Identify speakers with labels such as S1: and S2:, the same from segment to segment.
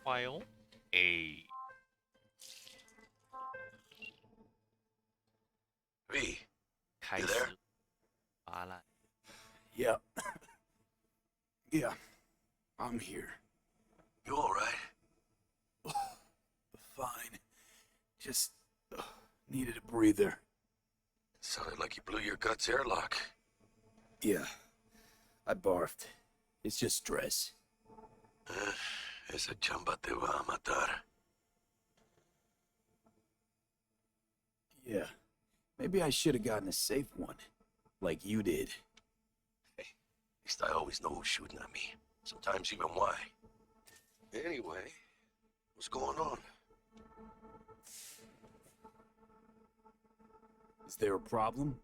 S1: File A.
S2: V,
S1: 开
S2: You
S1: 始
S2: there?
S1: 发烂。
S3: Yeah. Yeah. I'm here.
S2: you all right?
S3: Fine. Just needed a breather.
S2: Sounded like you blew your guts airlock.
S3: Yeah. I barfed. It's just stress.
S2: Esa chamba te va a matar.
S3: Yeah. Maybe I should have gotten a safe one. Like you did.
S2: At least I always know who's shooting at me. Sometimes even why. Anyway, what's going on?
S3: Is there a problem?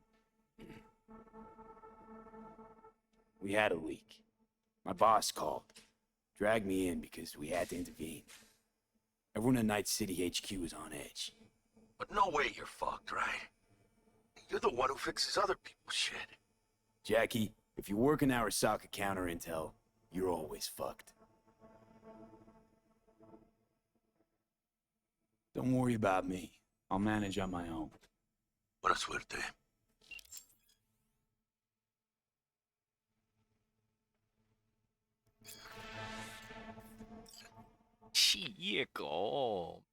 S3: We had a leak. My boss called. Dragged me in because we had to intervene. Everyone in Night City HQ is on edge.
S2: But no way you're fucked, right? You're the one who fixes other people's shit.
S3: Jackie, if you work in Arasaka counter intel, you're always fucked. Don't worry about me. I'll manage on my own.
S2: Buena suerte.
S1: 企业狗。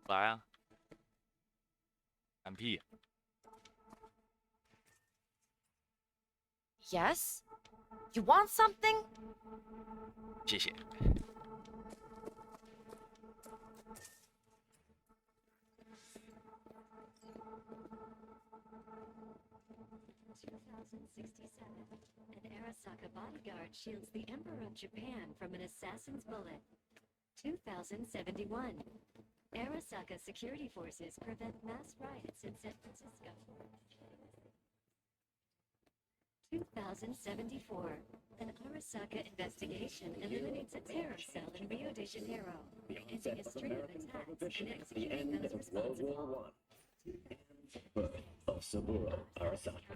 S1: 来啊！干屁！
S4: Yes? You want something?
S1: 谢谢。
S5: An Arasaka bodyguard shields the Emperor of Japan from an assassin's bullet. 2071. Arasaka security forces prevent mass riots in San Francisco. 2074. An Arasaka investigation eliminates a terror cell in Rio de Janeiro, ending a string of attacks and executing those responsible.
S6: Of Saburo Arasaka.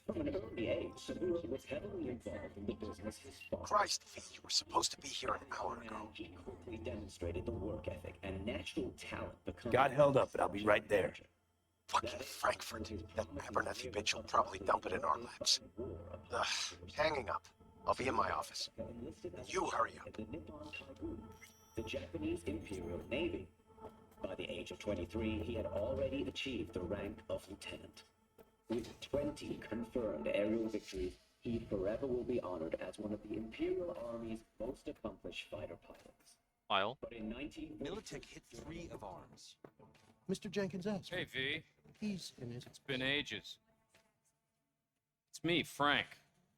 S6: From an early age, Saburo was heavily involved in the business his father.
S2: Christ, V, you were supposed to be here an hour ago.
S6: He quickly demonstrated the work ethic and natural talent becoming...
S3: Got held up, but I'll be right there.
S2: Fucking Frankfurt. That Abernathy bitch will probably dump it in our laps. Ugh, hanging up. I'll be in my office. You hurry up.
S6: The Nippon Kaibu, the Japanese Imperial Navy. By the age of 23, he had already achieved the rank of lieutenant. With 20 confirmed aerial victories, he forever will be honored as one of the Imperial Army's most accomplished fighter pilots.
S1: File.
S6: But in 1940...
S7: Militech hit 3 of arms. Mr. Jenkins asked.
S1: Hey, V.
S7: He's in his...
S1: It's been ages. It's me, Frank.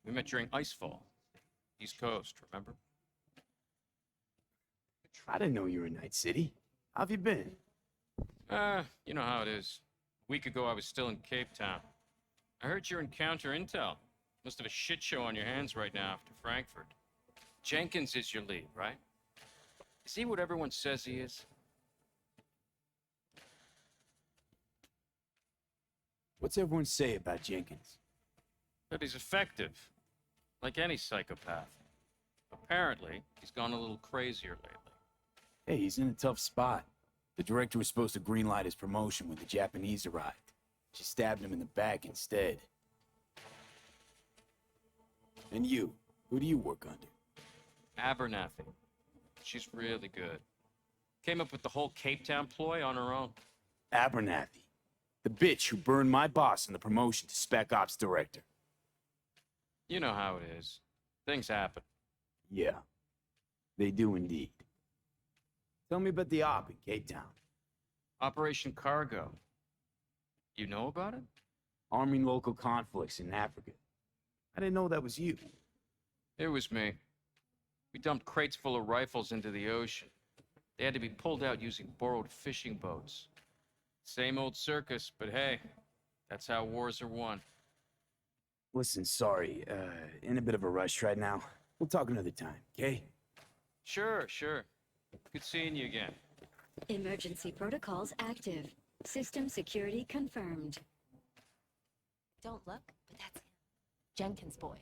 S1: We met during Icefall. East Coast, remember?
S3: I didn't know you were in Night City. How have you been?
S1: You know how it is. A week ago, I was still in Cape Town. I heard you're in counter intel. Must have a shit show on your hands right now after Frankfurt. Jenkins is your lead, right? Is he what everyone says he is?
S3: What's everyone say about Jenkins?
S1: That he's effective. Like any psychopath. Apparently, he's gone a little crazier lately.
S3: Hey, he's in a tough spot. The director was supposed to greenlight his promotion when the Japanese arrived. She stabbed him in the back instead. And you? Who do you work under?
S1: Abernathy. She's really good. Came up with the whole Cape Town ploy on her own.
S3: Abernathy. The bitch who burned my boss in the promotion to Spec Ops Director.
S1: You know how it is. Things happen.
S3: Yeah. They do indeed. Tell me about the op in Cape Town.
S1: Operation Cargo. You know about it?
S3: Arming local conflicts in Africa. I didn't know that was you.
S1: It was me. We dumped crates full of rifles into the ocean. They had to be pulled out using borrowed fishing boats. Same old circus, but hey, that's how wars are won.
S3: Listen, sorry, in a bit of a rush right now. We'll talk another time, okay?
S1: Sure, sure. Good seeing you again.
S5: Emergency protocols active. System security confirmed.
S4: Don't look, but that's him. Jenkins' boy.
S7: What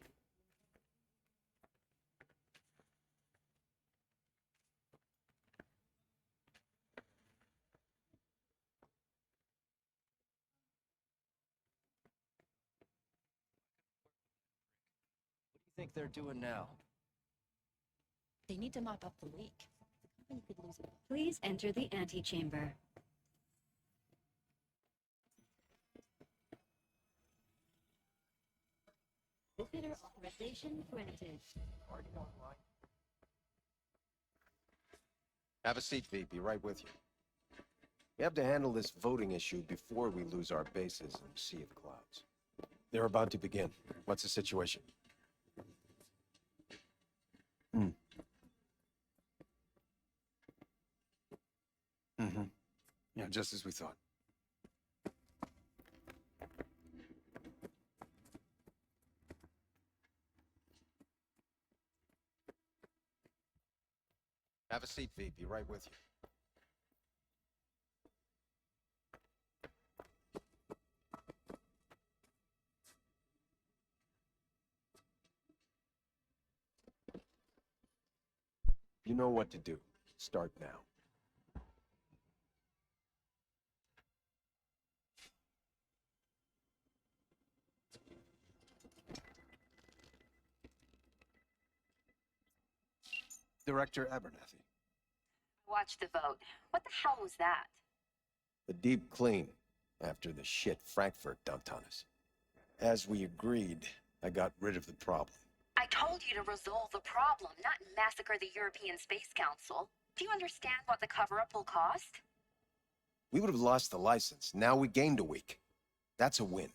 S7: do you think they're doing now?
S4: They need to mop up the leak. The company could lose it.
S5: Please enter the antechamber. Visitor authorization granted.
S2: Have a seat, V. Be right with you. We have to handle this voting issue before we lose our bases in the sea of clouds. They're about to begin. What's the situation? Yeah, just as we thought. Have a seat, V. Be right with you. You know what to do. Start now. Director Abernathy.
S8: Watch the vote. What the hell was that?
S2: The deep clean after the shit Frankfurt dumped on us. As we agreed, I got rid of the problem.
S8: I told you to resolve the problem, not massacre the European Space Council. Do you understand what the cover-up will cost?
S2: We would have lost the license. Now we gained a week. That's a win.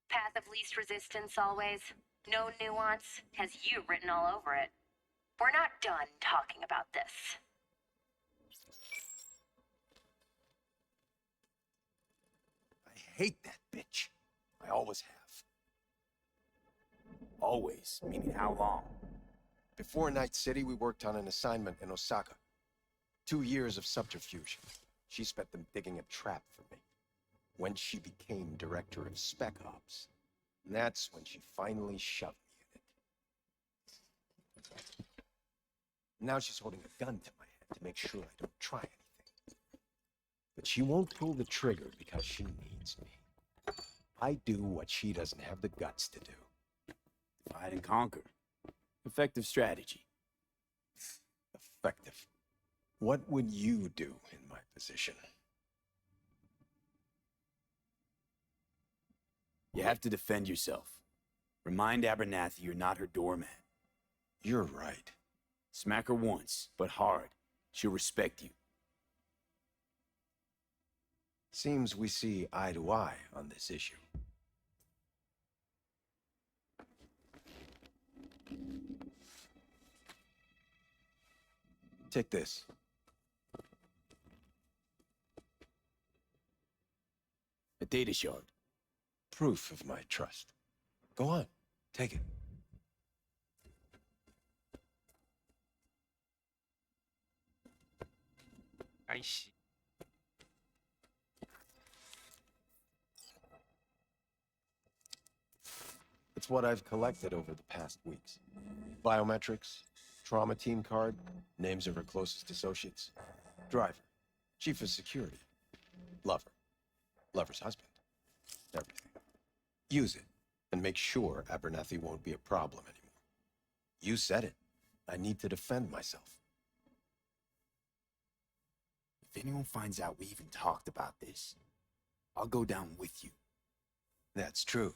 S8: Path of least resistance always. No nuance. Has you written all over it. We're not done talking about this.
S2: I hate that bitch. I always have.
S3: Always, meaning how long?
S2: Before Night City, we worked on an assignment in Osaka. 2 years of subterfuge. She spent them digging a trap for me. When she became director of Spec Ops, that's when she finally shoved me in it. Now she's holding a gun to my head to make sure I don't try anything. But she won't pull the trigger because she needs me. I do what she doesn't have the guts to do.
S3: Divide and conquer. Effective strategy.
S2: Effective. What would you do in my position?
S3: You have to defend yourself. Remind Abernathy you're not her doormat.
S2: You're right.
S3: Smack her once, but hard. She'll respect you.
S2: Seems we see eye to eye on this issue. Take this.
S3: A data shard.
S2: Proof of my trust. Go on, take it.
S9: 아이씨.
S2: It's what I've collected over the past weeks. Biometrics, trauma team card, names of her closest associates, driver, chief of security, lover, lover's husband, everything. Use it, and make sure Abernathy won't be a problem anymore. You said it. I need to defend myself.
S3: If anyone finds out we even talked about this, I'll go down with you.
S2: That's true.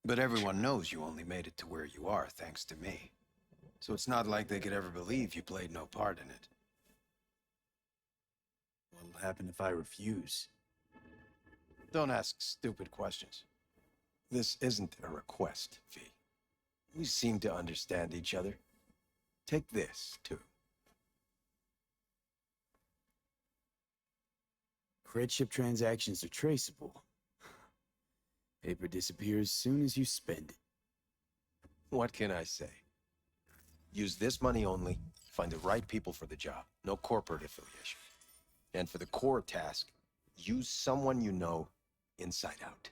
S2: But everyone knows you only made it to where you are thanks to me. So it's not like they could ever believe you played no part in it.
S3: What'll happen if I refuse?
S2: Don't ask stupid questions. This isn't a request, V. We seem to understand each other. Take this, too.
S3: Cred ship transactions are traceable. Paper disappears as soon as you spend it.
S2: What can I say? Use this money only, find the right people for the job. No corporate affiliation. And for the core task, use someone you know inside out.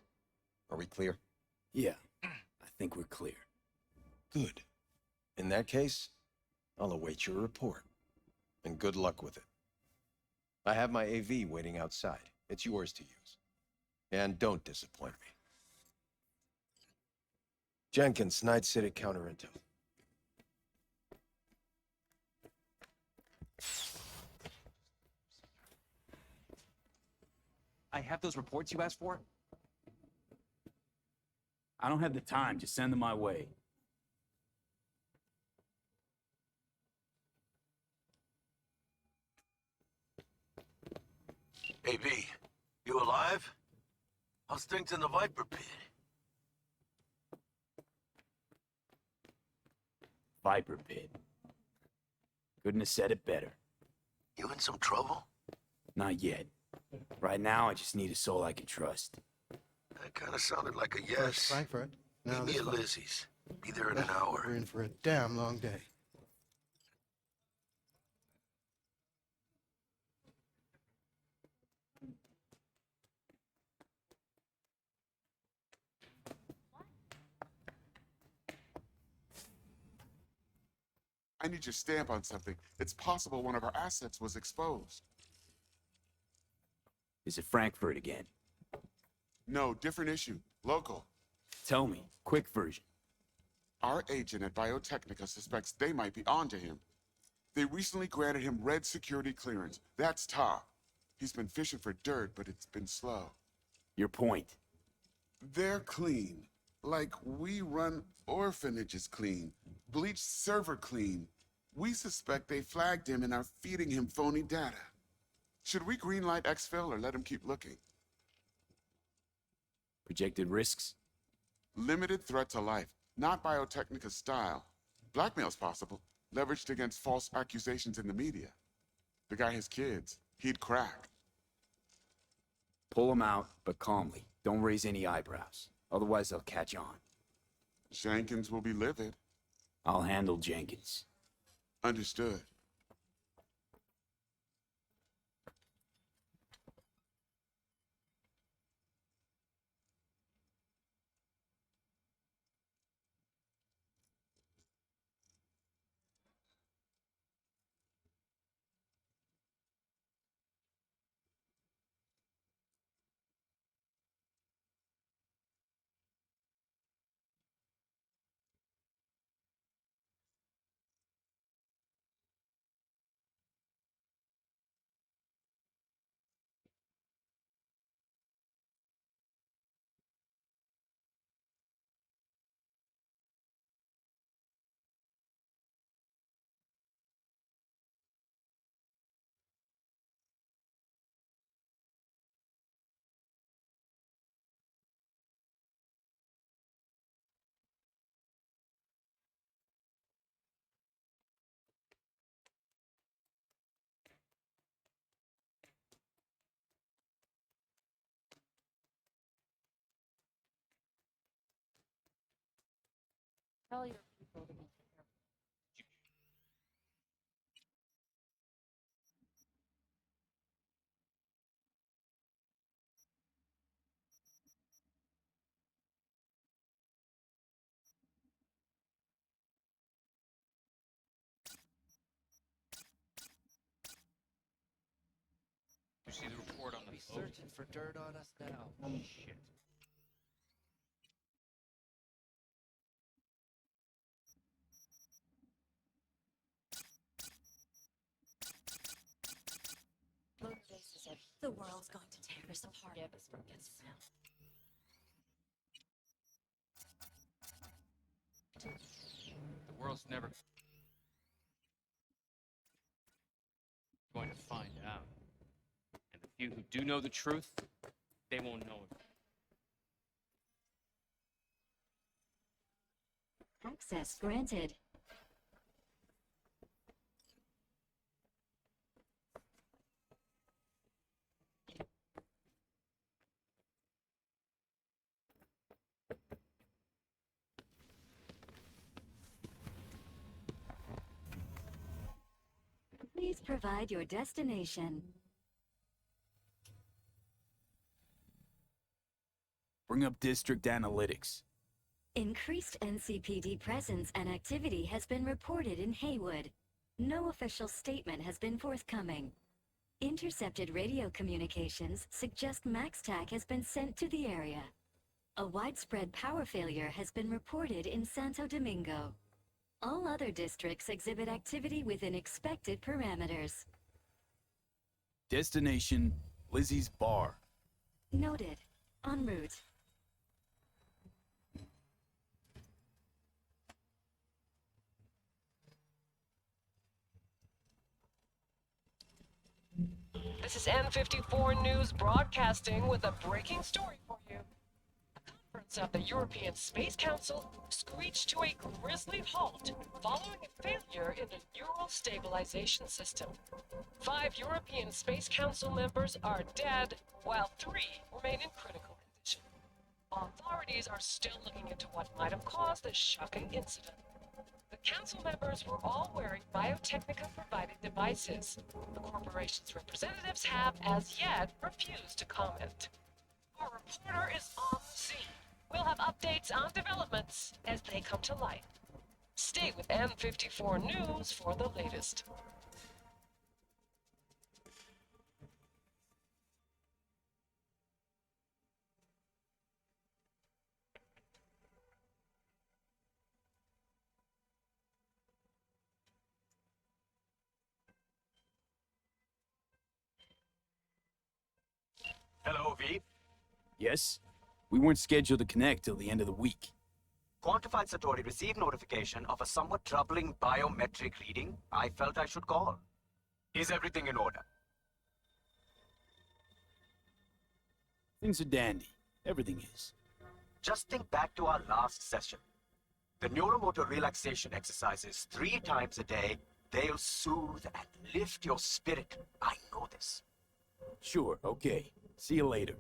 S2: Are we clear?
S3: Yeah, I think we're clear.
S2: Good. In that case, I'll await your report. And good luck with it. I have my AV waiting outside. It's yours to use. And don't disappoint me. Jenkins, Night City Counter Intel.
S7: I have those reports you asked for?
S3: I don't have the time. Just send them my way.
S9: Hey, V, you alive? How's things in the Viper Pit?
S3: Viper Pit. Couldn't have said it better.
S9: You in some trouble?
S3: Not yet. Right now, I just need a soul I can trust.
S9: That kind of sounded like a
S7: First
S9: yes.
S7: Frankfurt. Now
S9: Meet me
S7: this
S9: at
S7: one.
S9: Lizzie's. Be there in an
S7: We're
S9: hour.
S7: in for a damn long day.
S10: I need your stamp on something. It's possible one of our assets was exposed.
S3: Is it Frankfurt again?
S10: No, different issue. Local.
S3: Tell me. Quick version.
S10: Our agent at Biotechnica suspects they might be onto him. They recently granted him red security clearance. That's top. He's been fishing for dirt, but it's been slow.
S3: Your point.
S10: They're clean. Like we run orphanages clean. Bleached server clean. We suspect they flagged him and are feeding him phony data. Should we greenlight exfil or let him keep looking?
S3: Projected risks?
S10: Limited threat to life. Not Biotechnica's style. Blackmail's possible. Leveraged against false accusations in the media. The guy has kids. He'd crack.
S3: Pull him out, but calmly. Don't raise any eyebrows. Otherwise, they'll catch on.
S10: Jenkins will be livid.
S3: I'll handle Jenkins.
S10: Understood.
S4: Tell your people to be careful.
S1: You see the report on the
S7: He's
S1: boat?
S7: searching for dirt on us now.
S1: Oh, shit.
S4: Motor bases are
S5: The world's going to tear us apart.
S4: forgive us from this now.
S1: The world's never going to find out. And the few who do know the truth, they won't know it.
S5: Access granted. Please provide your destination.
S3: Bring up district analytics.
S5: Increased NCPD presence and activity has been reported in Haywood. No official statement has been forthcoming. Intercepted radio communications suggest MaxTac has been sent to the area. A widespread power failure has been reported in Santo Domingo. All other districts exhibit activity within expected parameters.
S3: Destination, Lizzie's Bar.
S5: Noted. En route.
S11: This is N54 News broadcasting with a breaking story for you. A conference of the European Space Council screeched to a grisly halt following a failure in the neural stabilization system. 5 European Space Council members are dead, while 3 remain in critical condition. Authorities are still looking into what might have caused this shocking incident. The council members were all wearing Biotechnica-provided devices. The corporation's representatives have, as yet, refused to comment. Our reporter is on the scene. We'll have updates on developments as they come to light. Stay with N54 News for the latest.
S12: Hello, V.
S3: Yes? We weren't scheduled to connect till the end of the week.
S12: Quantified Satori received notification of a somewhat troubling biometric reading. I felt I should call. Is everything in order?
S3: Things are dandy. Everything is.
S12: Just think back to our last session. The neuromotor relaxation exercises 3 times a day. They'll soothe and lift your spirit. I know this.
S3: Sure, okay. See you later.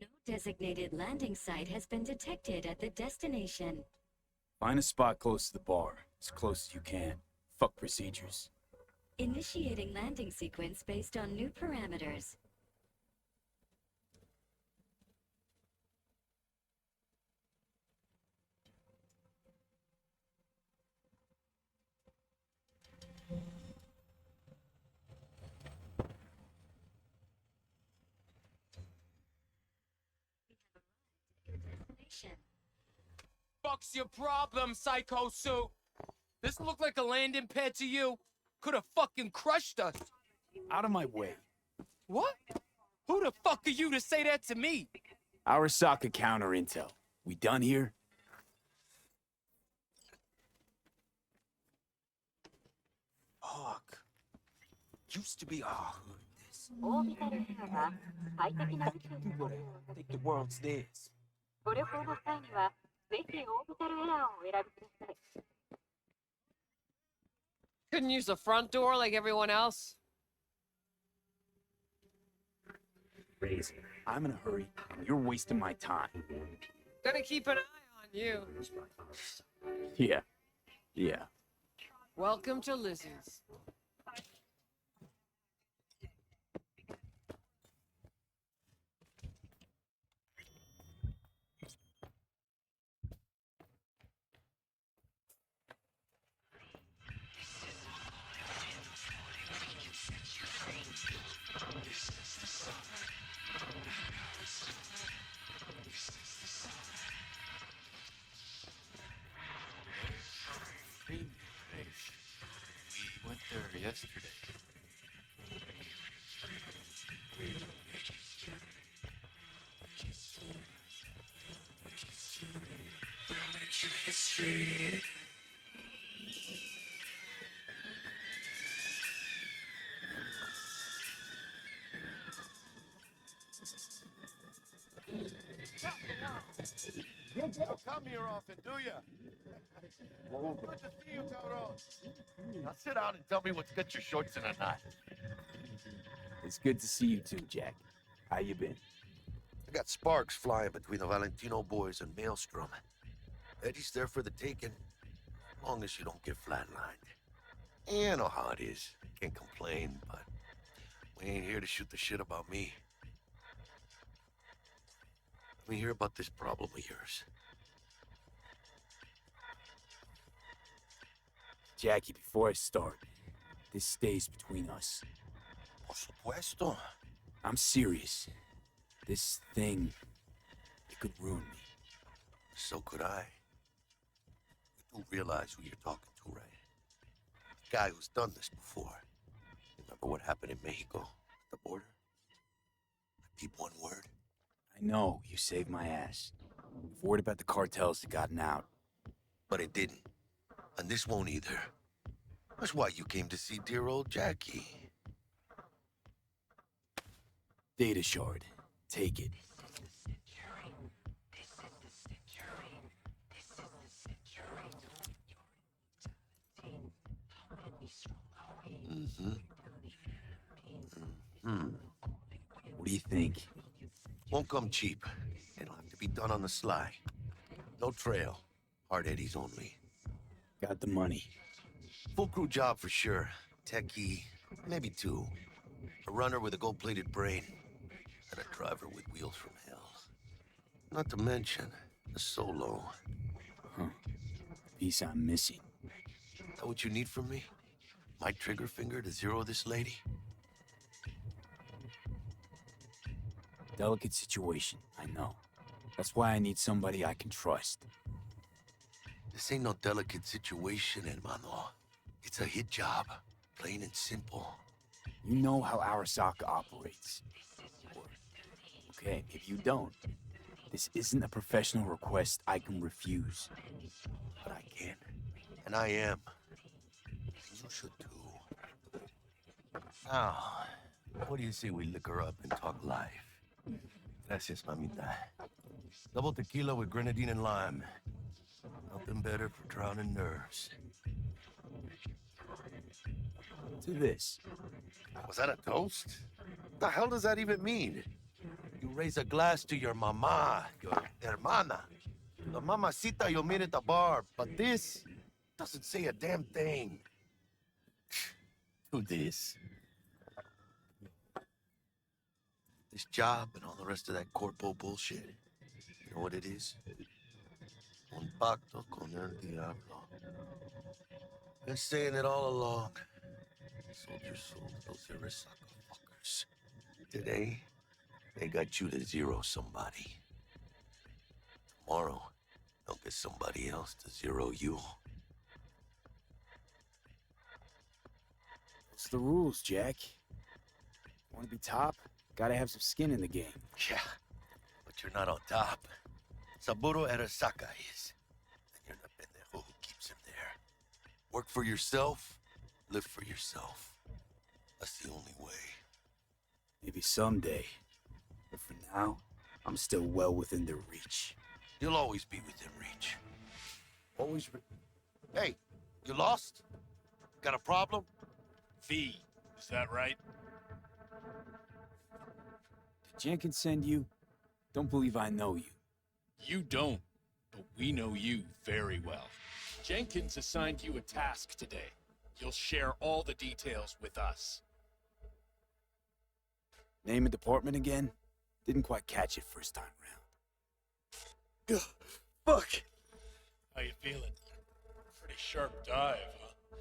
S5: No designated landing site has been detected at the destination.
S3: Find a spot close to the bar. As close as you can. Fuck procedures.
S5: Initiating landing sequence based on new parameters.
S13: Fuck's your problem, Psycho Suit? This look like a landing pad to you? Could have fucking crushed us.
S3: Out of my way.
S13: What? Who the fuck are you to say that to me?
S3: Arasaka counter intel. We done here?
S7: Fuck. Used to be our hood. This.
S14: オービタルエアは快適な宇宙の
S7: Think the world's theirs.
S14: ご旅行の際にはぜひオービタルエアをお選びください。
S11: Couldn't use the front door like everyone else?
S3: I'm in a hurry, and you're wasting my time.
S11: Gonna keep an eye on you.
S3: Yeah.
S11: Welcome to Lizzie's.
S1: We went there yesterday.
S15: History.
S9: Don't come here often, do ya? Good to see you, Tyrone. Now sit down and tell me what's got your shorts in a knot.
S3: It's good to see you too, Jack. How you been?
S9: I got sparks flying between the Valentino boys and Maelstrom. Eddie's there for the taking, as long as you don't get flatlined. Yeah, I know how it is. Can't complain, but we ain't here to shoot the shit about me. Let me hear about this problem of yours.
S3: Jackie, before I start, this stays between us.
S9: Por supuesto.
S3: I'm serious. This thing, it could ruin me.
S9: So could I. You do realize who you're talking to, right? The guy who's done this before. Remember what happened in Mexico, at the border? I keep one word.
S3: I know, you saved my ass. I've worried about the cartels that gotten out.
S9: But it didn't. And this won't either. That's why you came to see dear old Jackie.
S3: Data shard. Take it. What do you think?
S9: Won't come cheap. It'll have to be done on the sly. No trail. Hard eddies only.
S3: Got the money.
S9: Full crew job for sure. Techie, maybe two. A runner with a gold-plated brain. And a driver with wheels from hell. Not to mention, a solo.
S3: Huh. Piece I'm missing.
S9: Is that what you need from me? My trigger finger to zero this lady?
S3: Delicate situation, I know. That's why I need somebody I can trust.
S9: This ain't no delicate situation, hermano. It's a hit job. Plain and simple.
S3: You know how Arasaka operates. Okay, maybe you don't. This isn't a professional request I can refuse.
S9: But I can. And I am. You should too. Now, what do you say we liquor up and talk live? Gracias, mamita. Double tequila with grenadine and lime. Nothing better for drowning nerves.
S3: To this.
S9: Was that a toast? What the hell does that even mean? You raise a glass to your mama, your hermana. The mamacita you'll meet at the bar, but this doesn't say a damn thing. Do this. This job and all the rest of that corpo bullshit. You know what it is? Un pacto con el diablo. Been saying it all along. Sold your soul to those Arasaka fuckers. Today, they got you to zero somebody. Tomorrow, they'll get somebody else to zero you.
S3: What's the rules, Jack? Want to be top? Gotta have some skin in the game.
S9: Yeah, but you're not on top. Saburo Arasaka is. And you're the pendejo who keeps him there. Work for yourself, live for yourself. That's the only way.
S3: Maybe someday. But for now, I'm still well within their reach.
S9: You'll always be within reach. Always Hey, you lost? Got a problem?
S15: V, is that right?
S3: Did Jenkins send you? Don't believe I know you.
S15: You don't, but we know you very well. Jenkins assigned you a task today. You'll share all the details with us.
S3: Name and department again? Didn't quite catch it first time round. Ugh, fuck!
S15: How you feeling? Pretty sharp dive, huh?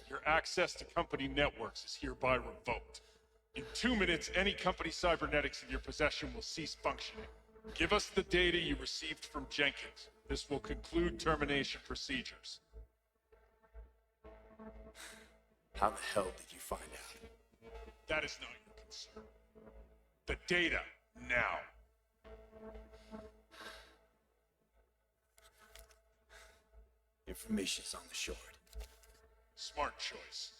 S15: Your access to company networks is hereby revoked. In 2 minutes, any company cybernetics in your possession will cease functioning. Give us the data you received from Jenkins. This will conclude termination procedures.
S3: How the hell did you find out?
S15: That is not your concern. The data, now.
S3: Information's on the shard.
S15: Smart choice.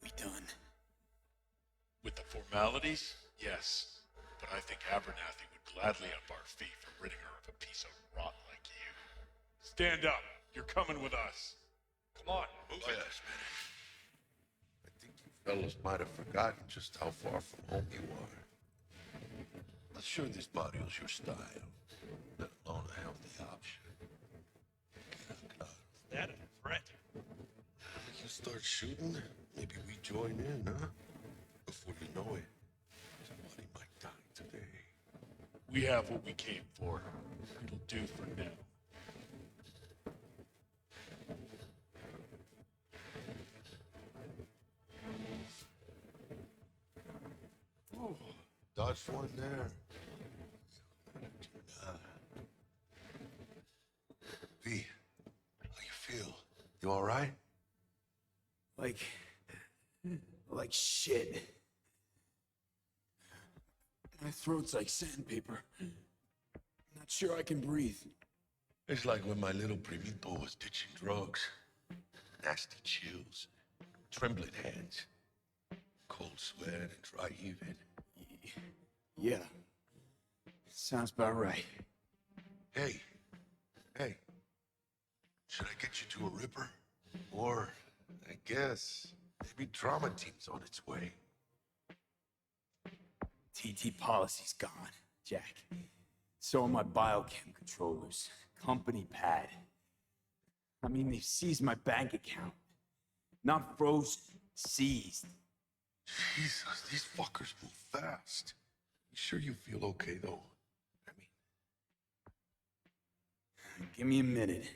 S3: We done?
S15: With the formation. Formalities? Yes. But I think Abernathy would gladly up our fee for ridding her of a piece of rot like you. Stand up. You're coming with us. Come on, move it.
S9: Yes, man. I think you fellas might have forgotten just how far from home you are. Not sure this body was your style, let alone a healthy option.
S15: Is that a threat?
S9: If you start shooting, maybe we join in, huh? Before you know it, somebody might die today.
S15: We have what we came for. It'll do for now.
S9: Ooh, dodged one there. V, how you feel? You all right?
S3: Like shit. My throat's like sandpaper. Not sure I can breathe.
S9: It's like when my little primito was ditching drugs. Nasty chills, trembling hands, cold sweat and dry heaving.
S3: Yeah. Sounds about right.
S9: Hey, should I get you to a Ripper? Or, I guess, maybe drama team's on its way.
S3: TT policy's gone, Jack. So are my biochem controllers. Company pad. I mean, they've seized my bank account. Not frozen, seized.
S9: Jesus, these fuckers move fast. You sure you feel okay, though?
S3: Give me a minute.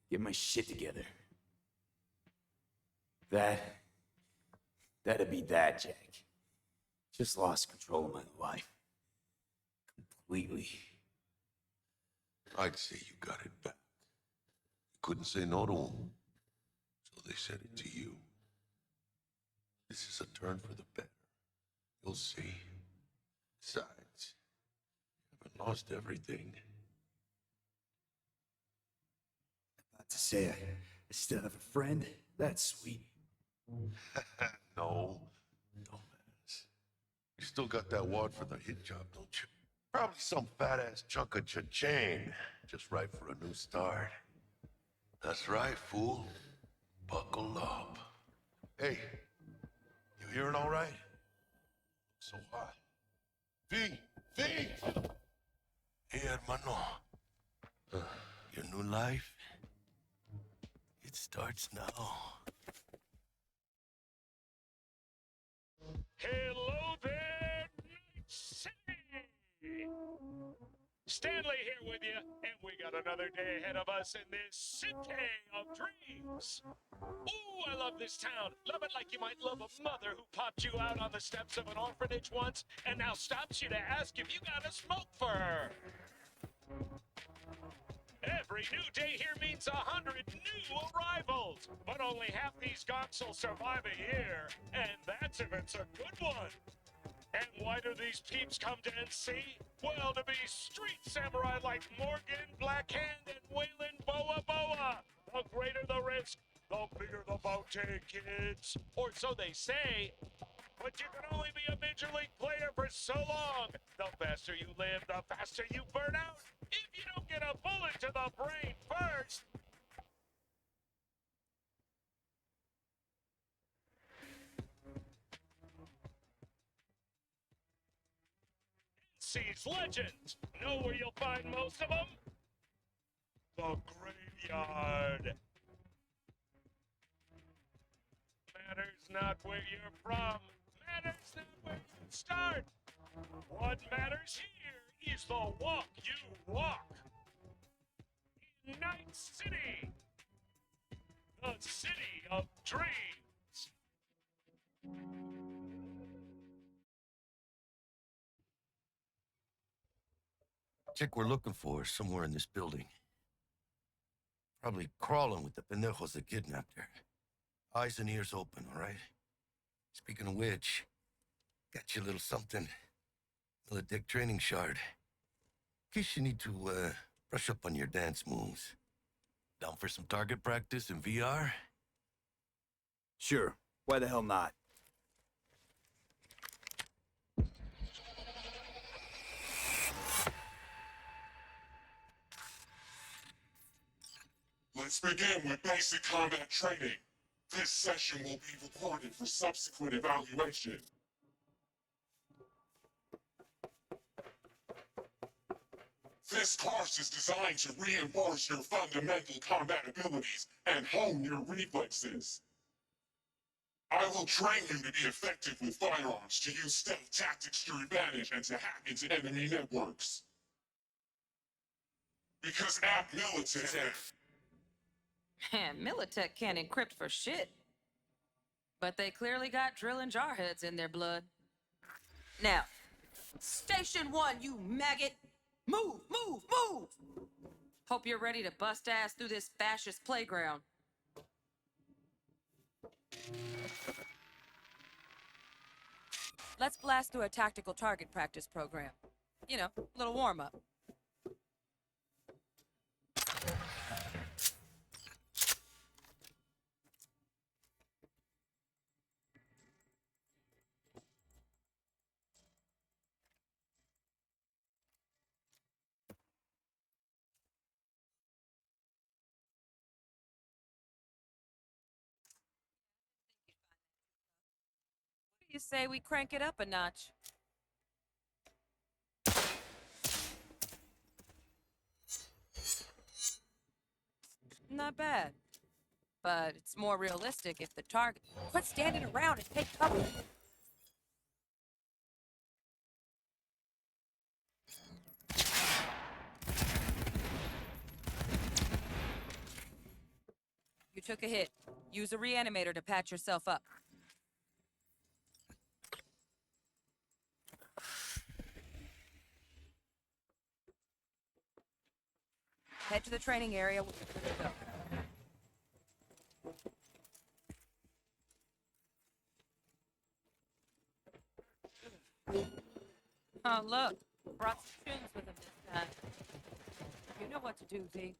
S3: Get my shit together. That'd be that, Jack. Just lost control of my life. Completely.
S9: I'd say you got it back. You couldn't say no to them, so they said it to you. This is a turn for the better. You'll see. Besides, you haven't lost everything.
S3: About to say I still have a friend? That's sweet.
S9: No, dumbass. You still got that wad for the hit job, don't you? Probably some fat-ass chunk of cha-ching, just right for a new start. That's right, fool. Buckle up. Hey, you hearing all right? So hot. V! Hey, hermano. Your new life, it starts now.
S15: Hello there, Night City! Stanley here with you, and we got another day ahead of us in this city of dreams. Ooh, I love this town. Love it like you might love a mother who popped you out on the steps of an orphanage once and now stops you to ask if you got a smoke for her. Every new day here means 100 new arrivals, but only half these gonks will survive a year, and that's if it's a good one. And why do these peeps come to NC? Well, to be street samurai like Morgan, Blackhand, and Waylon Boa Boa. The greater the risk, the bigger the bounty, kids. Or so they say. But you can only be a major league player for so long. The faster you live, the faster you burn out. If you don't get a bullet to the brain first. NC's legends. Know where you'll find most of them? The graveyard. Matters not where you're from. Matters not where you start. What matters here is the walk you walk. In Night City. The city of dreams.
S9: Chick we're looking for is somewhere in this building. Probably crawling with the pendejos that kidnapped her. Eyes and ears open, all right? Speaking of which, got you a little something. Dick training shard. In case you need to, brush up on your dance moves. Down for some target practice in VR?
S3: Sure. Why the hell not?
S16: Let's begin with basic combat training. This session will be recorded for subsequent evaluation. This course is designed to reinforce your fundamental combat abilities and hone your reflexes. I will train you to be effective with firearms, to use stealth tactics to your advantage, and to hack into enemy networks. Because at Militech...
S17: Man, Militech can't encrypt for shit. But they clearly got drill and jarheads in their blood. Now, Station 1, you maggot! Move, move, move! Hope you're ready to bust ass through this fascist playground. Let's blast through a tactical target practice program. You know, a little warm-up. You say we crank it up a notch? Not bad. But it's more realistic if the target... Quit standing around and take cover. You took a hit. Use a reanimator to patch yourself up. Head to the training area. We're good to go. Oh, look. Brought some tunes with him this time. You know what to do, V.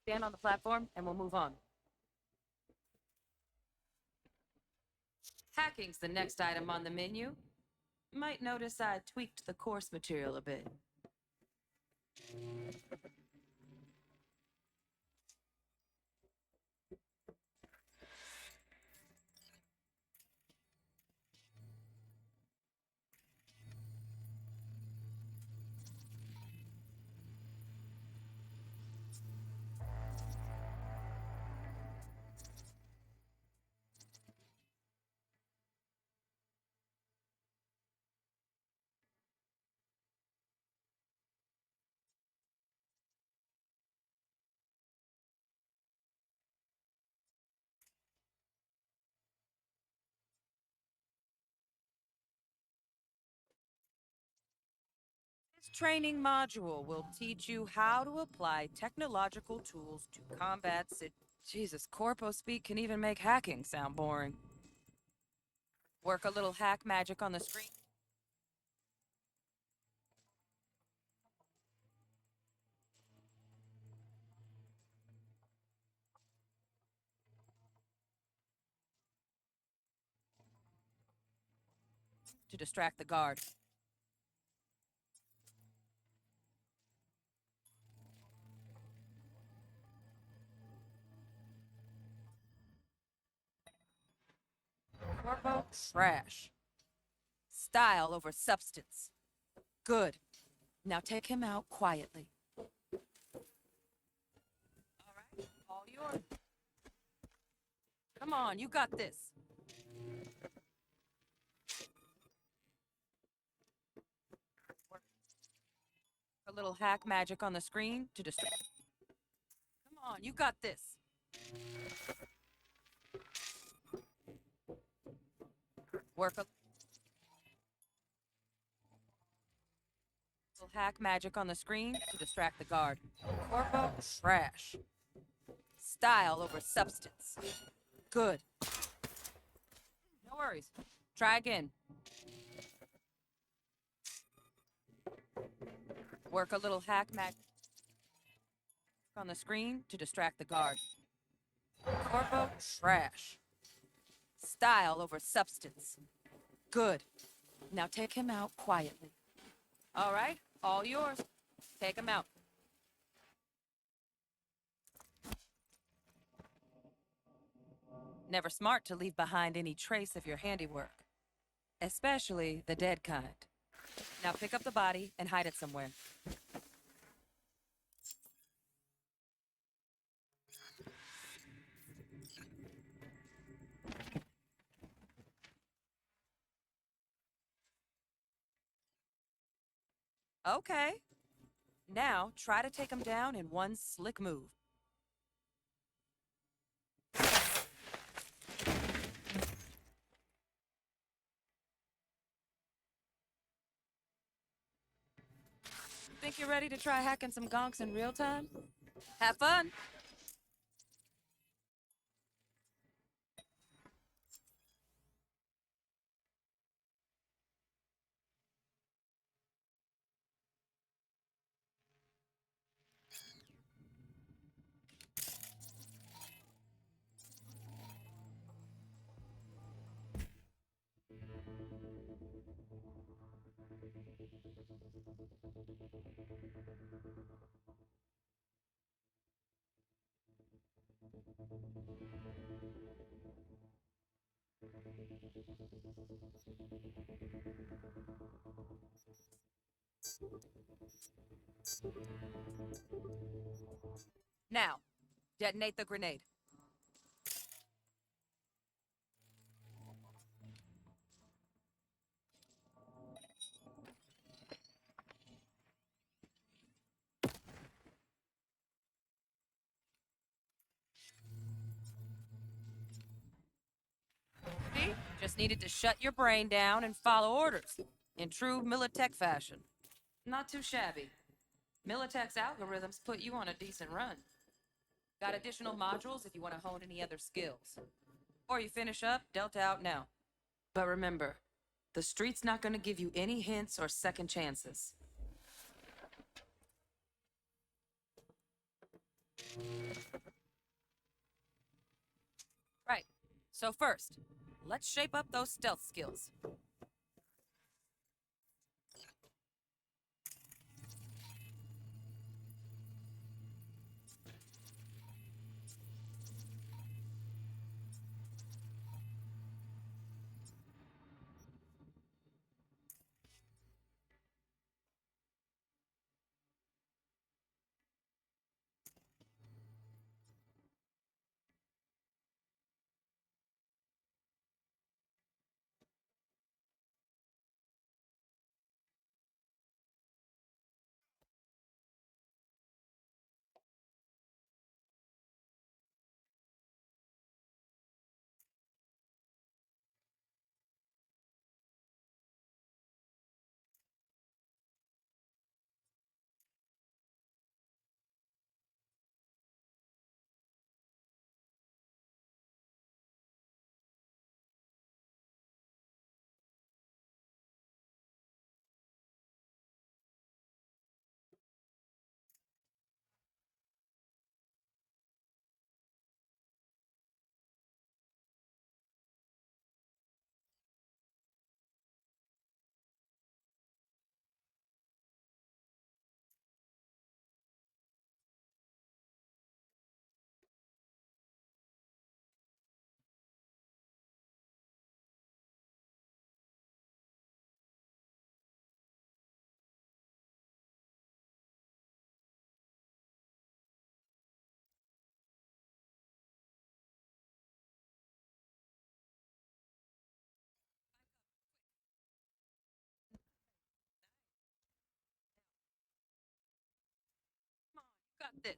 S17: Stand on the platform and we'll move on. Hacking's the next item on the menu. Might notice I tweaked the course material a bit. This training module will teach you how to apply technological tools to combat Jesus, corpo speak can even make hacking sound boring. Work a little hack magic on the screen. To distract the guard. Corpo trash. Style over substance. Good. Now take him out quietly. All right, all yours. Come on, you got this. A little hack magic on the screen to distract. Come on, you got this. Work a little hack magic on the screen to distract the guard. Corpo trash. Style over substance. Good. No worries. Try again. Work a little hack mag on the screen to distract the guard. Corpo, trash. Style over substance. Good. Now take him out quietly. All right, all yours. Take him out. Never smart to leave behind any trace of your handiwork. Especially the dead kind. Now pick up the body and hide it somewhere. Okay. Now, try to take him down in one slick move. Think you're ready to try hacking some gonks in real time? Have fun! Now, detonate the grenade. See? Just needed to shut your brain down and follow orders. In true Militech fashion. Not too shabby. Militech's algorithms put you on a decent run. Got additional modules if you want to hone any other skills. Or you finish up, Delta out now. But remember, the street's not gonna give you any hints or second chances. Right, so first, let's shape up those stealth skills. Got this.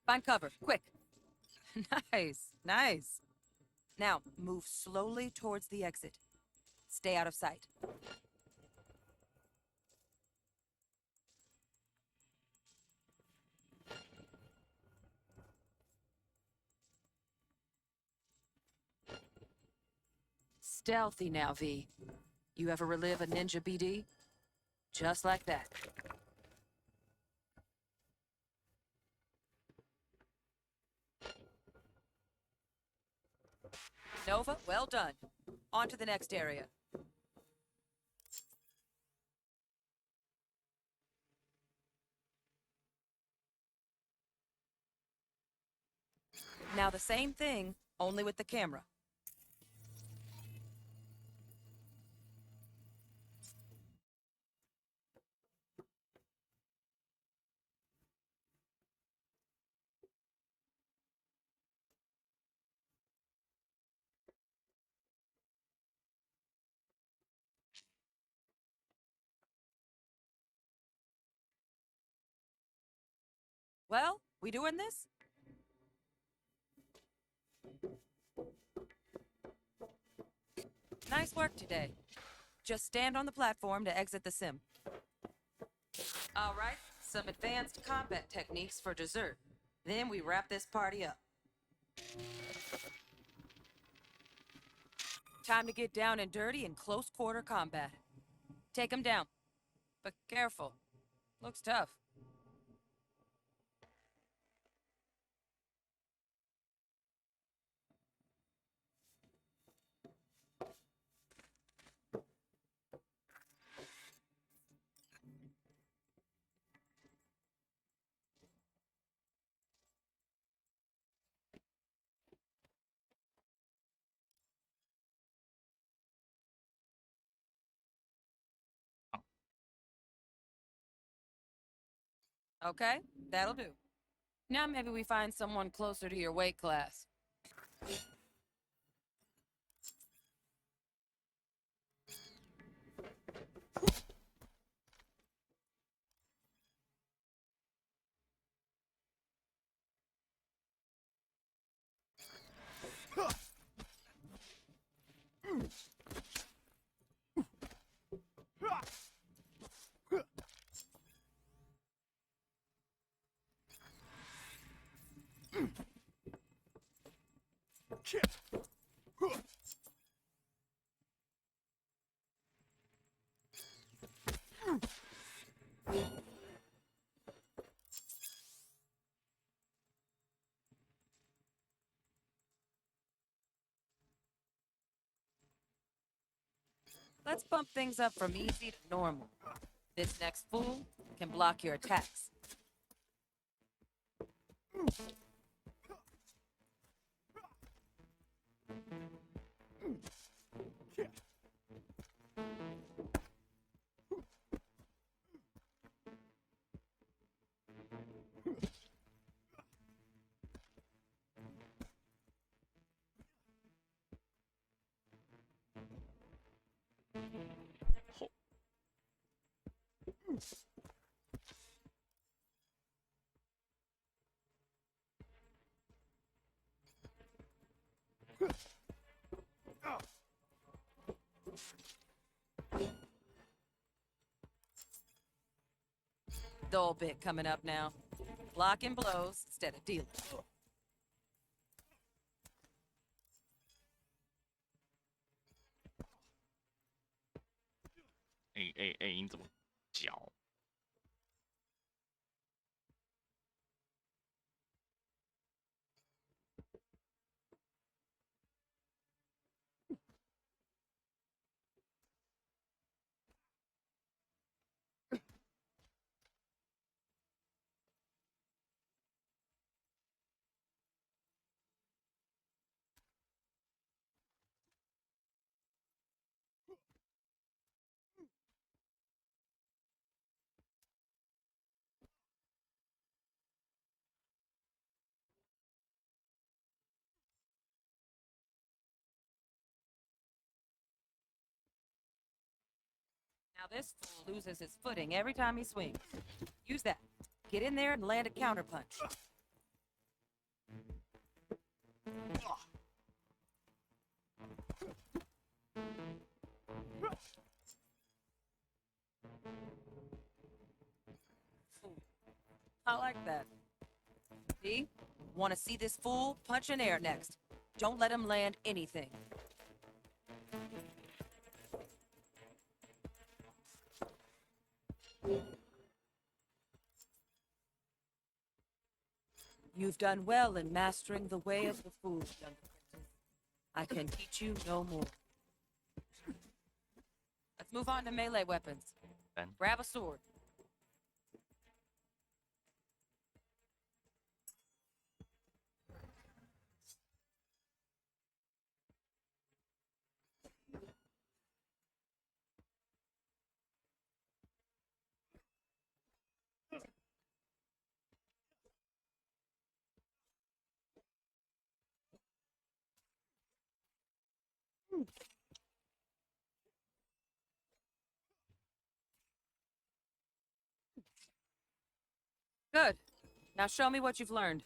S17: Find cover, quick. Nice, nice. Now, move slowly towards the exit. Stay out of sight. Stealthy now, V. You ever relive a ninja BD? Just like that. Nova, well done. On to the next area. Now the same thing, only with the camera. Well, we doing this? Nice work today. Just stand on the platform to exit the sim. All right, some advanced combat techniques for dessert. Then we wrap this party up. Time to get down and dirty in close quarter combat. Take him down. But careful. Looks tough. Okay, that'll do. Now maybe we find someone closer to your weight class. Let's bump things up from easy to normal. This next fool can block your attacks. Dull bit coming up now. Blocking blows instead of dealing.
S18: 你怎么脚？Now
S17: this fool loses his footing every time he swings. Use that. Get in there and land a counterpunch. I like that. See? Want to see this fool punch in air next. Don't let him land anything.
S19: You've done well in mastering the way of the food, young apprentice. I can teach you no more.
S17: Let's move on to melee weapons.
S18: Then.
S17: Grab a sword. Good. Now show me what you've learned.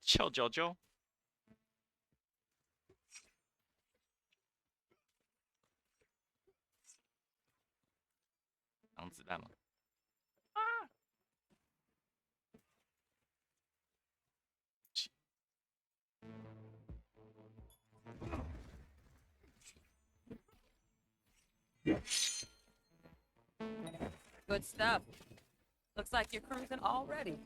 S18: 翘脚脚。挡子弹吗？
S17: Good stuff. Looks like you're cruising already.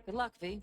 S17: Good luck, V.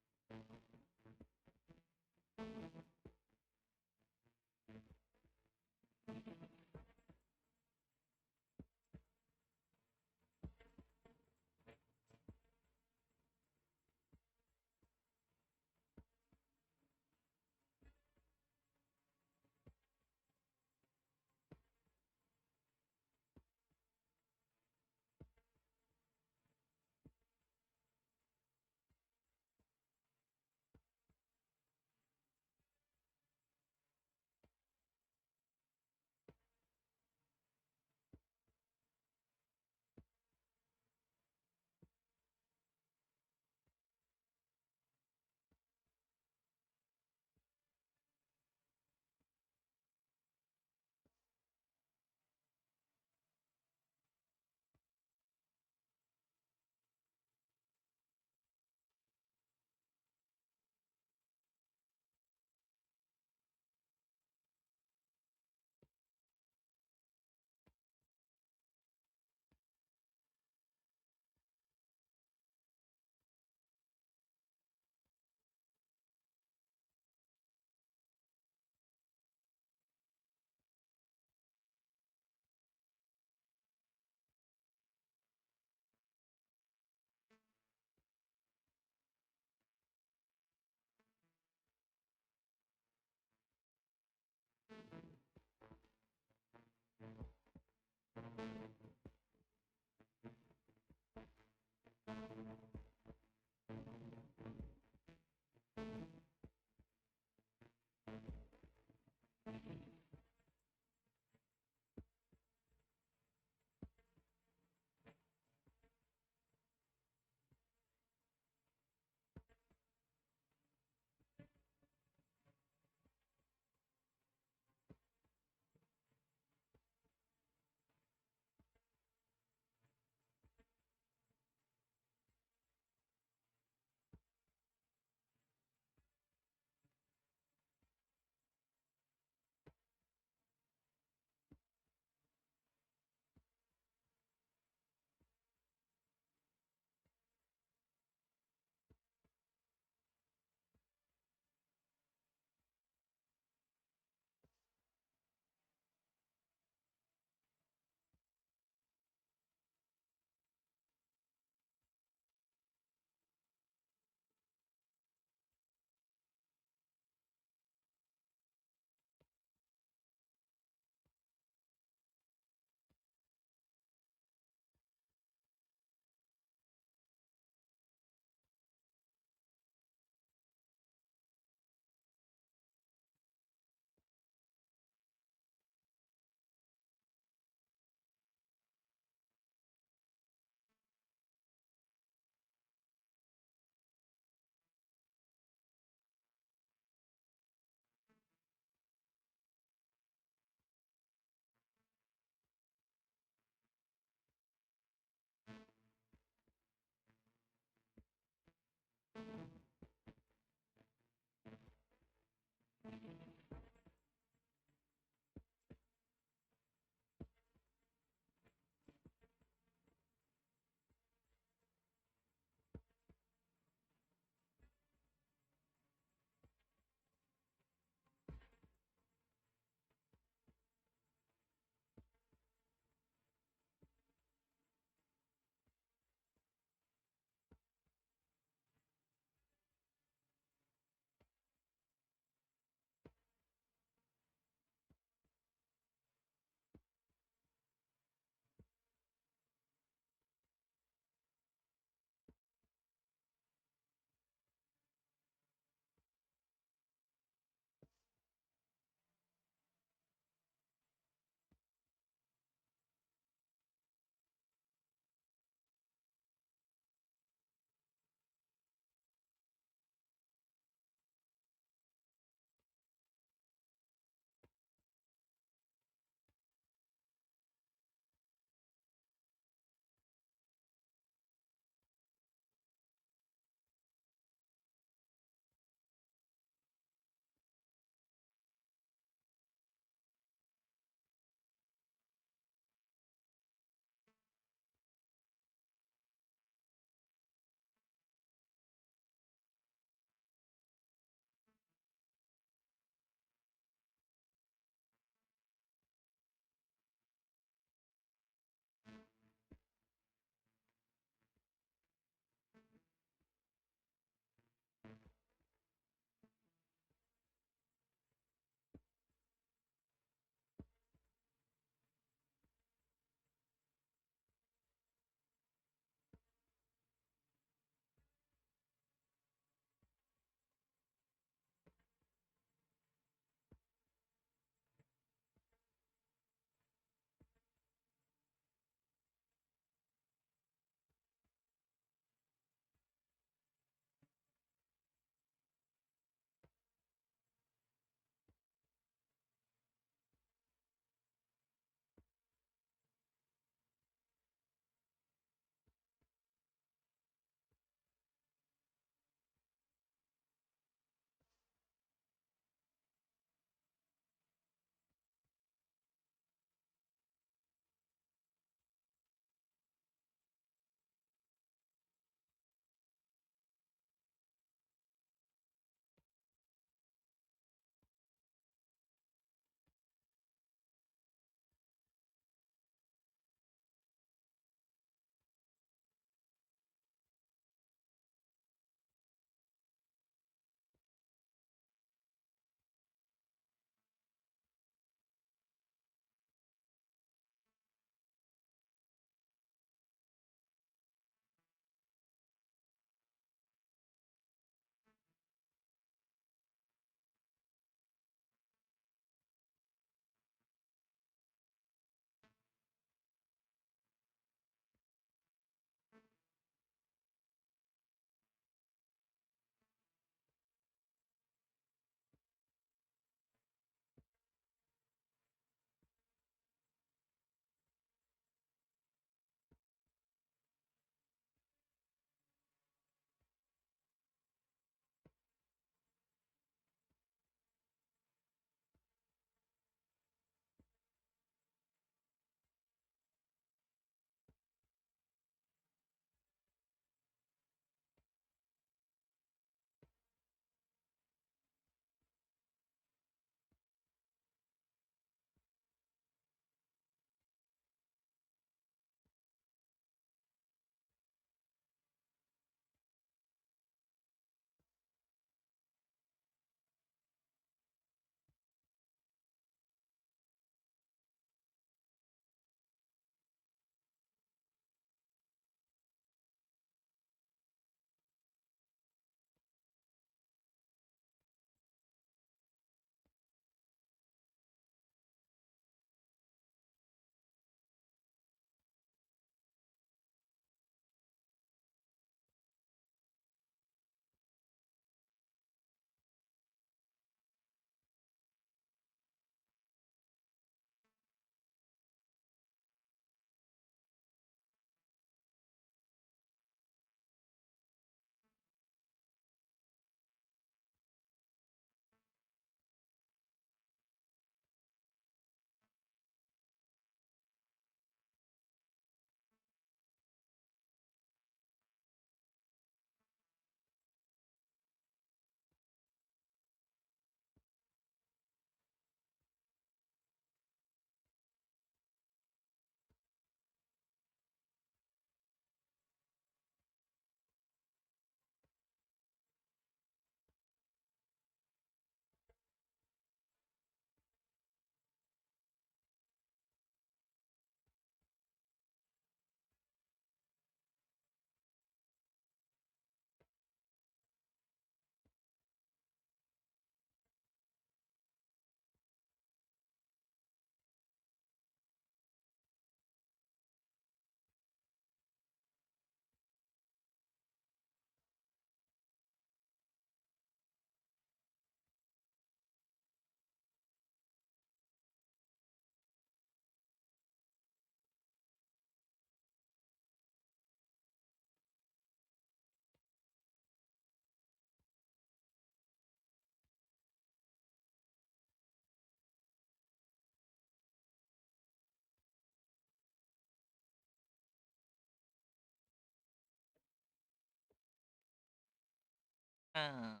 S18: 嗯。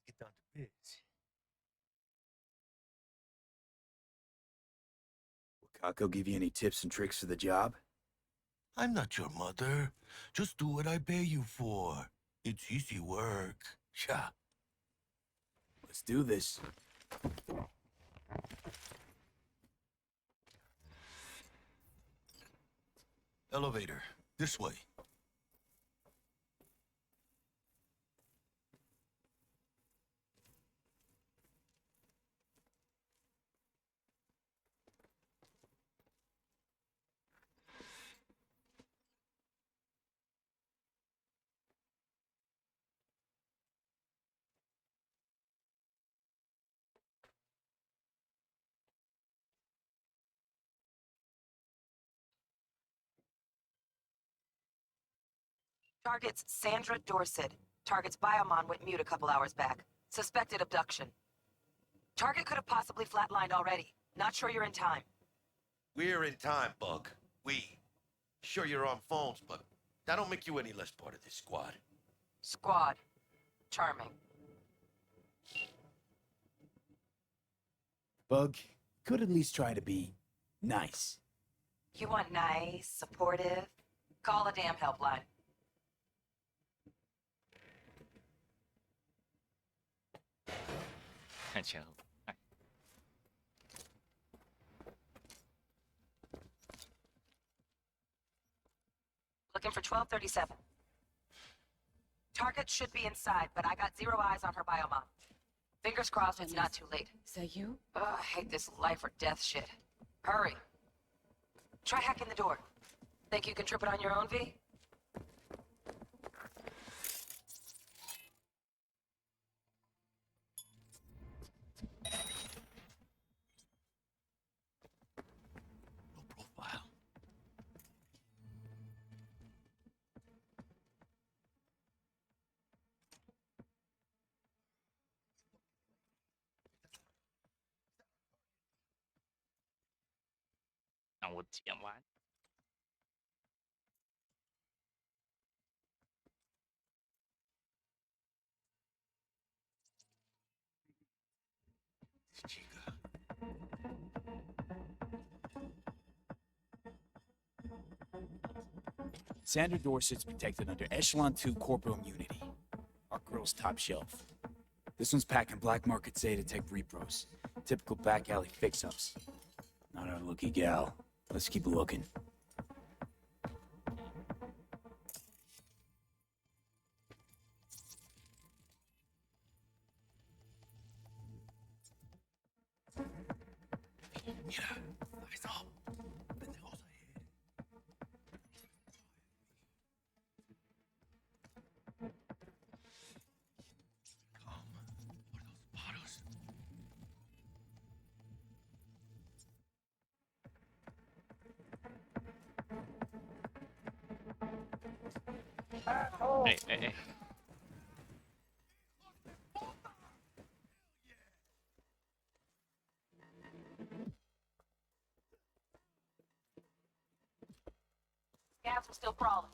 S9: Get down to biz.
S3: Will Kako give you any tips and tricks for the job?
S9: I'm not your mother. Just do what I pay you for. It's easy work. Yeah.
S3: Let's do this.
S9: Elevator. This way.
S20: Target's Sandra Dorset. Target's biomon went mute a couple hours back. Suspected abduction. Target could have possibly flatlined already. Not sure you're in time.
S9: We're in time, Bug. We. Sure you're on phones, but that don't make you any less part of this squad.
S20: Squad. Charming.
S3: Bug, could at least try to be nice.
S20: You want nice, supportive? Call a damn helpline. Looking for 1237. Target should be inside, but I got 0 eyes on her biomon. Fingers crossed it's not too late.
S4: Is that you?
S20: Ugh, I hate this life or death shit. Hurry. Try hacking the door. Think you can trip it on your own, V?
S18: Now we'll DM one.
S3: Sandra Dorset's protected under Echelon 2 corporal immunity. Our girl's top shelf. This one's packing black market Zeta Tech repros. Typical back alley fix-ups. Not our lucky gal. Let's keep looking.
S18: Hey, hey, hey.
S20: Scavs are still crawling.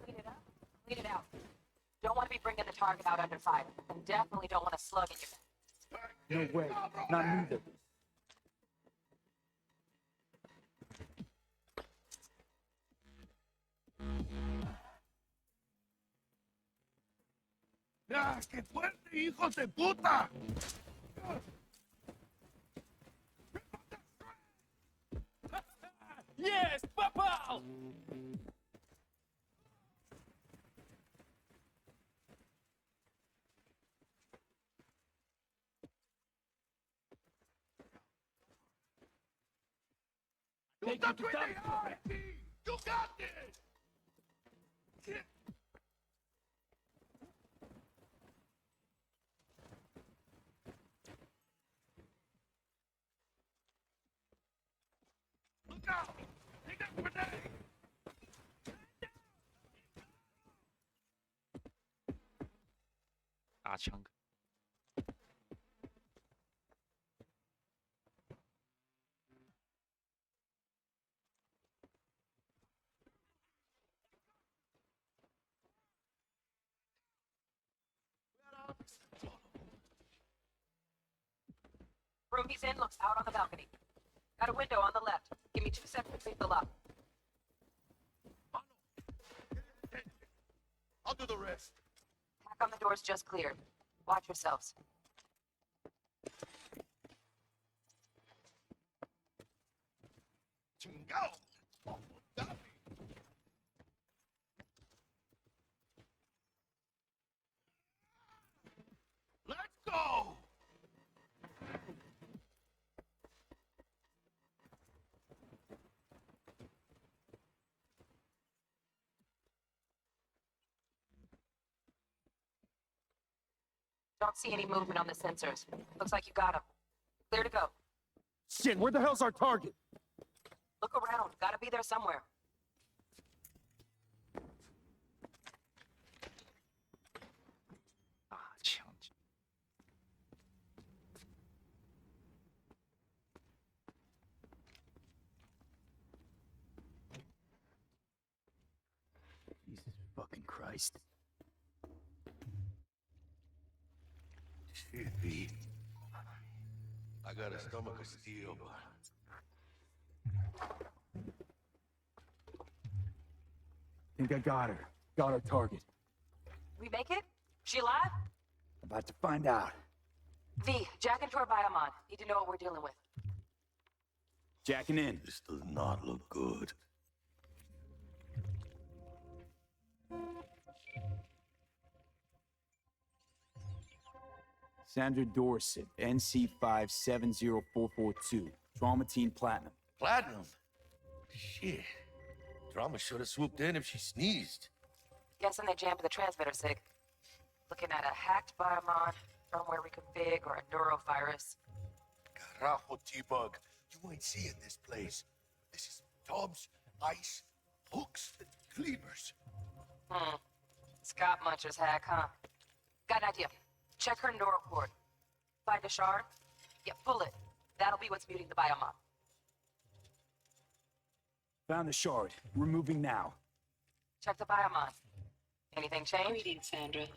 S20: Clean it up, clean it out. Don't want to be bringing the target out under fire. And definitely don't want a slug in your back.
S3: No way. Not neither.
S16: ¡Ah, qué fuerte, hijos de puta!
S13: Yes, papa!
S16: You got this! You got this! Look out! Take that grenade!
S18: Ah, chunk.
S20: room he's in looks out on the balcony. Got a window on the left. Give me 2 seconds to leave the lock.
S9: I'll do the rest.
S20: Hack on the door's just cleared. Watch yourselves.
S9: Go! Let's go!
S20: Don't see any movement on the sensors. Looks like you got him. Clear to go.
S3: Shit, where the hell's our target?
S20: Look around. Gotta be there somewhere.
S3: Jesus fucking Christ.
S9: Shit, B. I got a stomach of steel, but...
S3: Think I got her. Got our target.
S20: We make it? She alive?
S3: About to find out.
S20: V, jack into her biomon. Need to know what we're dealing with.
S3: Jacking in.
S9: This does not look good.
S3: Sandra Dorset, NC570442. Trauma Team Platinum.
S9: Platinum? Shit. Drama should have swooped in if she sneezed.
S20: Guessing they jammed the transmitter, Sig. Looking at a hacked biomon, firmware reconfig, or a neurovirus.
S9: Carajo, T-Bug. You ain't seeing this place. This is tubs, ice, hooks, and cleavers.
S20: Scott Muncher's hack, huh? Got an idea. Check her neural cord. Find a shard? Yeah, pull it. That'll be what's muting the biomon.
S3: Found the shard. We're moving now.
S20: Check the biomon. Anything change?
S21: Greetings, Sandra.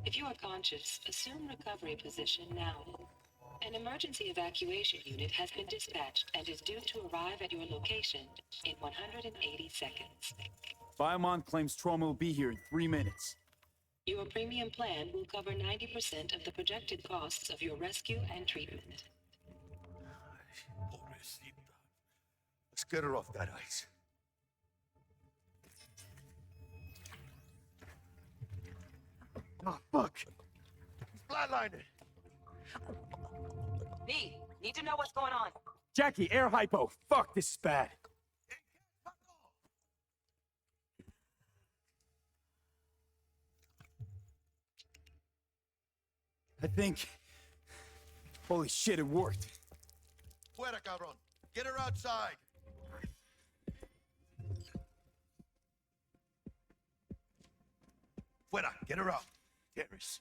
S21: If you are conscious, assume recovery position now. An emergency evacuation unit has been dispatched and is due to arrive at your location in 180 seconds.
S3: Biomon claims trauma will be here in 3 minutes.
S21: Your premium plan will cover 90% of the projected costs of your rescue and treatment.
S9: Pobrecita. Let's get her off that ice. Oh, fuck. He's flatlining.
S20: V, need to know what's going on.
S3: Jackie, air hypo. Fuck, this is bad. I think... Holy shit, it worked.
S9: Fuera, cabrón. Get her outside. Fuera, get her out. Terrace.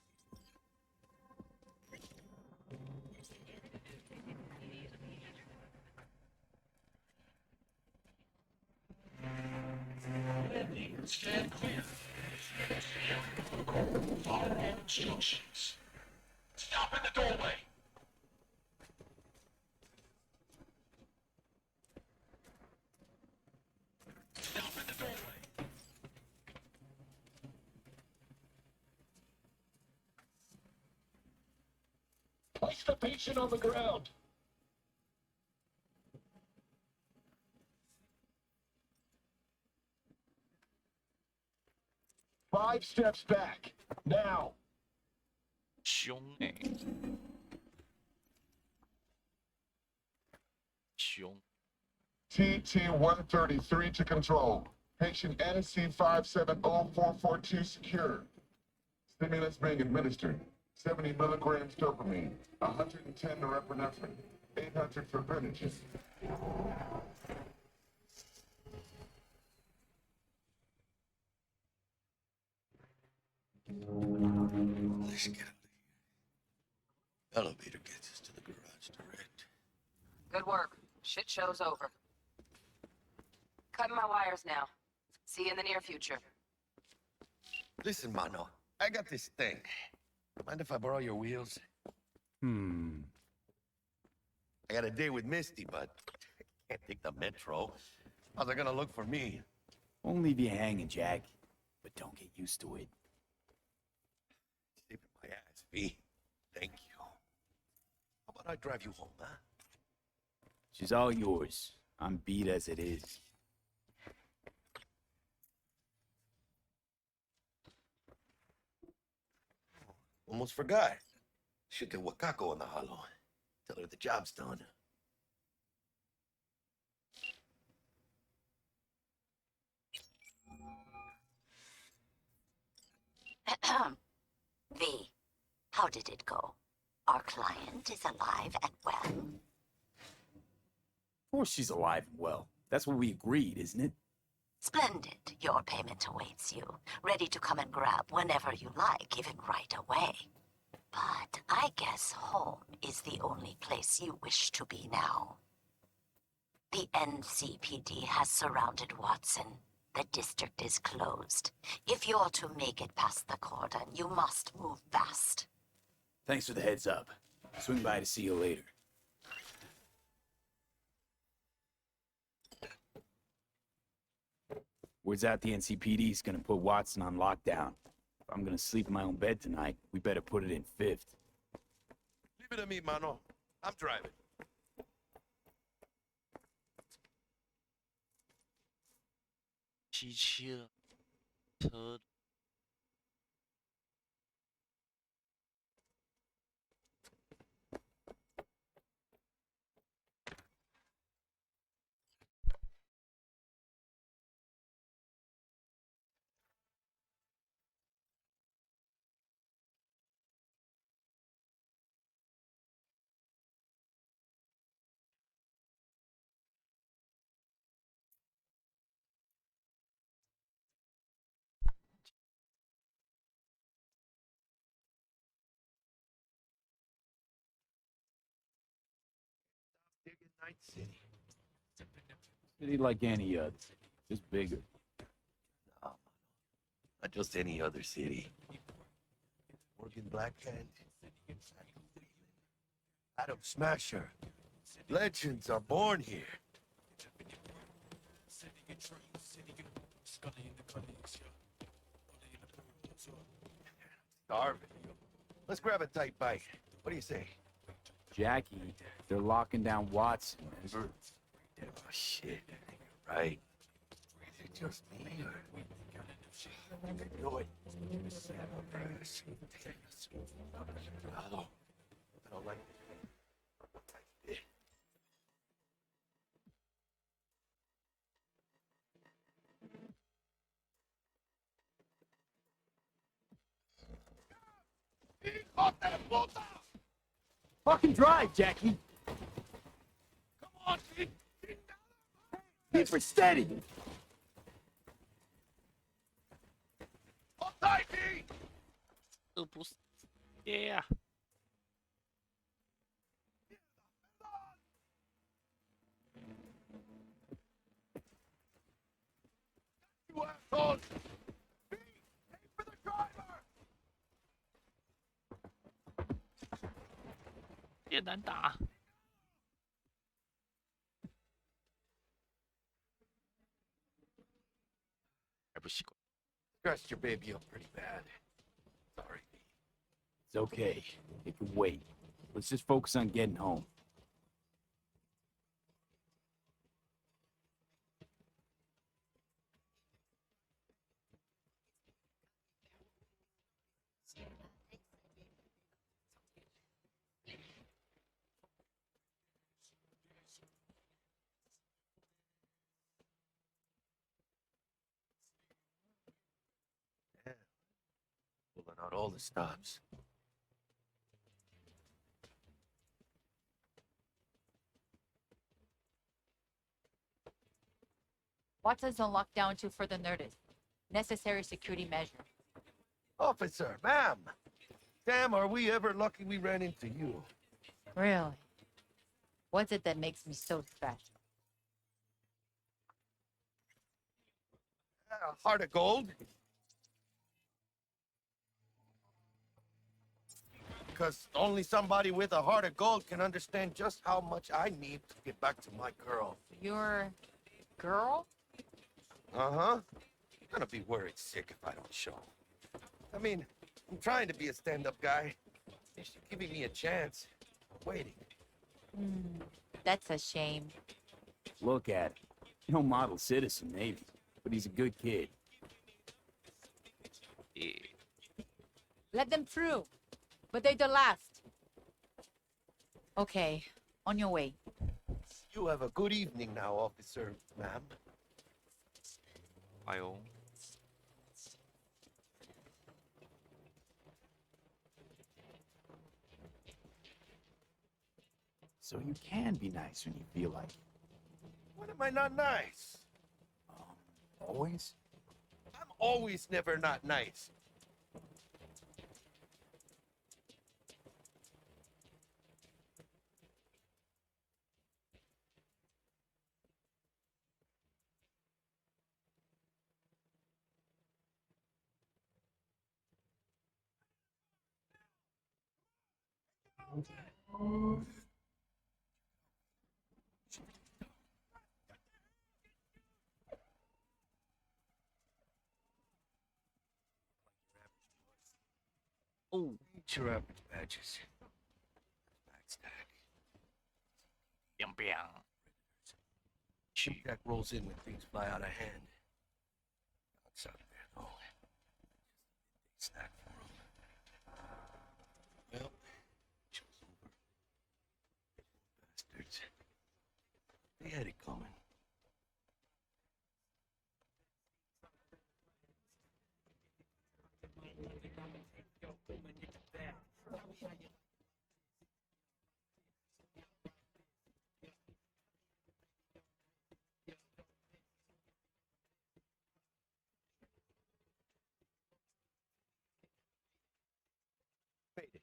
S16: Stand clear. Follow all instructions. Stop in the doorway. Stop in the doorway. Place the patient on the ground. Five steps back. Now.
S18: 凶哎、凶。
S16: TT-133 to control. Patient NC570442 secure. Stimulants being administered. 70 milligrams dopamine, 110 norepinephrine, 800 for Penigen.
S9: Let's get out of here. Elevator gets us to the garage direct.
S20: Good work. Shit show's over. Cutting my wires now. See you in the near future.
S9: Listen, Mano, I got this thing. Mind if I borrow your wheels? I got a date with Misty, but I can't take the metro. How's they gonna look for me?
S3: Won't leave you hanging, Jack. But don't get used to it.
S9: Saving my ass, V. Thank you. How about I drive you home, huh?
S3: She's all yours. I'm beat as it is.
S9: Almost forgot. Should get Wakako on the hollow. Tell her the job's done.
S6: V, how did it go? Our client is alive and well?
S3: Of course she's alive and well. That's what we agreed, isn't it?
S6: Splendid. Your payment awaits you, ready to come and grab whenever you like, even right away. But I guess home is the only place you wish to be now. The NCPD has surrounded Watson. The district is closed. If you're to make it past the cordon, you must move fast.
S3: Thanks for the heads up. Swing by to see you later. Word's out the NCPD's gonna put Watson on lockdown. If I'm gonna sleep in my own bed tonight, we better put it in 5th.
S9: Leave it to me, mano. I'm driving. Night City.
S3: City like any other, just bigger.
S9: No, not just any other city. Morgan Blackhand, Adam Smasher. Legends are born here. Starving. Let's grab a tight bite. What do you say?
S3: Jackie, they're locking down Watson. Remember?
S9: Oh, shit. Right. Is it just me or... I know it. Hello. I don't like it.
S3: Fucking drive, Jackie!
S9: Come on, kid!
S3: Keep her steady!
S9: Hold tight, V!
S18: Yeah.
S9: You assholes! V, aim for the driver!
S18: 越难打。还不习惯。
S9: Scratched your baby up pretty bad. Sorry.
S3: It's okay. It can wait. Let's just focus on getting home.
S9: Pulling out all the stops.
S4: Watson's on lockdown to further notice. Necessary security measure.
S9: Officer, ma'am! Damn, are we ever lucky we ran into you.
S4: Really? What's it that makes me so special?
S9: Heart of gold? because only somebody with a heart of gold can understand just how much I need to get back to my girl.
S4: Your girl?
S9: Uh-huh. I'm gonna be worried sick if I don't show. I mean, I'm trying to be a stand-up guy. She's giving me a chance. I'm waiting.
S4: That's a shame.
S3: Look at him. No model citizen, maybe, but he's a good kid.
S18: Yeah.
S19: Let them through. But they're the last.
S4: Okay, on your way.
S9: You have a good evening now, officer, ma'am.
S18: 아유.
S3: So you can be nice when you feel like it.
S9: When am I not nice?
S3: Always?
S9: I'm always never not nice.
S18: Oh.
S9: Eat your average badges. Backstack.
S18: Bang bang.
S9: Chipjack rolls in when things fly out of hand. It's out there, though. Snack for him. Well, show's over. Bastards. They had it coming. Made it.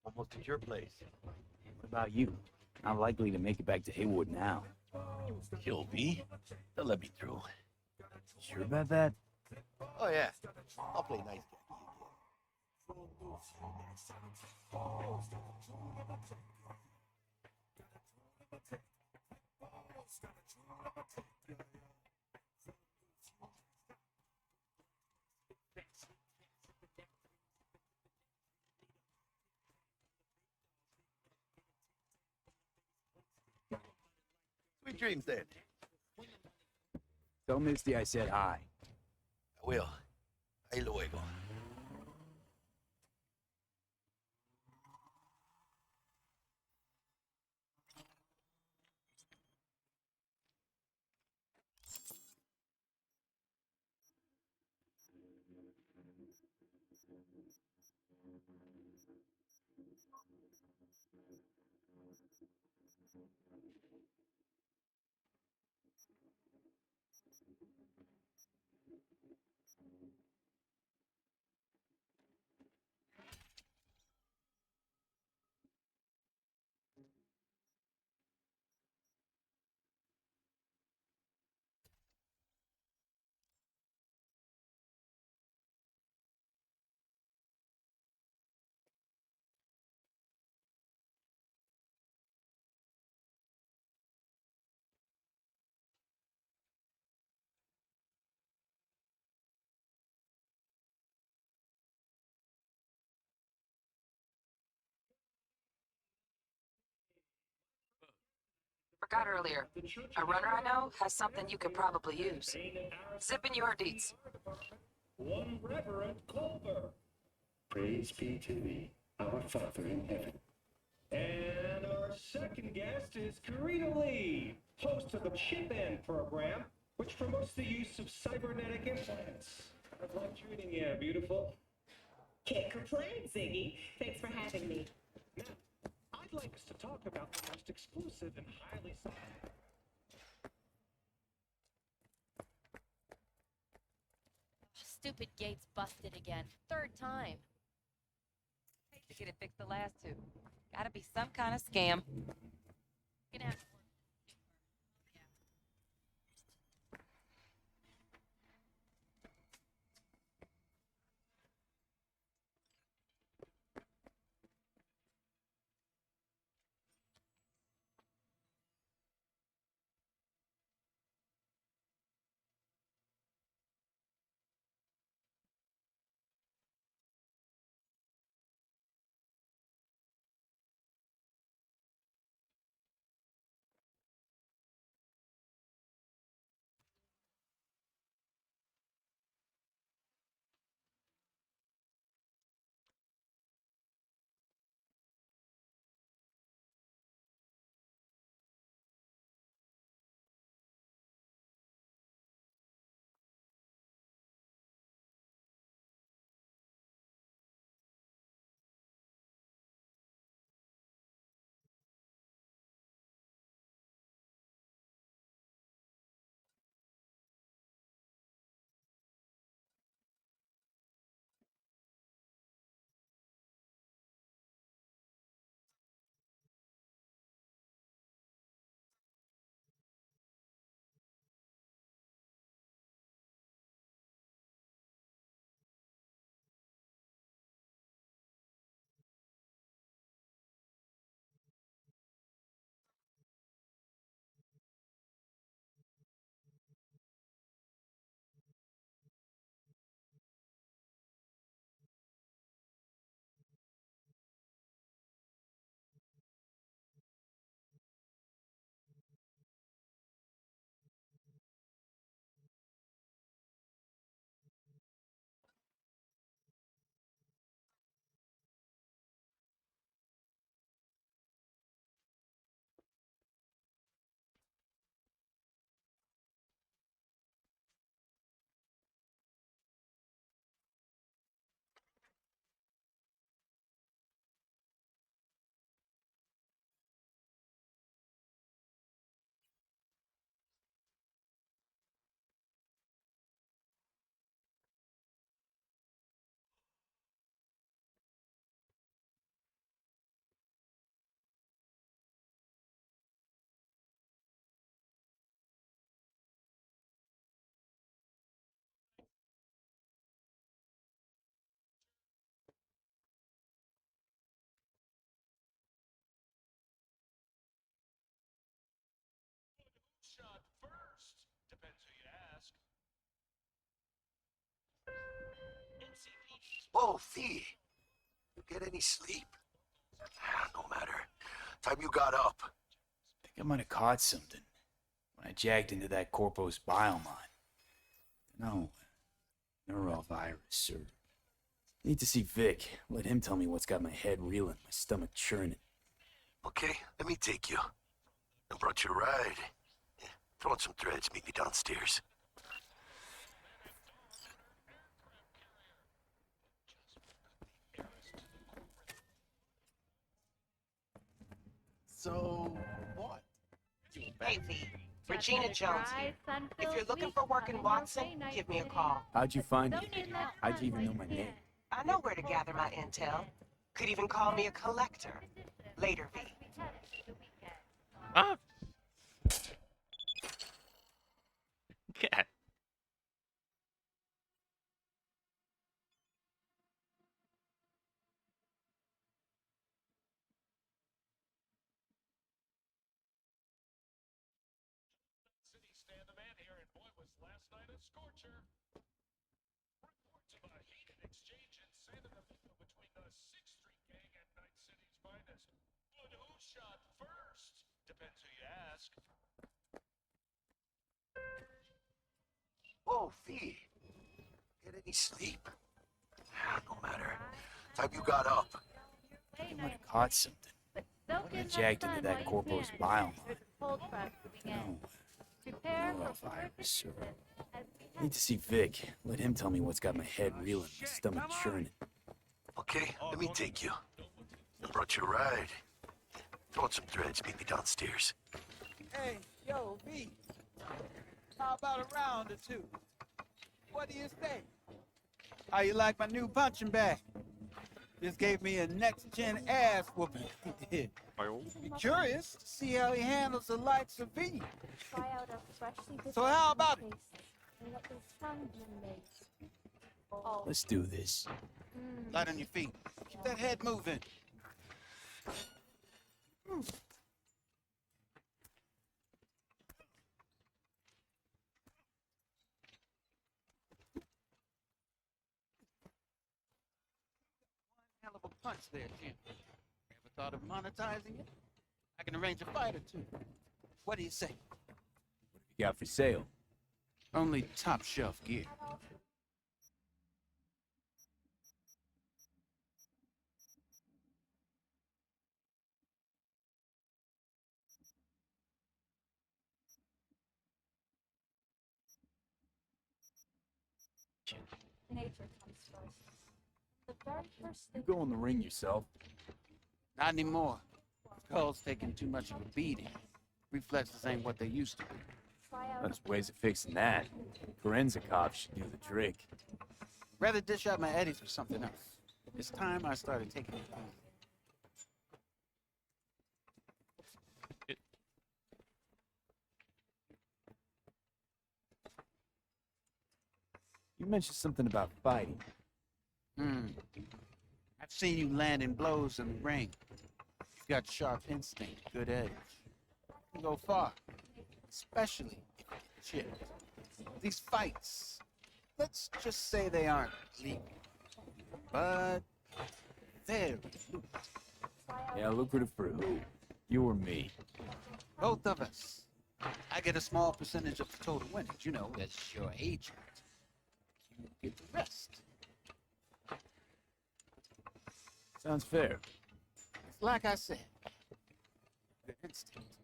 S9: Almost at your place.
S3: What about you? Not likely to make it back to Haywood now.
S9: You'll be. They'll let me through.
S3: Sure about that?
S9: Oh, yeah. I'll play nice guy. Sweet dreams, then.
S3: Tell Misty I said hi.
S9: I will. Ahí luego.
S20: Forgot earlier. A runner I know has something you could probably use. Zip in your deets.
S8: One Reverend Culver. Praise be to thee, our Father in heaven. And our second guest is Karina Lee, host of the Chip In program, which promotes the use of cybernetic implants. I've loved treating you, beautiful.
S22: Can't complain, Ziggy. Thanks for having me.
S8: Now, I'd like us to talk about the most exclusive and highly sought.
S4: Stupid gate's busted again. Third time.
S20: To get it fixed the last two. Gotta be some kind of scam.
S4: Gonna have to
S9: Oh, Fee. You get any sleep? No matter. Time you got up.
S3: I think I might have caught something when I jacked into that Corpo's biomon. No, neurovirus or... Need to see Vic. Let him tell me what's got my head reeling, my stomach churning.
S9: Okay, let me take you. I brought you a ride. Yeah, throw on some threads, meet me downstairs.
S12: So, what?
S20: Hey, V. Regina Jones here. If you're looking for work in Watson, give me a call.
S3: How'd you find me? How'd you even know my name?
S20: I know where to gather my intel. Could even call me a collector. Later, V.
S18: Ah. God.
S9: Oh, Fee. Get any sleep? No matter. Time you got up.
S3: I think I might have caught something when I jacked into that Corpo's biomon. No, neurovirus or... Need to see Vic. Let him tell me what's got my head reeling, my stomach churning.
S9: Okay, let me take you. I brought you a ride. Throw on some threads, meet me downstairs.
S2: Hey, yo, V. How about a round or two? What do you say? How you like my new punching bag? Just gave me a next-gen ass whooping. Be curious to see how he handles the likes of V. So how about it?
S3: Let's do this.
S2: Light on your feet. Keep that head moving. Hell of a punch there, Jim. Ever thought of monetizing it? I can arrange a fight or two. What do you say?
S3: What have you got for sale?
S2: Only top shelf gear.
S4: Nature comes first. The very first
S3: You
S4: thing
S3: go in the ring yourself.
S2: Not anymore. Skull's taking too much of a beating. Reflexes ain't what they used to be.
S3: There's ways of fixing that. Forensicov should do the trick.
S2: Rather dish out my eddies for something else. It's time I started taking it easy.
S3: You mentioned something about fighting.
S2: I've seen you landing blows in the ring. You've got sharp instinct, good edge. You can go far, especially if you get chipped. These fights, let's just say they aren't legal, but very lucrative.
S3: Yeah, lucrative for who? You or me?
S2: Both of us. I get a small percentage of the total winnings, you know, as your agent. You get the rest.
S3: Sounds fair.
S2: Like I said, good instinct.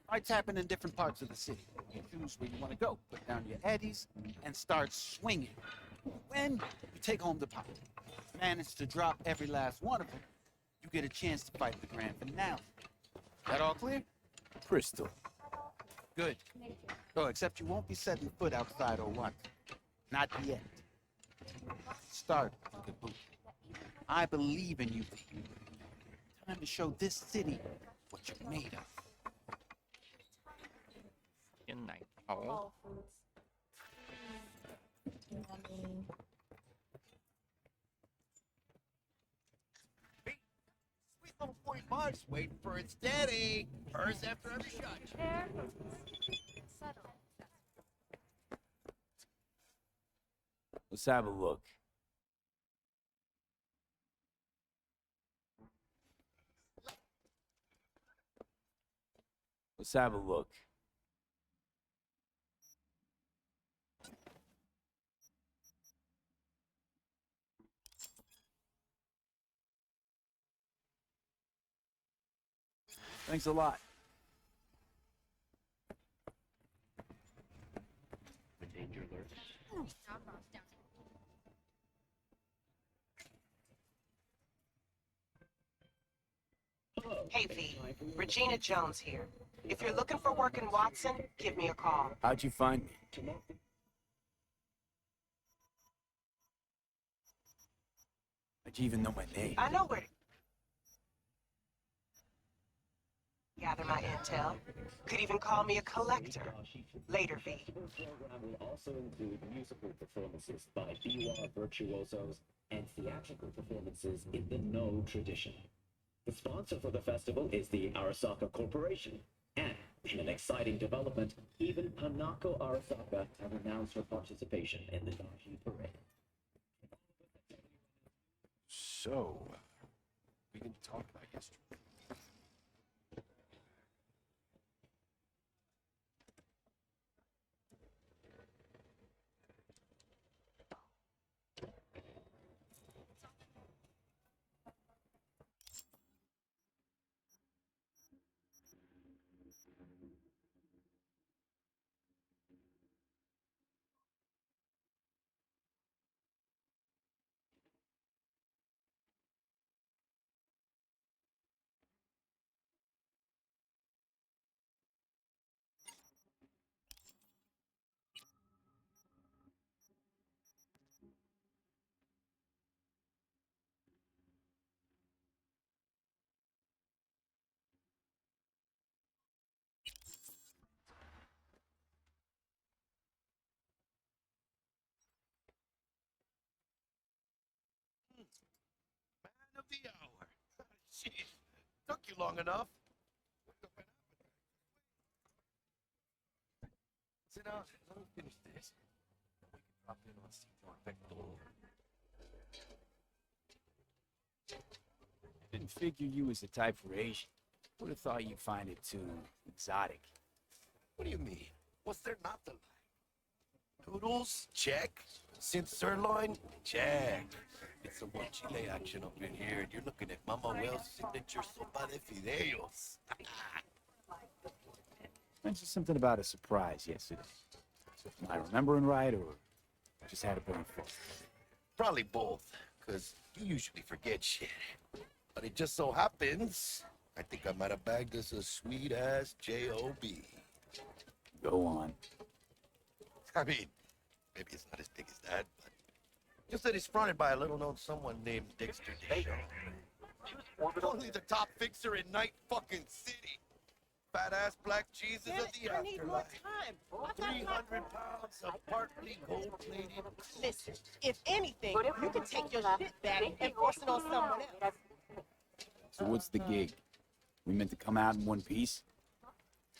S2: Fights happen in different parts of the city. You choose where you want to go, put down your eddies, and start swinging. When you take home the pot, manage to drop every last one of them, you get a chance to fight the grand finale. That all clear?
S3: Crystal.
S2: Good. Oh, except you won't be setting foot outside or what? Not yet. Start with the boot. I believe in you, V. Time to show this city what you're made of.
S18: Good night. Oh.
S2: Sweet little 45's waiting for its daddy. First after every shot.
S3: Let's have a look. Let's have a look. Thanks a lot.
S20: Hey, V. Regina Jones here. If you're looking for work in Watson, give me a call.
S3: How'd you find me? How'd you even know my name?
S20: I know where to gather my intel. Could even call me a collector. Later, V.
S8: The program will also include musical performances by biwa virtuosos and theatrical performances in the No tradition. The sponsor for the festival is the Arasaka Corporation. And in an exciting development, even Hanako Arasaka have announced her participation in the Daji Parade.
S7: So, we can talk about history.
S9: Man of the hour. Jeez, took you long enough. Sit down. Let me finish this. We can drop in on C4
S3: Didn't figure you was the type for Asian. Would have thought you'd find it too exotic.
S9: What do you mean? What's there not to like? Noodles? Check. Synth sirloin? Check. It's some more chile action up in here, and you're looking at Mama Wells' signature sopa de fideos.
S3: Mentioned something about a surprise yesterday. Am I remembering right, or just had a brain fart?
S9: Probably both, because you usually forget shit. But it just so happens, I think I might have bagged us a sweet-ass J.O.B.
S3: Go on.
S9: I mean, maybe it's not as big as that, but just that it's fronted by a little-known someone named Dexter Deshawn. Only the top fixer in Night fucking City. Fat-ass black Jesus of the
S20: I need more
S9: afterlife.
S20: time.
S9: 300 pounds of partly gold-plated.
S20: Listen, if anything, you can take your shit back and force it on someone else.
S3: So what's the gig? We meant to come out in one piece?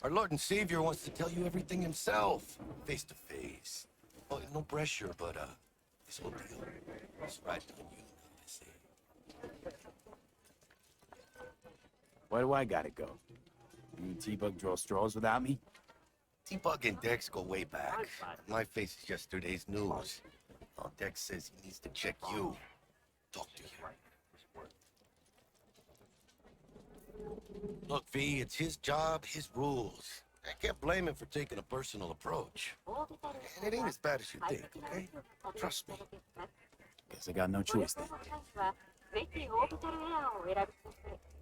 S9: Our Lord and Savior wants to tell you everything himself, face to face. Oh, no pressure, but this whole deal is right on you, I say.
S3: Why do I gotta go? You and T-Bug draw straws without me?
S9: T-Bug and Dex go way back. My face is yesterday's news. Oh, Dex says he needs to check you. Talk to you. Look, V, it's his job, his rules. I can't blame him for taking a personal approach. And it ain't as bad as you think, okay? Trust me.
S3: Guess I got no choice then.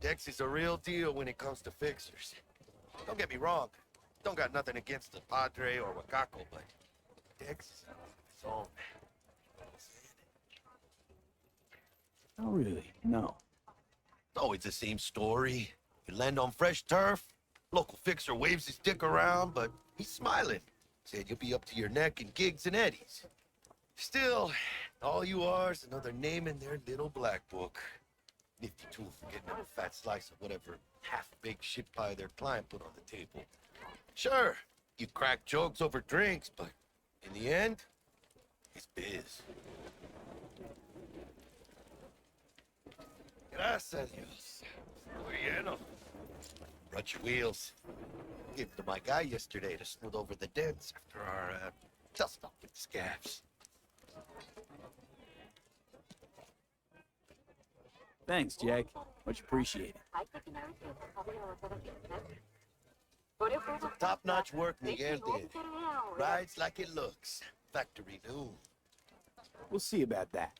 S9: Dex is a real deal when it comes to fixers. Don't get me wrong. Don't got nothing against the Padre or Wakako, but Dex is his own.
S3: Oh, really? No.
S9: It's always the same story. You land on fresh turf, local fixer waves his dick around, but he's smiling. Said you'll be up to your neck in gigs and eddies. Still, all you are is another name in their little black book. Nifty tool for getting them a fat slice of whatever half-baked shit pie their client put on the table. Sure, you crack jokes over drinks, but in the end, it's biz. Gracias a Dios. Muy lleno. Rut your wheels. Gave it to my guy yesterday to smooth over the dents after our dust-up with scabs.
S3: Thanks, Jack. Much appreciated.
S9: Top-notch work Miguel did. Rides like it looks. Factory new.
S3: We'll see about that.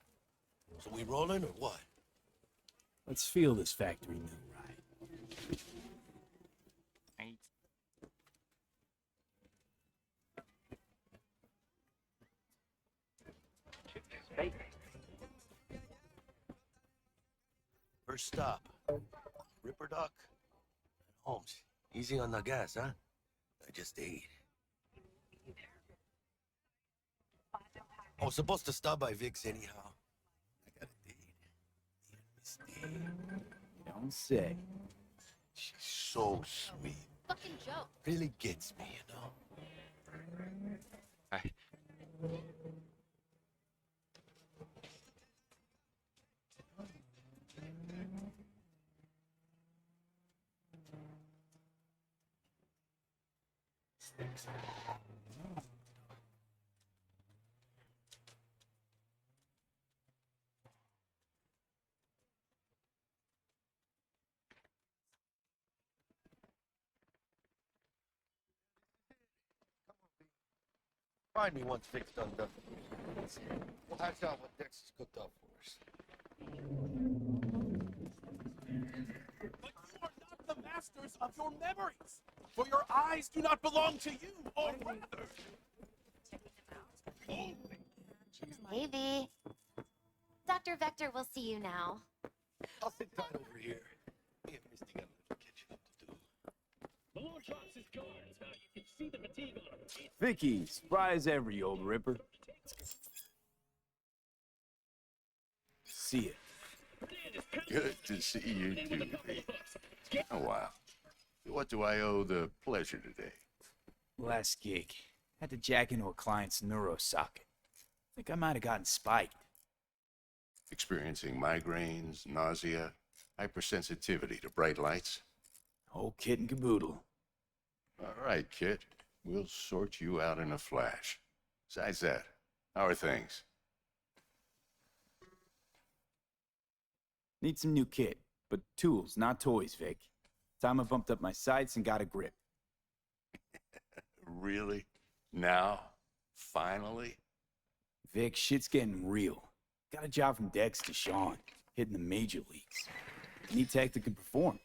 S9: So we rolling or what?
S3: Let's feel this factory new ride.
S9: First stop. Ripper Duck. Holmes, easy on the gas, huh? I just ate. I was supposed to stop by Vic's anyhow. I got a date.
S3: Don't say.
S9: She's so sweet.
S4: Fucking joke.
S9: Really gets me, you know?
S18: Hi.
S9: Find me once Vic's done. We'll hash out what Dex has cooked up for us.
S7: But you are not the masters of your memories, for your eyes do not belong to you or rather.
S5: Maybe. Dr. Vector will see you now.
S9: I'll sit tight over here. Me and Misty got a little catching up to do.
S8: The Lord drops his guard. Now you can see the fatigue on him.
S3: Vicky, surprise every old Ripper. See ya.
S10: Good to see you too, Vic. Oh, wow. What do I owe the pleasure today?
S3: Last gig. Had to jack into a client's neurosocket. Think I might have gotten spiked.
S10: Experiencing migraines, nausea, hypersensitivity to bright lights?
S3: Whole kit and caboodle.
S10: All right, Kit. We'll sort you out in a flash. Besides that, how are things?
S3: Need some new kit, but tools, not toys, Vic. Time I bumped up my sights and got a grip.
S10: Really? Now? Finally?
S3: Vic, shit's getting real. Got a job from Dex to Sean, hitting the major leagues. Need tech that can perform.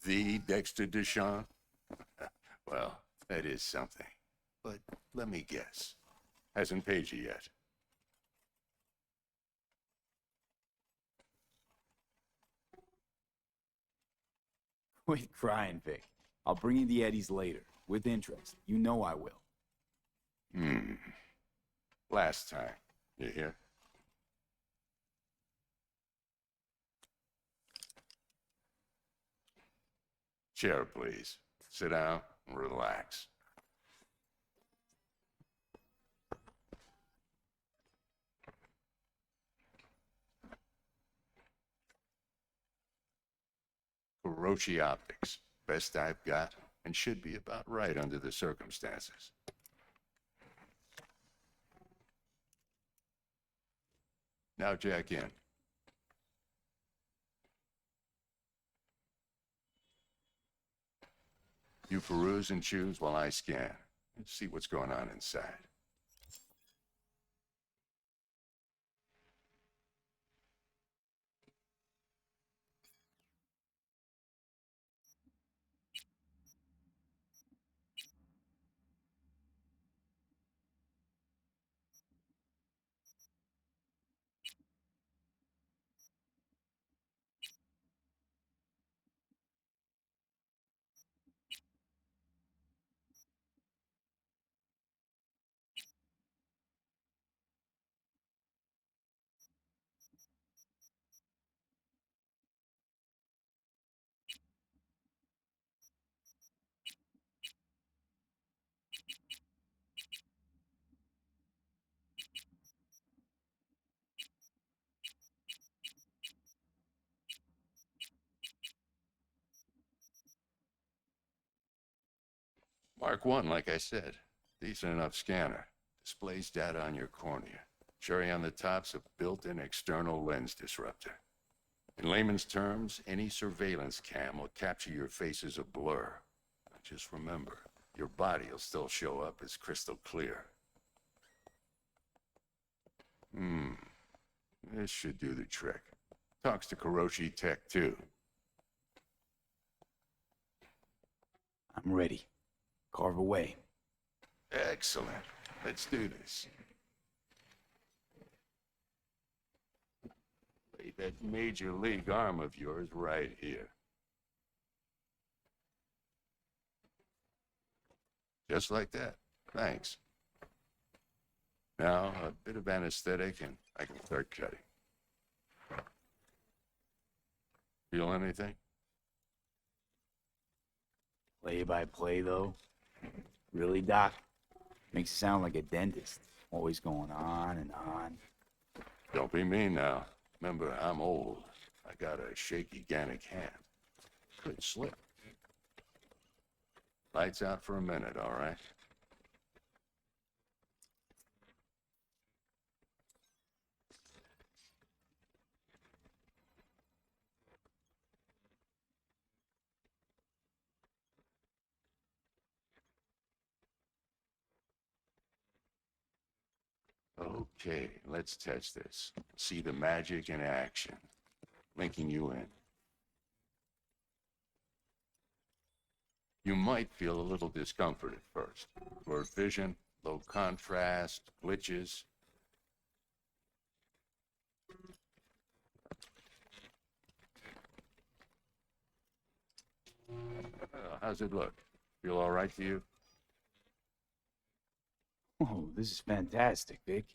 S10: The Dexter Deshawn? Well, that is something. But let me guess. Hasn't paid you yet.
S3: Quit crying, Vic. I'll bring you the Eddies later, with interest. You know I will.
S10: Last time. You hear? Chair, please. Sit down and relax. Kuroshi Optics. Best I've got, and should be about right under the circumstances. Now jack in. You peruse and choose while I scan. Let's see what's going on inside. Mark 1, like I said. Decent enough scanner. Displays data on your cornea. Cherry on the top's a built-in external lens disruptor. In layman's terms, any surveillance cam will capture your face as a blur. Just remember, your body will still show up as crystal clear. This should do the trick. Talks to Kuroshi Tech, too.
S3: I'm ready. Carve away.
S10: Excellent. Let's do this. Lay that major league arm of yours right here. Just like that. Thanks. Now, a bit of anesthetic and I can start cutting. Feel anything?
S3: Play by play, though? Really, Doc? Makes you sound like a dentist. Always going on and on.
S10: Don't be mean now. Remember, I'm old. I got a shaky Gannic hand. Could slip. Lights out for a minute, all right? Okay, let's test this. See the magic in action. Linking you in. You might feel a little discomfort at first. Blurred vision, low contrast, glitches. How's it look? Feel all right to you?
S3: Oh, this is fantastic, Vic.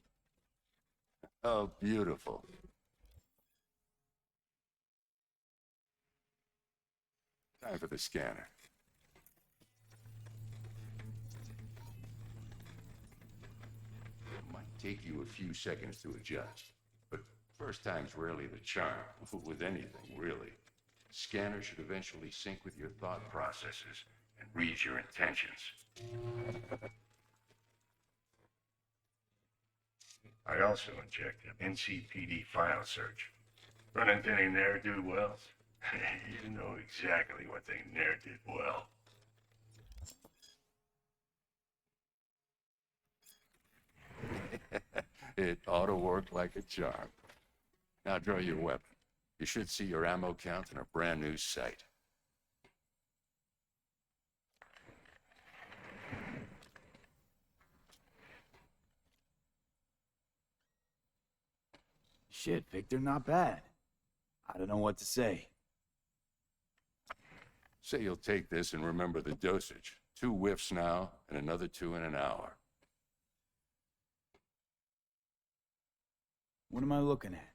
S10: Oh, beautiful. Time for the scanner. It might take you a few seconds to adjust, but first time's rarely the charm, with anything, really. Scanner should eventually sync with your thought processes and read your intentions.
S8: I also injected NCPD file search. Run into any ne'er-do-wells? You know exactly what they ne'er did well.
S10: It ought to work like a charm. Now draw your weapon. You should see your ammo count in a brand new sight.
S3: Shit, Victor, not bad. I don't know what to say.
S10: Say you'll take this and remember the dosage. 2 whiffs now, and another 2 in an hour.
S3: What am I looking at?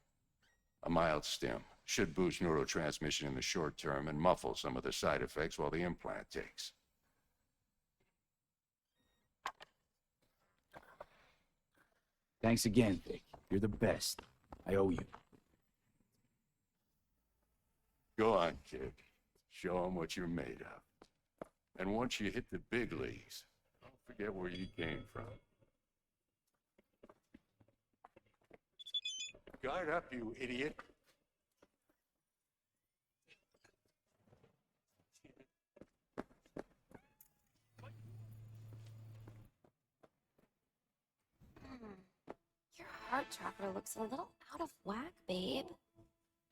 S10: A mild stim. Should boost neurotransmission in the short term and muffle some of the side effects while the implant takes.
S3: Thanks again, Vic. You're the best. I owe you.
S10: Go on, kid. Show them what you're made of. And once you hit the big leagues, don't forget where you came from. Guard up, you idiot.
S5: Your heart chakra looks a little out of whack, babe.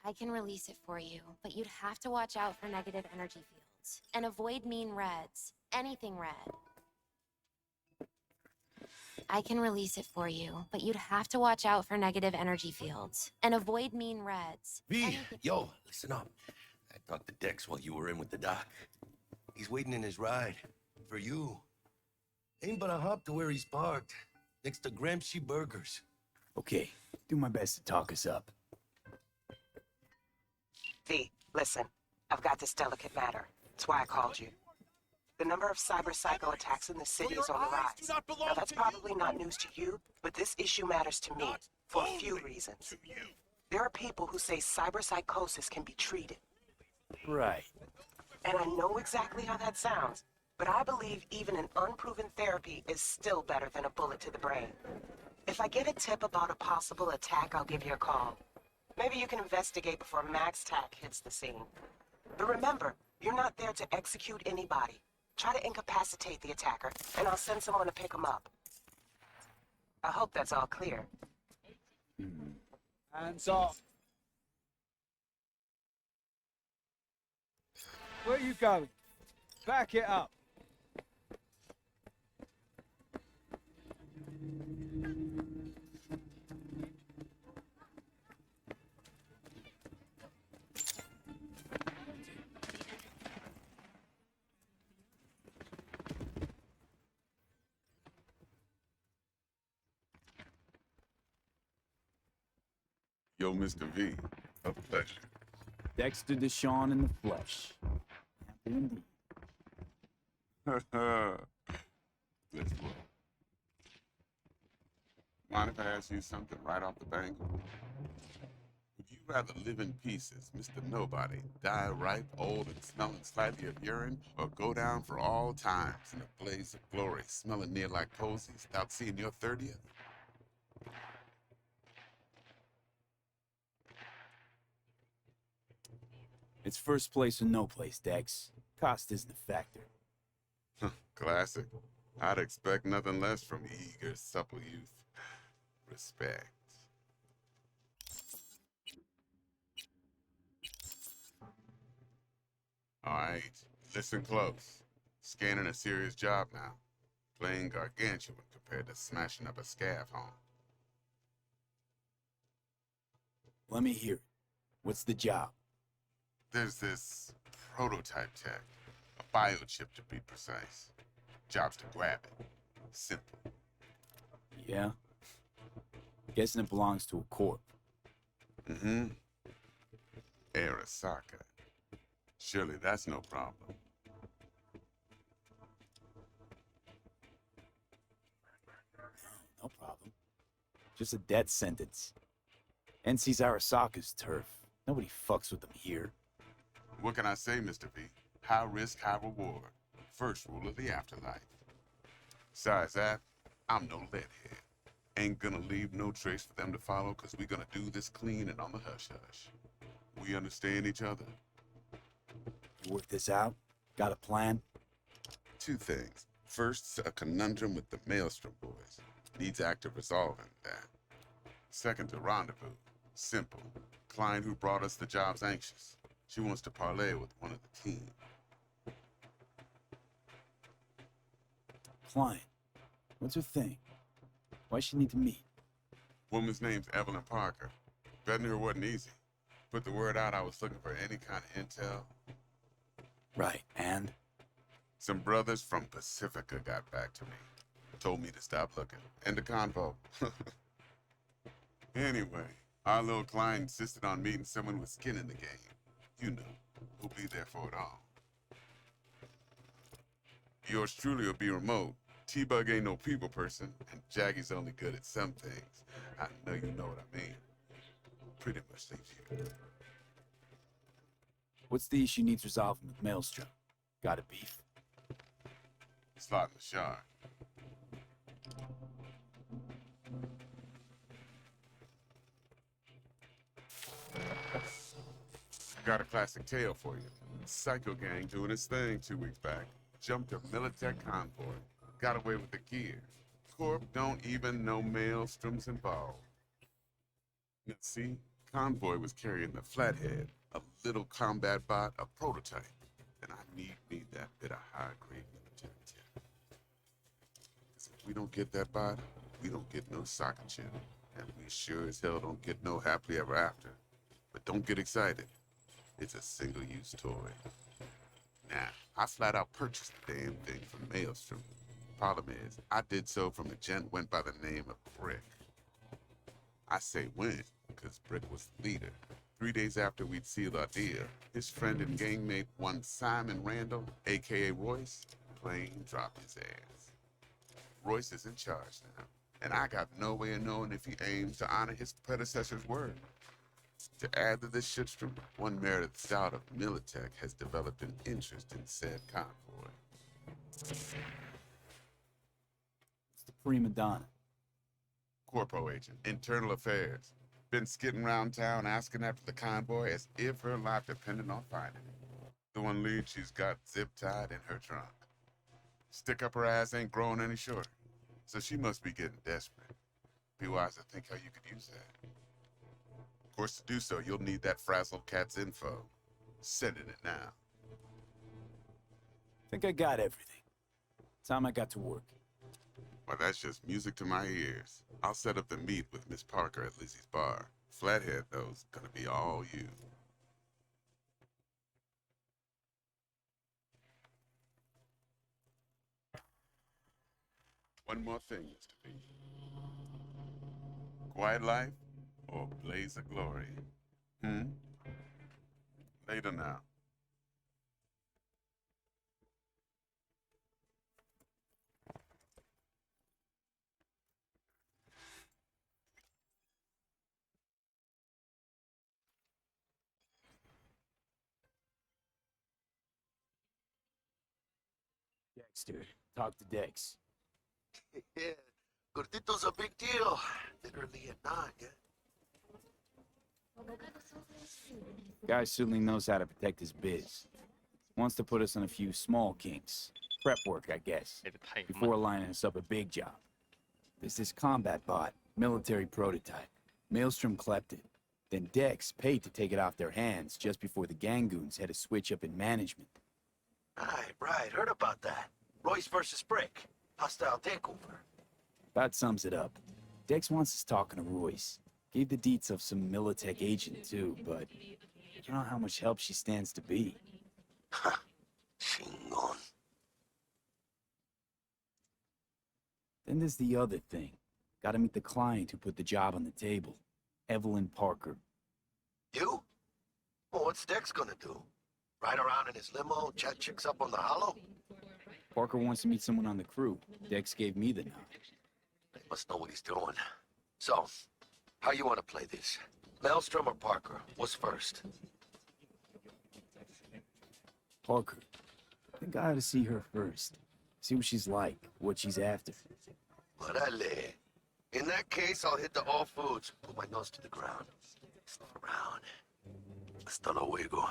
S5: I can release it for you, but you'd have to watch out for negative energy fields. And avoid mean reds. Anything red. I can release it for you, but you'd have to watch out for negative energy fields. And avoid mean reds.
S9: V, yo, listen up. I talked to Dex while you were in with the doc. He's waiting in his ride. For you. Ain't but a hop to where he's parked. Next to Gramsci Burgers.
S3: Okay, do my best to talk us up.
S20: V, listen. I've got this delicate matter. That's why I called you. The number of cyber-psycho attacks in the city is on the rise. Now, that's probably not news to you, but this issue matters to me for a few reasons. There are people who say cyberpsychosis can be treated.
S3: Right.
S20: And I know exactly how that sounds, But I believe even an unproven therapy is still better than a bullet to the brain. If I get a tip about a possible attack, I'll give you a call. Maybe you can investigate before Max Tack hits the scene. But remember, you're not there to execute anybody. Try to incapacitate the attacker, and I'll send someone to pick him up. I hope that's all clear.
S2: Hands off. Where you going? Back it up.
S16: Yo, Mr. V, a pleasure.
S3: Dexter Deshawn in the flesh. Indeed.
S16: Let's roll. Mind if I ask you something right off the bank? Would you rather live in pieces, Mr. Nobody, die ripe, old, and smelling slightly of urine, or go down for all times in a blaze of glory, smelling near like posies, without seeing your 30th?
S3: It's first place or no place, Dex. Cost isn't a factor.
S16: Classic. I'd expect nothing less from eager, supple youth. Respect. All right, listen close. Scanning a serious job now. Playing gargantuan compared to smashing up a scav home.
S3: Let me hear it. What's the job?
S16: There's this prototype tech, a biochip to be precise. Job's to grab it. Simple.
S3: Yeah? Guessing it belongs to a corp.
S16: Mm-hmm. Arasaka. Surely that's no problem.
S3: No problem. Just a death sentence. NC's Arasaka's turf. Nobody fucks with them here.
S16: What can I say, Mr. V? High risk, high reward. First rule of the afterlife. Besides that, I'm no leadhead. Ain't gonna leave no trace for them to follow, cause we gonna do this clean and on the hush-hush. We understand each other?
S3: You work this out? Got a plan?
S16: Two things. First, a conundrum with the Maelstrom boys. Needs active resolving that. Second, a rendezvous. Simple. Client who brought us the job's anxious. She wants to parlay with one of the team.
S3: Client. What's her thing? Why she need to meet?
S16: Woman's name's Evelyn Parker. Betting her wasn't easy. Put the word out I was looking for any kind of intel.
S3: Right, and?
S16: Some brothers from Pacifica got back to me. Told me to stop looking. End of convo. Anyway, our little client insisted on meeting someone with skin in the game. You know, who'll be there for it all. Yours truly will be remote. T-Bug ain't no people person, and Jaggy's only good at some things. I know you know what I mean. Pretty much leaves you.
S3: What's the issue needs resolving with Maelstrom? Got a beef?
S16: Slot in the shard. Got a classic tale for you. Psycho gang doing its thing 2 weeks back. Jumped a Militech convoy. Got away with the gear. Corp don't even know Maelstrom's involved. Now see, convoy was carrying the Flathead, a little combat bot, a prototype. And I need that bit of high-grade military tech. 'Cause if we don't get that bot, we don't get no soccer chip. And we sure as hell don't get no happily ever after. But don't get excited. It's a single-use toy. Now, I flat out purchased the damn thing from Maelstrom. Problem is, I did so from a gent went by the name of Brick. I say went, because Brick was the leader. 3 days after we'd sealed our deal, his friend and gangmate, one Simon Randall, a.k.a. Royce, plain dropped his ass. Royce is in charge now, and I got no way of knowing if he aims to honor his predecessor's word. To add to this shitstorm, one Meredith Stout of Militech has developed an interest in said convoy.
S3: It's the prima donna.
S11: Corpo agent, internal affairs. Been skidding around town asking after the convoy as if her life depended on finding it. The one lead she's got zip-tied in her trunk. Stick up her ass ain't growing any shorter, so she must be getting desperate. Be wise to think how you could use that. Of course, to do so, you'll need that frazzled cat's info. Sending it now.
S3: Think I got everything. Time I got to work.
S11: Well, that's just music to my ears. I'll set up the meet with Miss Parker at Lizzie's bar. Flathead, though, is gonna be all you. One more thing, Mr. B. Quiet life or blaze of glory? Later now.
S3: Dexter, talk to Dex.
S9: Yeah, Gordito's a big deal. Literally at 9, yeah?
S3: Guy certainly knows how to protect his biz. Wants to put us on a few small kinks. Prep work, I guess. Before lining us up a big job. There's this combat bot, military prototype. Maelstrom clept it. Then Dex paid to take it off their hands just before the Gangoons had a switch up in management.
S9: Right. Heard about that. Royce versus Brick. Hostile takeover.
S3: That sums it up. Dex wants us talking to Royce. Gave the deets of some Militech agent too, but you don't know how much help she stands to be.
S9: Chingon.
S3: Then there's the other thing. Gotta meet the client who put the job on the table. Evelyn Parker.
S9: You? Well, what's Dex gonna do? Ride around in his limo, chat chicks up on the hollow?
S3: Parker wants to meet someone on the crew. Dex gave me the nod.
S9: He must know what he's doing. So, how you want to play this? Maelstrom or Parker? What's first?
S3: Parker. I think I ought to see her first. See what she's like, what she's after.
S9: Orale. In that case, I'll hit the all foods. Put my nose to the ground. Sniff around. Hasta luego.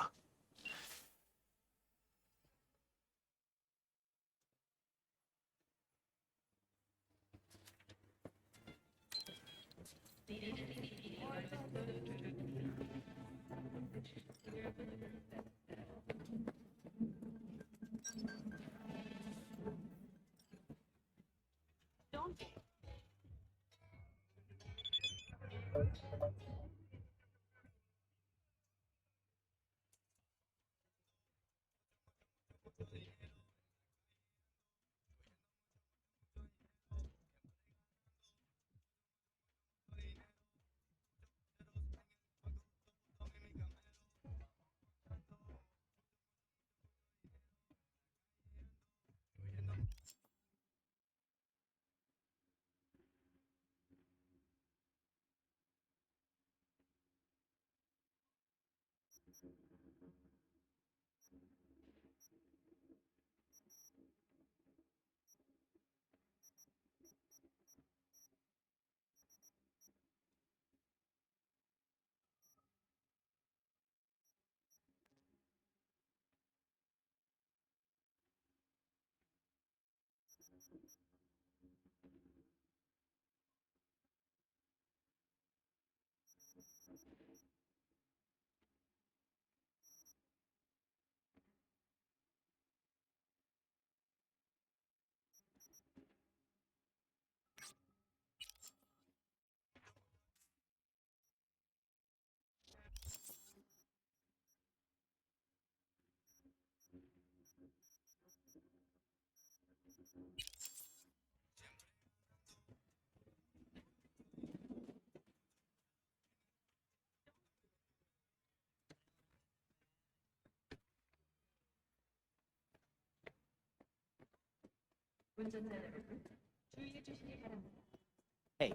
S14: Hey,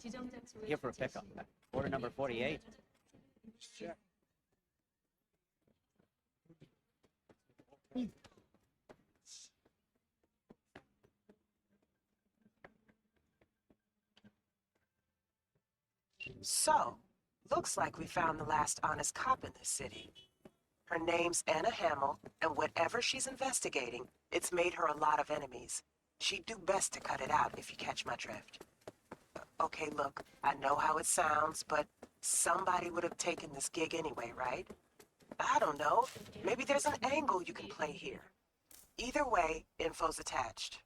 S14: here for a pickup. Order number 48.
S2: Check.
S20: So, looks like we found the last honest cop in this city. Her name's Anna Hamill, and whatever she's investigating, it's made her a lot of enemies. She'd do best to cut it out if you catch my drift. Okay, look, I know how it sounds, but somebody would have taken this gig anyway, right? I don't know. Maybe there's an angle you can play here. Either way, info's attached.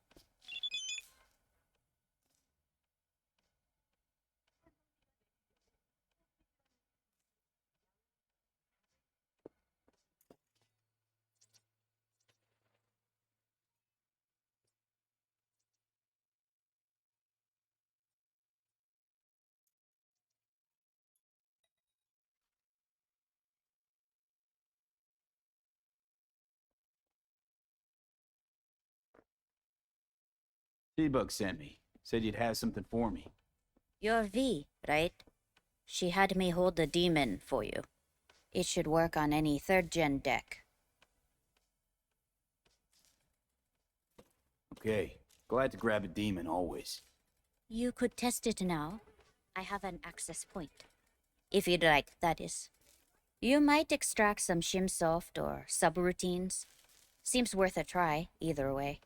S3: T-Bug sent me. Said you'd have something for me.
S1: You're V, right? She had me hold the demon for you. It should work on any 3rd-gen deck.
S3: Okay. Glad to grab a demon, always.
S1: You could test it now. I have an access point. If you'd like, that is. You might extract some shimsoft or subroutines. Seems worth a try, either way.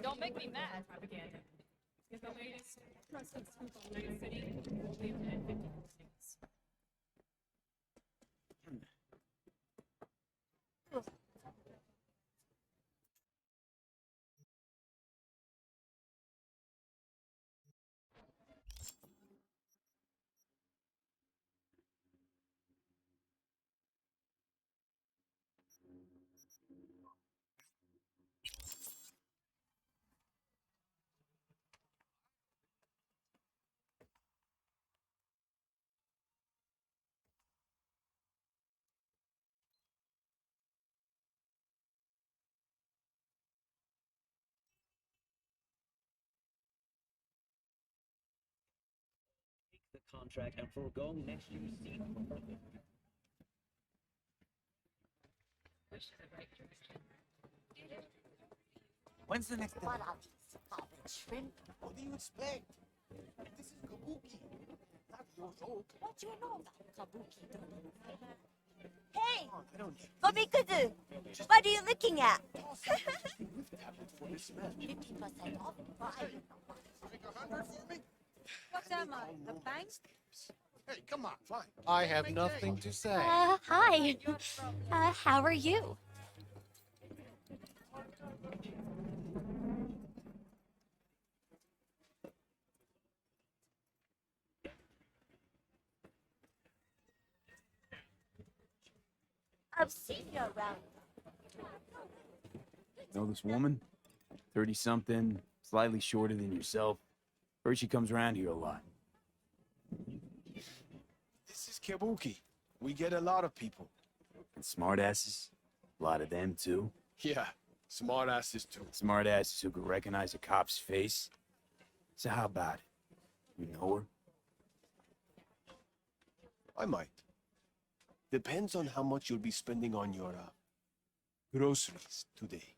S4: Don't make me mad. Propaganda is the latest trusted scoop on Night City. Only in 50 states.
S14: The contract and forego next year's season.
S2: When's the next
S6: What are these? Carbon shrimp?
S2: What do you expect? This is kabuki. Not yours old.
S6: What do you know about kabuki?
S15: Hey!
S2: I don't.
S15: Komikuzu! What are you looking at?
S6: 50% off.
S19: What's Emma? The bank?
S7: Hey, come on, fine.
S17: I have nothing to say.
S1: Hi. How are you?
S15: I've seen you around.
S3: Know this woman? 30-something, slightly shorter than yourself. Heard she comes around here a lot.
S7: This is Kabuki. We get a lot of people.
S3: And smartasses? A lot of them, too.
S7: Yeah, smart asses too.
S3: Smartasses who could recognize a cop's face. So how about it? You know her?
S7: I might. Depends on how much you'll be spending on your groceries today.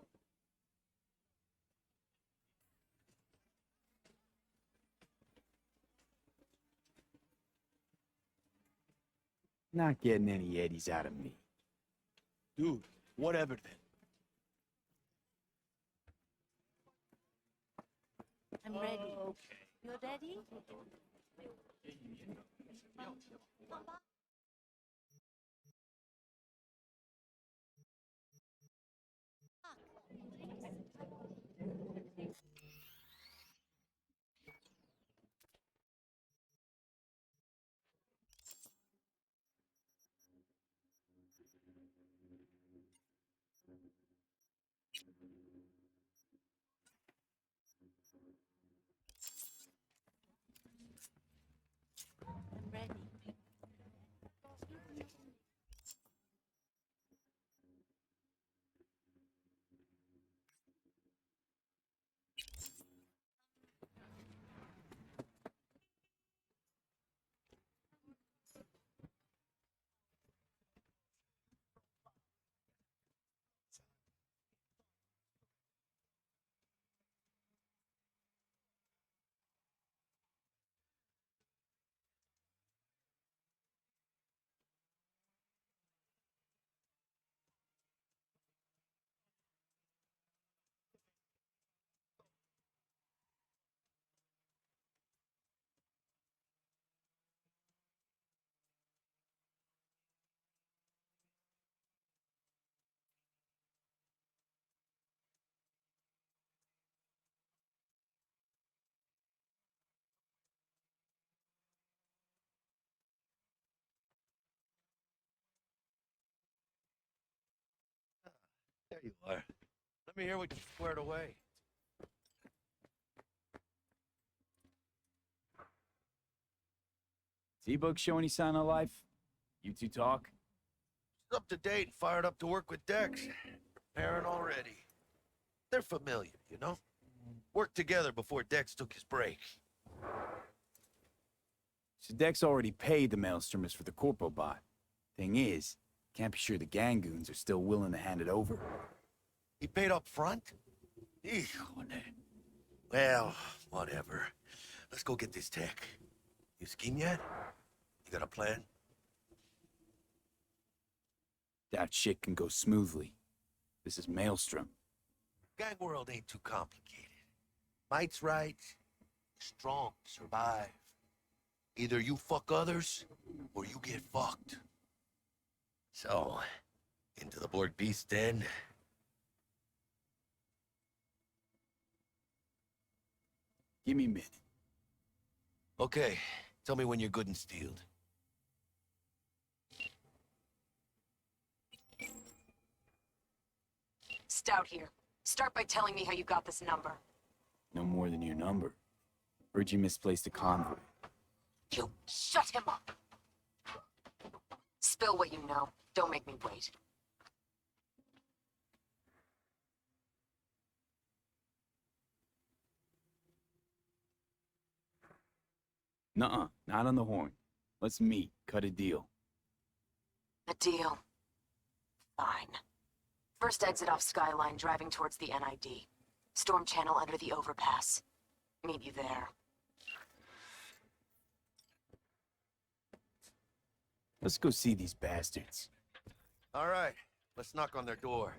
S3: Not getting any eddies out of me.
S7: Dude, whatever then.
S15: I'm ready. You ready? I'm ready.
S9: There you are. Let me hear what you squared away.
S3: T-Bug show any sign of life? You two talk?
S9: She's up to date and fired up to work with Dex. Preparing already. They're familiar, you know? Worked together before Dex took his break.
S3: So Dex already paid the maelstromers for the corpo bot. Thing is, can't be sure the Gangoons are still willing to hand it over.
S9: He paid up front? Híjole. Well, whatever. Let's go get this tech. You scheme yet? You got a plan?
S3: That shit can go smoothly. This is Maelstrom.
S9: Gang world ain't too complicated. Might's right, strong survive. Either you fuck others, or you get fucked. So, into the Borg Beast Den.
S3: Give me a minute.
S9: Okay, tell me when you're good and steeled.
S5: Stout here. Start by telling me how you got this number.
S3: No more than your number. Heard you misplaced a convoy.
S5: You shut him up! Spill what you know. Don't make me wait.
S3: Nuh-uh, not on the horn. Let's meet, cut a deal.
S5: A deal. Fine. First exit off Skyline, driving towards the NID. Storm channel under the overpass. Meet you there.
S3: Let's go see these bastards.
S9: All right, let's knock on their door.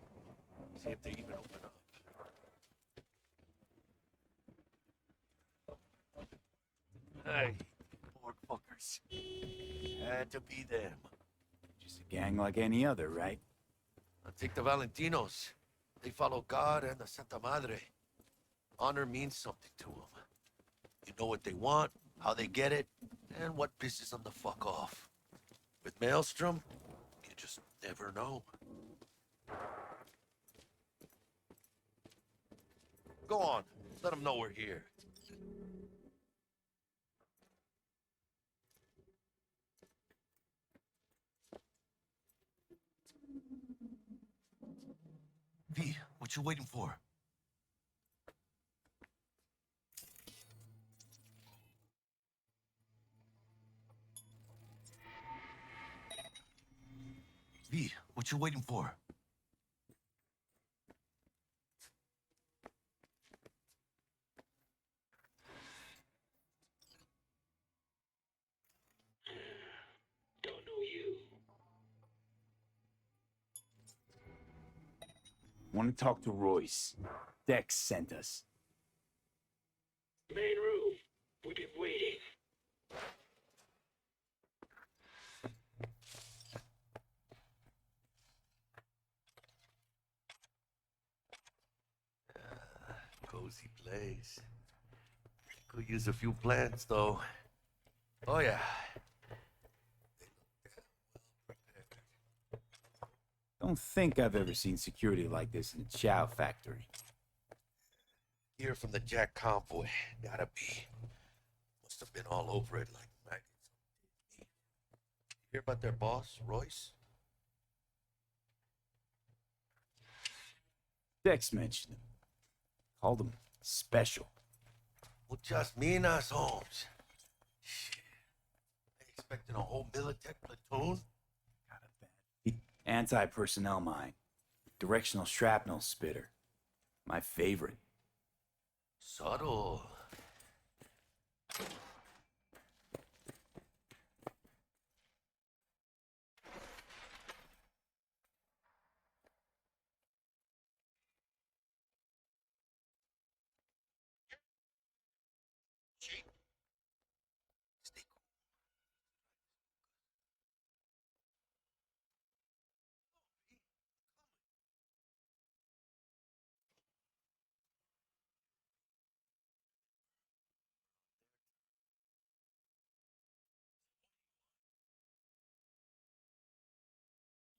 S9: See if they even open up. Hey, Borg fuckers. Had to be them.
S3: Just a gang like any other, right?
S9: I'll take the Valentinos. They follow God and the Santa Madre. Honor means something to them. You know what they want, how they get it, and what pisses them the fuck off. With Maelstrom, you just never know. Go on, let them know we're here. V, what you waiting for? V, what you waiting for?
S8: Don't know you.
S3: Want to talk to Royce. Dex sent us.
S8: Main room. We've been waiting.
S9: Cozy place. Could use a few plants, though. Oh, yeah.
S3: Don't think I've ever seen security like this in a chow factory.
S9: Here from the Jack convoy. Gotta be. Must have been all over it like maggots. Hear about their boss, Royce?
S3: Dex mentioned him. Called him special.
S9: Muchas minas, Holmes. Shit. They expecting a whole Militech platoon?
S3: Anti-personnel mine. Directional shrapnel spitter. My favorite.
S9: Subtle.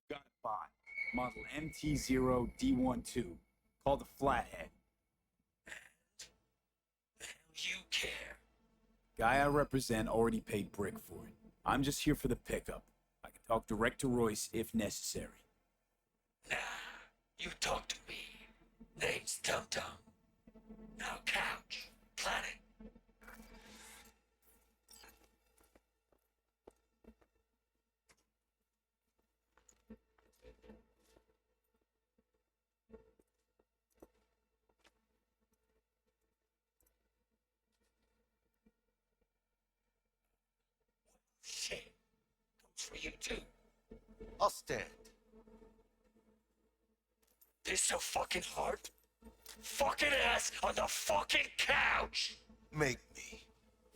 S3: Got a bot. Model MT0D12. Called the Flathead.
S8: You care.
S3: Guy I represent already paid brick for it. I'm just here for the pickup. I can talk direct to Royce if necessary.
S8: Nah, you talk to me. Name's Tum Tum. Now couch. Planet. Shit. Comes for you too.
S9: I'll stand.
S8: This so fucking hard?
S12: Fucking ass on the fucking couch!
S9: Make me.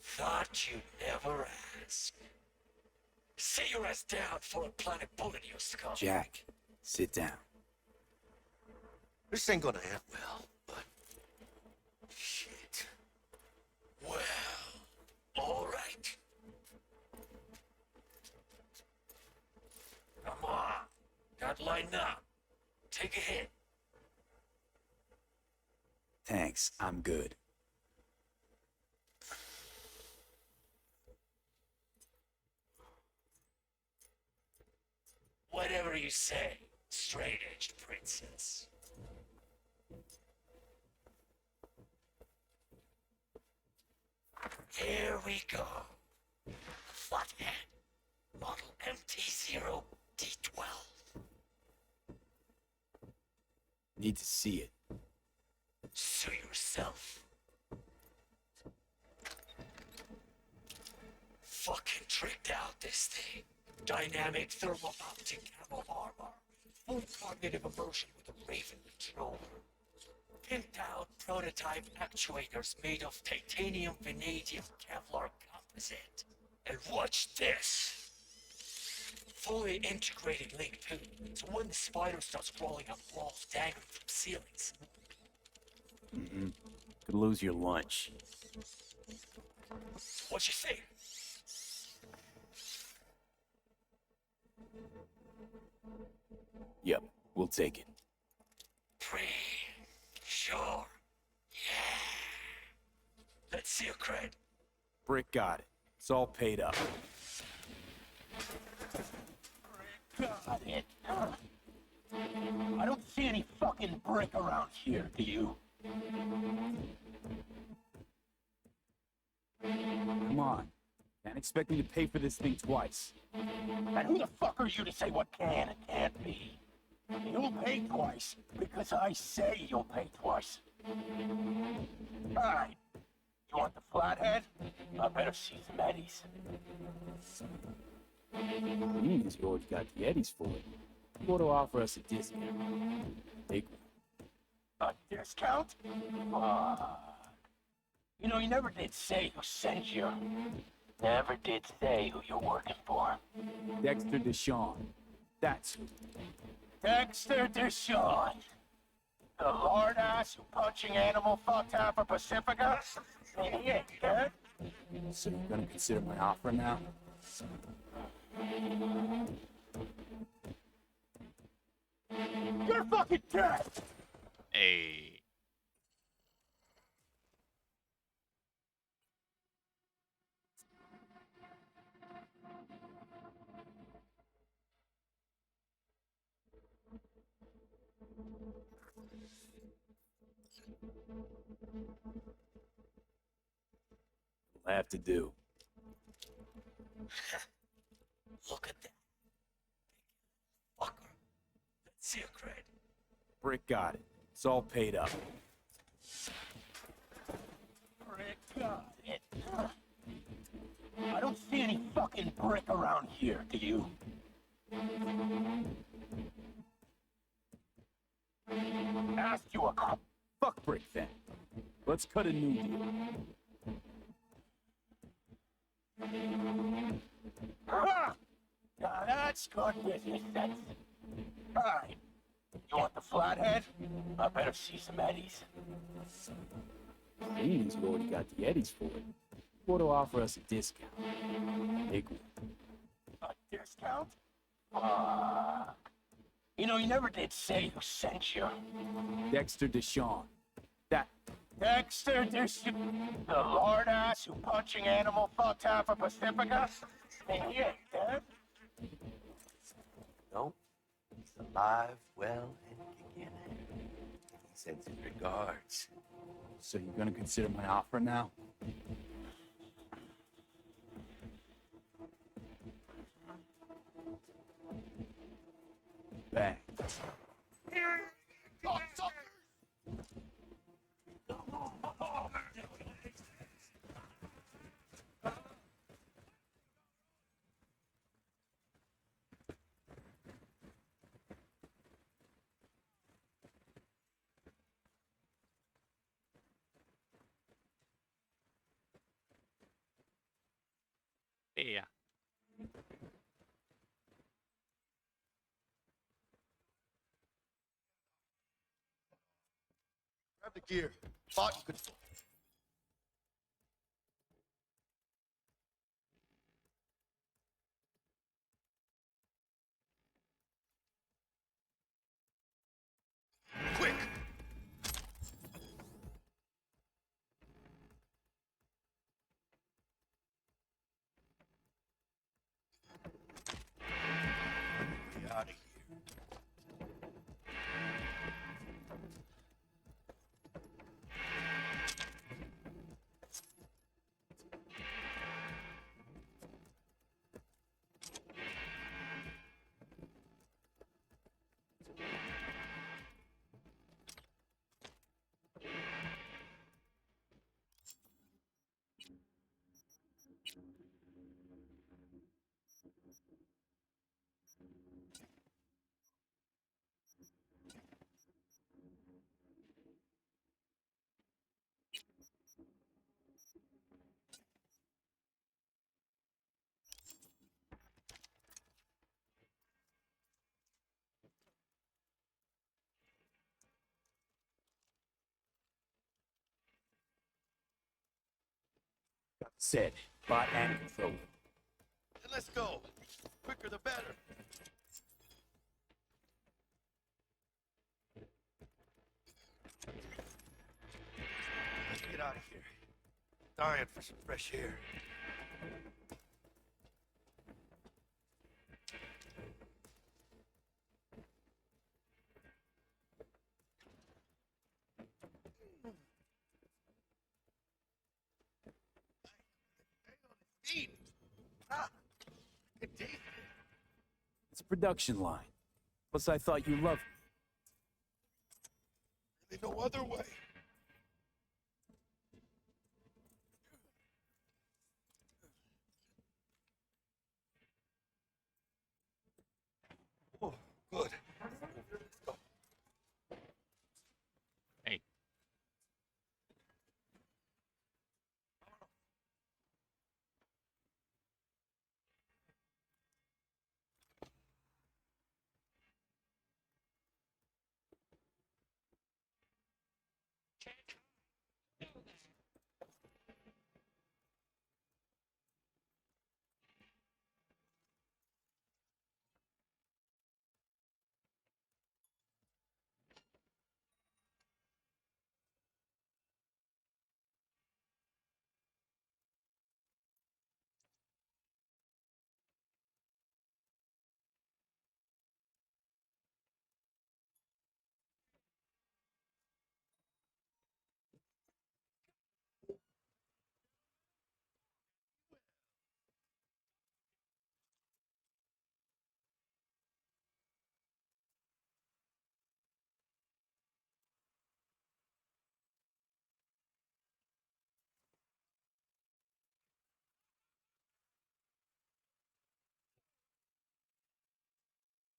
S12: Thought you'd never ask. Sit your ass down for a planet bullet in your skull.
S3: Jack, sit down.
S9: This ain't gonna end well, but...
S12: Shit. Well, alright. Come on. Got lined up. Take a hit.
S3: Thanks, I'm good.
S12: Whatever you say, straight-edged princess. Here we go. Flathead, model MT-0D12.
S3: Need to see it.
S12: Sue yourself. Fucking tricked out this thing. Dynamic thermal optic camo armor. Full cognitive immersion with a Raven controller. Pimped out prototype actuators made of titanium, vanadium, Kevlar composite. And watch this. Fully integrated link too, so when the spider starts crawling up walls dangling from ceilings.
S3: Could lose your lunch.
S12: What you think?
S3: Yep, we'll take it.
S12: Pretty sure. Yeah. Let's see your cred.
S3: Brick got it. It's all paid up.
S7: Got it. I don't see any fucking brick around here, do you?
S3: Come on. Can't expect me to pay for this thing twice.
S7: And who the fuck are you to say what can and can't be? You'll pay twice because I say you'll pay twice. Alright. You want the flathead? I better see some eddies.
S3: Means you already got the eddies for it. You ought to offer us a discount. Big one.
S7: A discount? You know, you never did say who sent you. Never did say who you're working for.
S3: Dexter Deshawn. That's who.
S7: Dexter Deshawn. The lard ass who punching animal fucked half of Pacifica? He ain't dead.
S3: So you're gonna consider my offer now?
S7: You're fucking dead!
S18: Hey.
S3: Will have to do.
S12: Look at that. Fucker. Let's see your cred.
S3: Brick got it. It's all paid up.
S7: Brick got it. I don't see any fucking brick around here, do you? Asked you a
S3: Fuck Brick then. Let's cut a new deal.
S7: Ah! Now that's good business sense. Alright. You want the flathead? I better see some eddies.
S3: Means you already got the eddies for it. You ought to offer us a discount. Big one.
S7: A discount? You know, you never did say who sent you.
S3: Dexter Deshawn. That.
S7: Dexter Deshawn. The lard ass who punching animal fucked half of Pacifica? He ain't dead.
S9: No, he's alive, well, and kicking. He sends his regards.
S3: So you're gonna consider my offer now? Bang.
S9: the gear. Bot control. Quick! Get out of here.
S3: Said, bot and controller.
S9: Then let's go. Quicker the better. Let's get out of here. Dying for some fresh air. Eat. Ah, good taste.
S3: It's a production line. Plus, I thought you loved me.
S9: Really no other way. Oh, good. Let's go.
S18: Hey.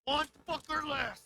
S9: One fucker less.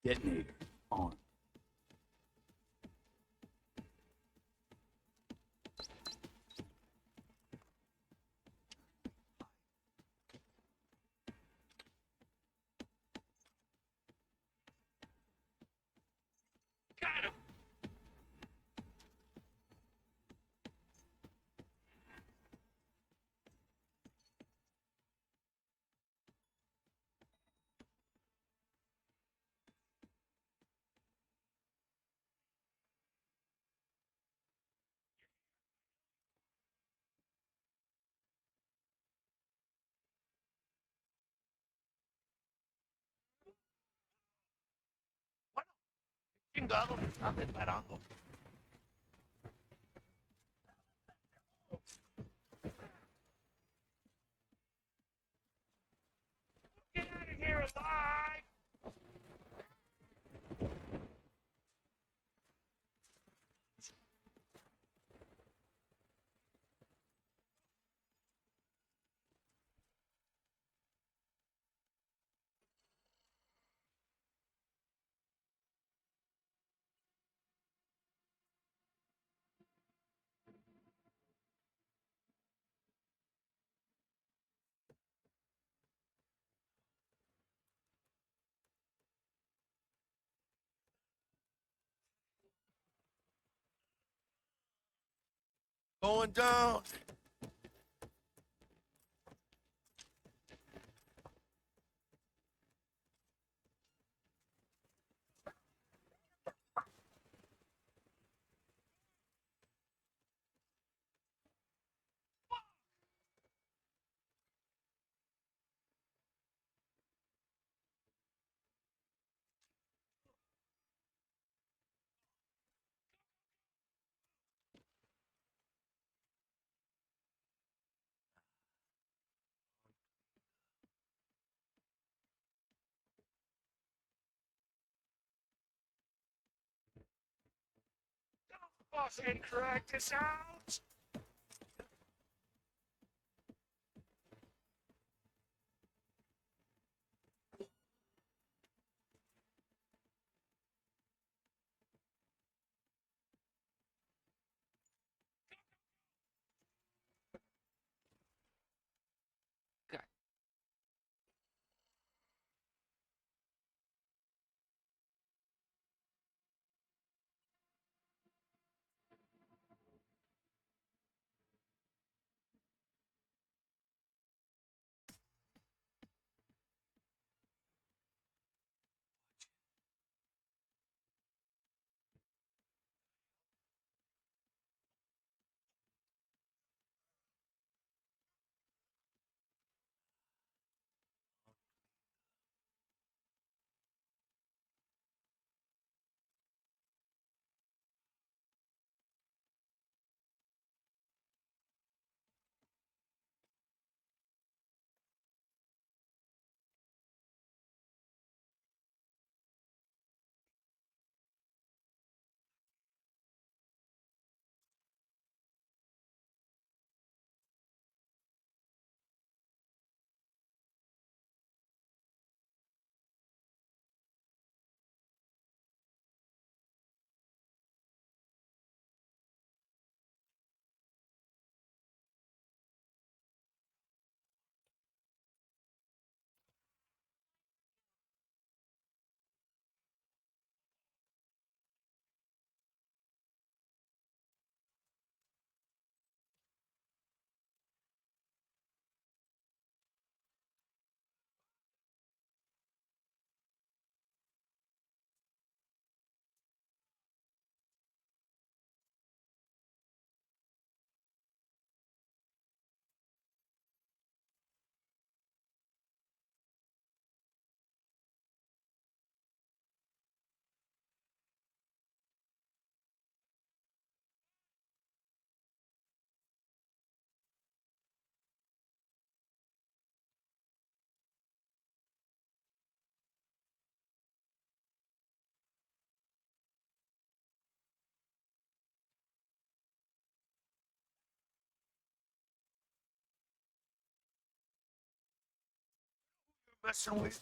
S3: Detonator on.
S12: Got him!
S7: Chingado, me estás esperando.
S12: Get out of here alive!
S9: Going down.
S12: Boss and drag this out!
S7: Messing with.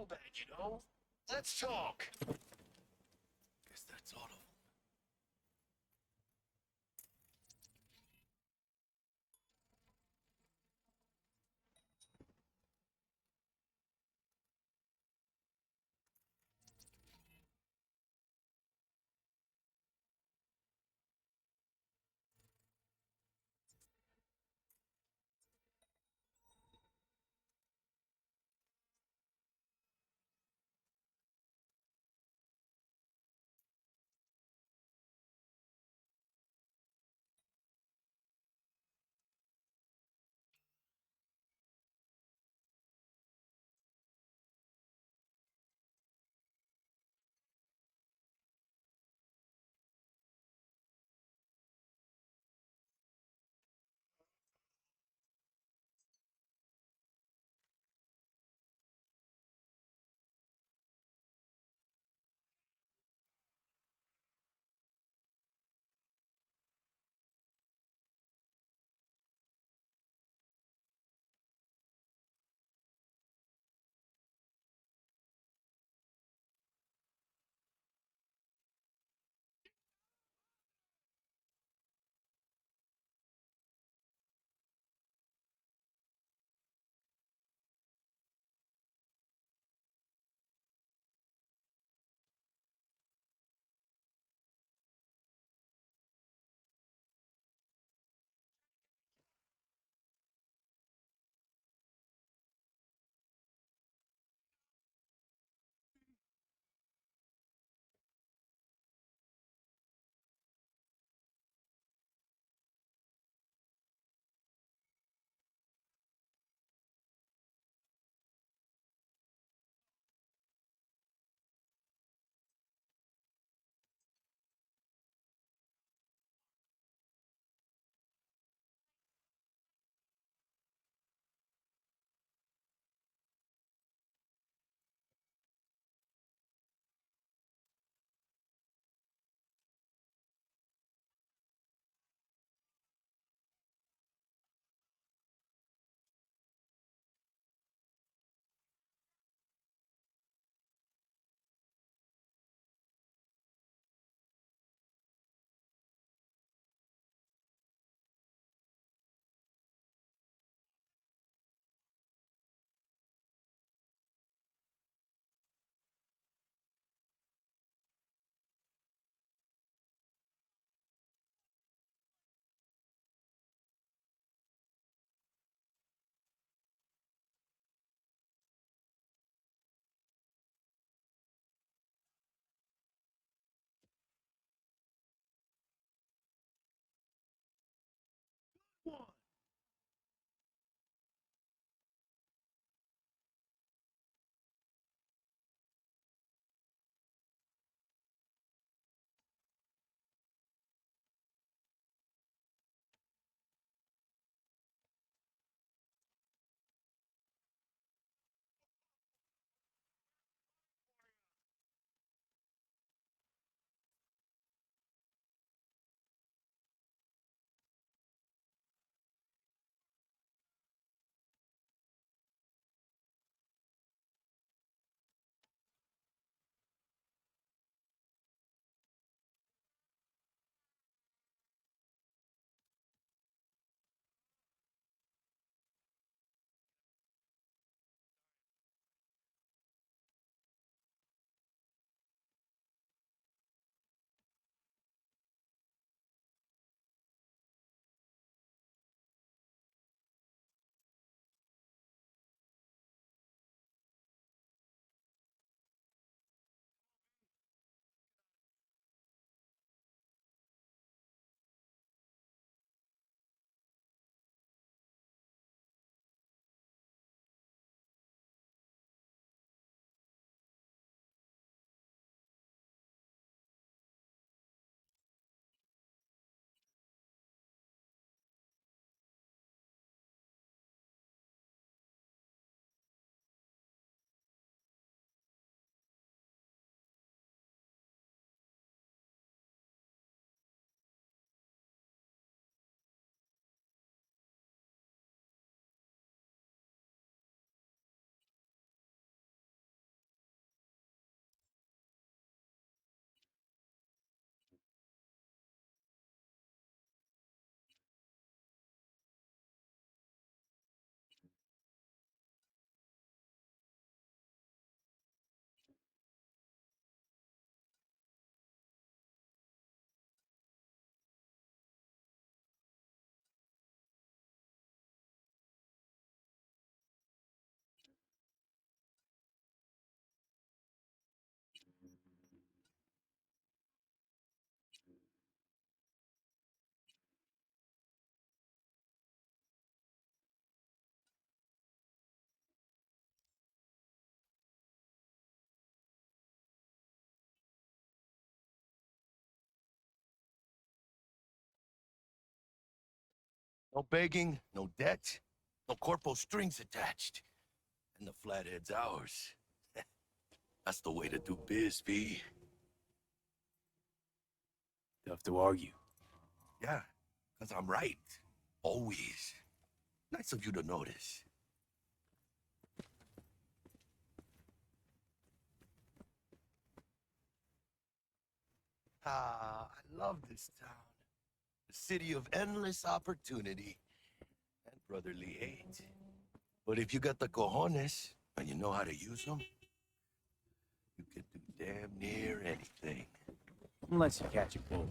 S12: so bad, you know? Let's talk.
S9: Guess that's all of them. No begging, no debt, no corpo strings attached. And the flathead's ours. That's the way to do biz, V.
S3: Tough to argue.
S9: Yeah, because I'm right. Always. Nice of you to notice. Ah, I love this town. The city of endless opportunity and brotherly hate. But if you got the cojones and you know how to use them, you can do damn near anything.
S3: Unless you catch a bull,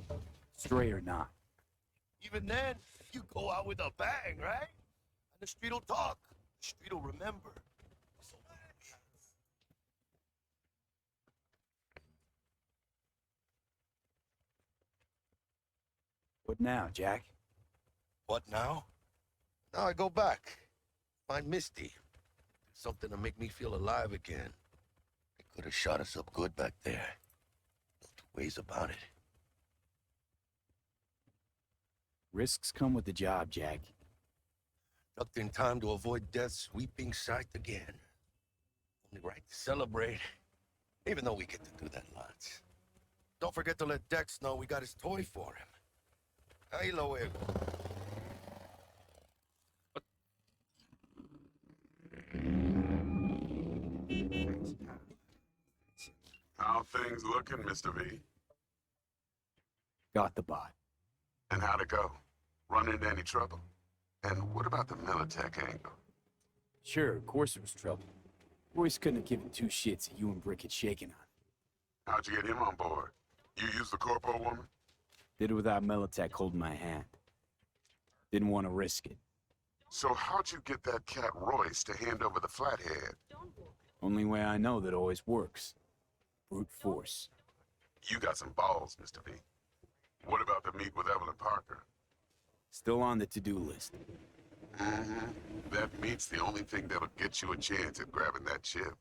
S3: stray or not.
S9: Even then, you go out with a bang, right? And the street will talk. The street will remember. So
S3: What now, Jack?
S9: what now? Now I go back. Find Misty. Something to make me feel alive again. They could have shot us up good back there. No two ways about it.
S3: Risks come with the job, Jack.
S9: Ducked in time to avoid death's sweeping sight again. Only right to celebrate. Even though we get to do that lots. Don't forget to let Dex know we got his toy for him. Ahí lo veo.
S16: How things looking, Mr. V?
S3: Got the bot.
S16: And how'd it go? Run into any trouble? And what about the Militech angle?
S3: Sure, of course there was trouble. Royce couldn't have given two shits that you and Brick had shaken on.
S16: How'd you get him on board? You used the corpo woman?
S3: Did it without Militech holding my hand. Didn't want to risk it.
S16: So how'd you get that cat Royce to hand over the flathead?
S3: Only way I know that always works. Brute force.
S16: You got some balls, Mr. V. What about the meet with Evelyn Parker?
S3: Still on the to-do list.
S16: That meet's the only thing that'll get you a chance at grabbing that chip.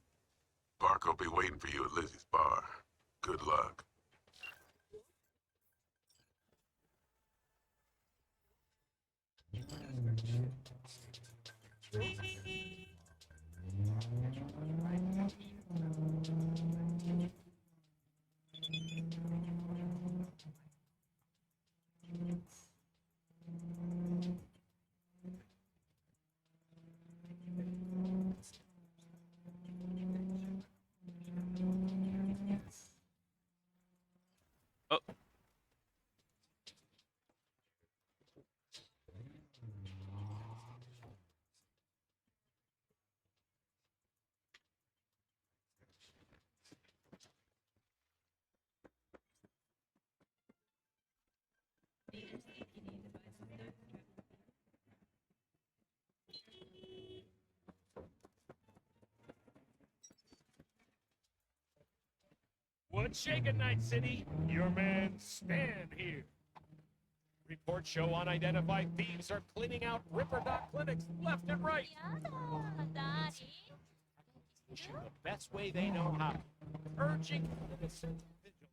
S16: Parker'll be waiting for you at Lizzie's bar. Good luck.
S18: Oh.
S8: What's shaking, Night City? Your man Stan here. Reports show unidentified thieves are cleaning out Ripper Dot clinics left and right. Pushing the best way they know how. Urging innocent vigilance.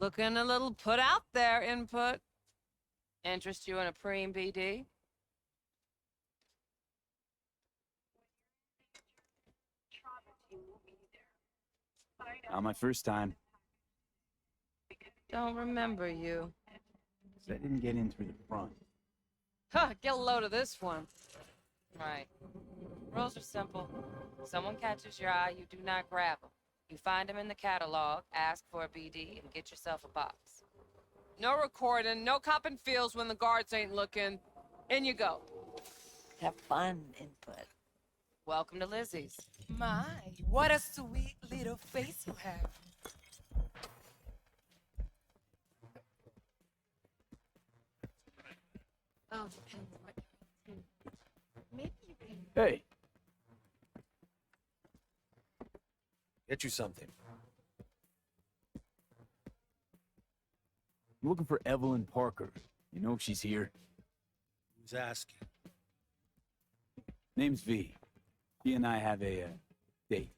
S19: Looking a little put out there, input. Interest you in a preem BD?
S3: Not my first time.
S19: Don't remember you.
S3: I didn't get in through the front.
S19: Huh, get a load of this one. Right. Rules are simple. Someone catches your eye, you do not grab them. You find them in the catalog, ask for a BD, and get yourself a box. No recording, no copping feels when the guards ain't looking. In you go.
S15: have fun input.
S19: Welcome to Lizzie's.
S13: My, what a sweet little face you have.
S4: Oh, depends what maybe you can.
S21: Hey. Get you something.
S3: I'm looking for Evelyn Parker. You know if she's here?
S21: Who's asking?
S3: Name's V. He and I have a date.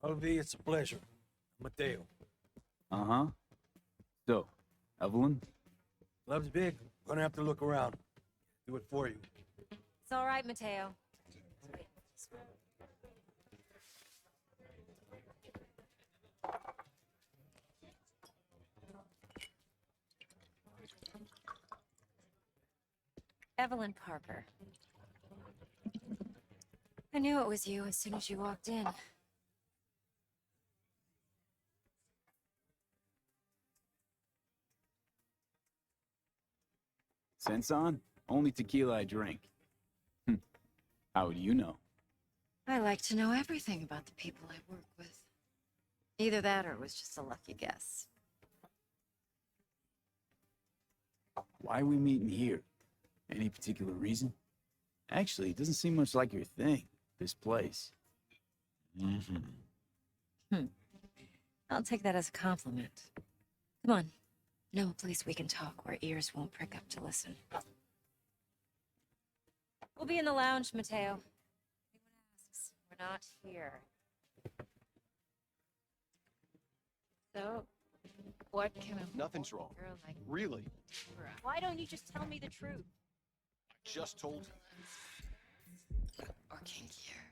S21: Oh, V, it's a pleasure. Mateo.
S3: Uh-huh. So, Evelyn?
S21: Love's big. Gonna have to look around. Do it for you.
S5: It's all right, Mateo. Evelyn Parker. I knew it was you as soon as you walked in.
S3: Sense on? Only tequila I drink. How would you know?
S5: I like to know everything about the people I work with. Either that or it was just a lucky guess.
S3: Why are we meeting here? Any particular reason? Actually, it doesn't seem much like your thing, this place.
S5: I'll take that as a compliment. Come on. Know a place we can talk where ears won't prick up to listen. We'll be in the lounge, Mateo. Anyone asks, we're not here.
S4: So, what can a
S17: Nothing's wrong.
S4: girl like
S17: Really?
S15: Why don't you just tell me the truth?
S17: I just told you.
S5: Or kinkier?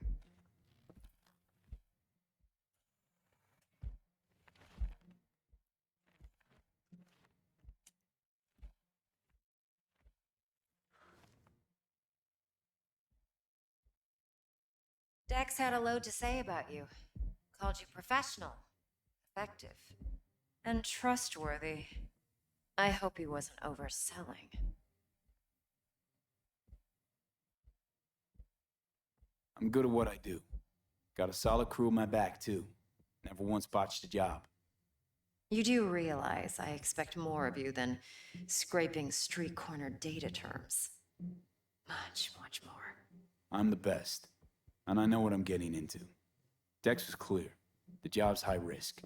S5: Dex had a load to say about you. Called you professional, effective, and trustworthy. I hope he wasn't overselling.
S3: I'm good at what I do. Got a solid crew on my back, too. Never once botched a job.
S5: You do realize I expect more of you than scraping street corner data terms. Much, much more.
S3: I'm the best. And I know what I'm getting into. Dex was clear. The job's high risk.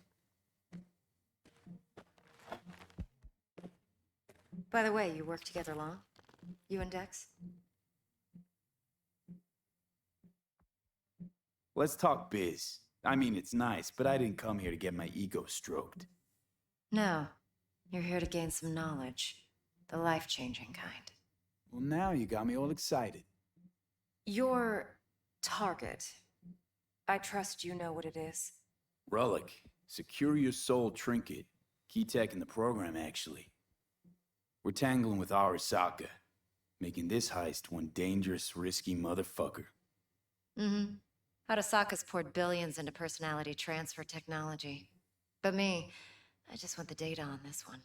S5: By the way, you work together long? You and Dex?
S3: Let's talk biz. I mean, it's nice, but I didn't come here to get my ego stroked.
S5: No. You're here to gain some knowledge. The life-changing kind.
S3: Well, now you got me all excited.
S5: Your target. I trust you know what it is.
S3: Relic. Secure your soul trinket. Key tech in the program, actually. We're tangling with Arasaka, making this heist one dangerous, risky motherfucker.
S5: Mm-hmm. Arasaka's poured billions into personality transfer technology. But me, I just want the data on this one.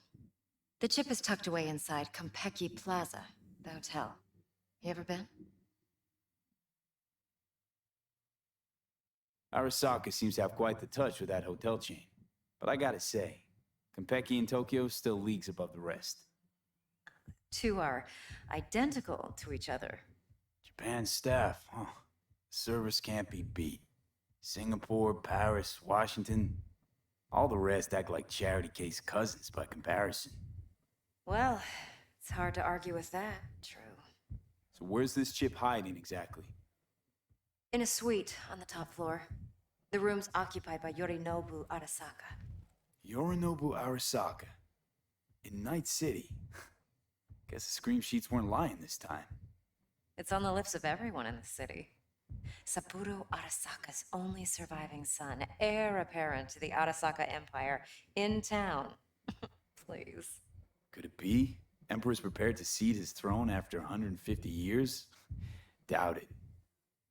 S5: The chip is tucked away inside Konpeki Plaza, the hotel. You ever been?
S3: Arasaka seems to have quite the touch with that hotel chain. But I gotta say, Konpeki in Tokyo still leagues above the rest.
S5: Two are identical to each other.
S3: Japan staff, huh? Service can't be beat. Singapore, Paris, Washington, all the rest act like charity case cousins by comparison.
S5: Well, it's hard to argue with that, true.
S3: So where's this chip hiding exactly?
S5: In a suite on the top floor. The room's occupied by Yorinobu Arasaka.
S3: Yorinobu Arasaka. In Night City. Guess the scream sheets weren't lying this time.
S5: It's on the lips of everyone in the city. Saburo Arasaka's only surviving son, heir apparent to the Arasaka Empire, in town. Please.
S3: Could it be? Emperor's prepared to cede his throne after 150 years? Doubt it.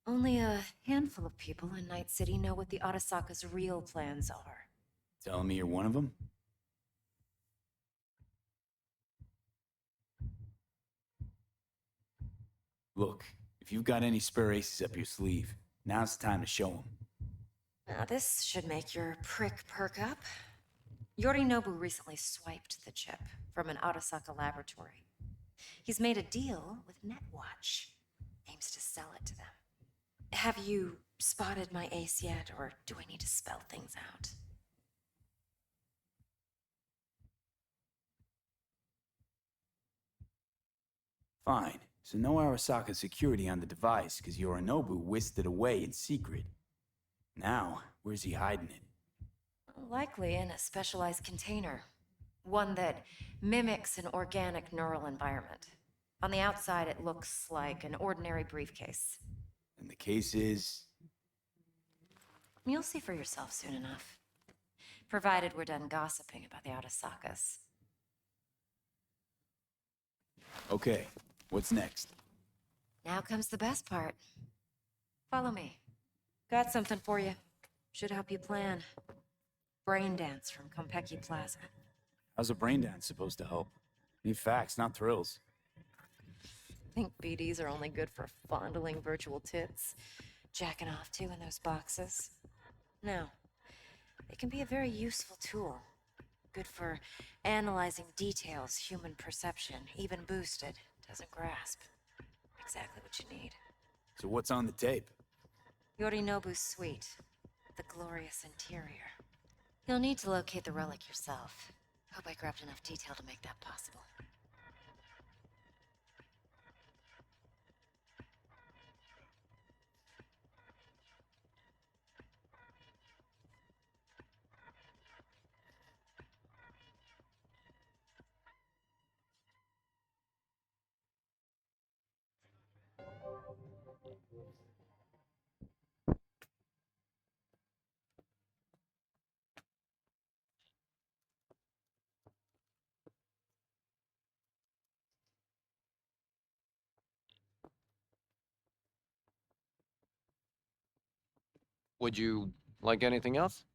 S5: Only a handful of people in Night City know what the Arasaka's real plans are.
S3: Telling me you're one of them? Look, If you've got any spare aces up your sleeve, now's the time to show them.
S5: Now this should make your prick perk up. Yorinobu recently swiped the chip from an Arasaka laboratory. He's made a deal with Netwatch. Aims to sell it to them. Have you spotted my ace yet, or do I need to spell things out?
S3: Fine. So no Arasaka security on the device, because Yorinobu whisked it away in secret. Now, where's he hiding it?
S5: Likely in a specialized container. One that mimics an organic neural environment. On the outside, it looks like an ordinary briefcase.
S3: And the case is...
S5: You'll see for yourself soon enough. Provided we're done gossiping about the Arasakas.
S3: Okay, what's next?
S5: Now comes the best part. Follow me. Got something for you. Should help you plan. Brain dance from Konpeki Plaza.
S3: How's a brain dance supposed to help? Need facts, not thrills.
S5: Think BDs are only good for fondling virtual tits, jacking off to in those boxes? No. It can be a very useful tool. Good for analyzing details human perception, even boosted, doesn't grasp. Exactly what you need.
S3: So what's on the tape?
S5: Yorinobu's suite. The glorious interior. You'll need to locate the relic yourself. Hope I grabbed enough detail to make that possible.
S10: Would you like anything else?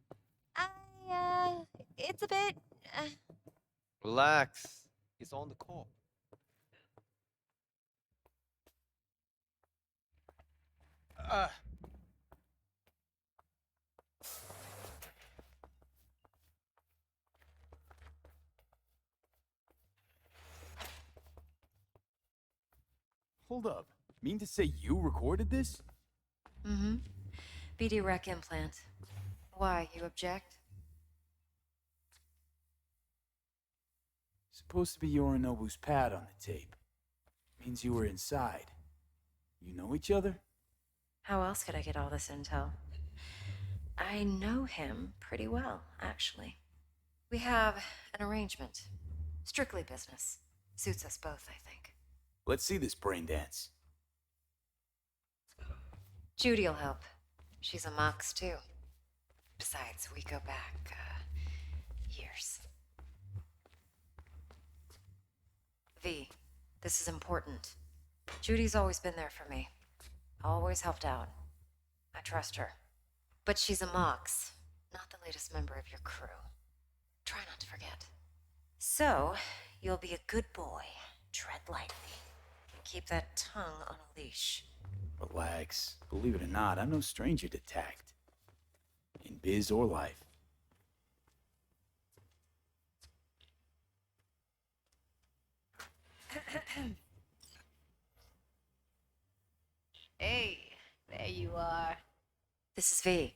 S5: It's a bit...
S10: Relax. He's on the call.
S3: Hold up. Mean to say you recorded this?
S5: Mm-hmm. BD rec implant. Why, you object?
S3: Supposed to be Yorinobu's pad on the tape. Means you were inside. You know each other?
S5: How else could I get all this intel? I know him pretty well, actually. We have an arrangement. Strictly business. Suits us both, I think.
S3: Let's see this brain dance.
S5: Judy'll help. She's a mox, too. Besides, we go back, years. V, this is important. Judy's always been there for me. Always helped out. I trust her. But she's a mox, not the latest member of your crew. Try not to forget. So, you'll be a good boy. Tread lightly. Keep that tongue on a leash.
S3: Relax. Believe it or not, I'm no stranger to tact. In biz or life.
S15: Hey, there you are.
S5: This is V.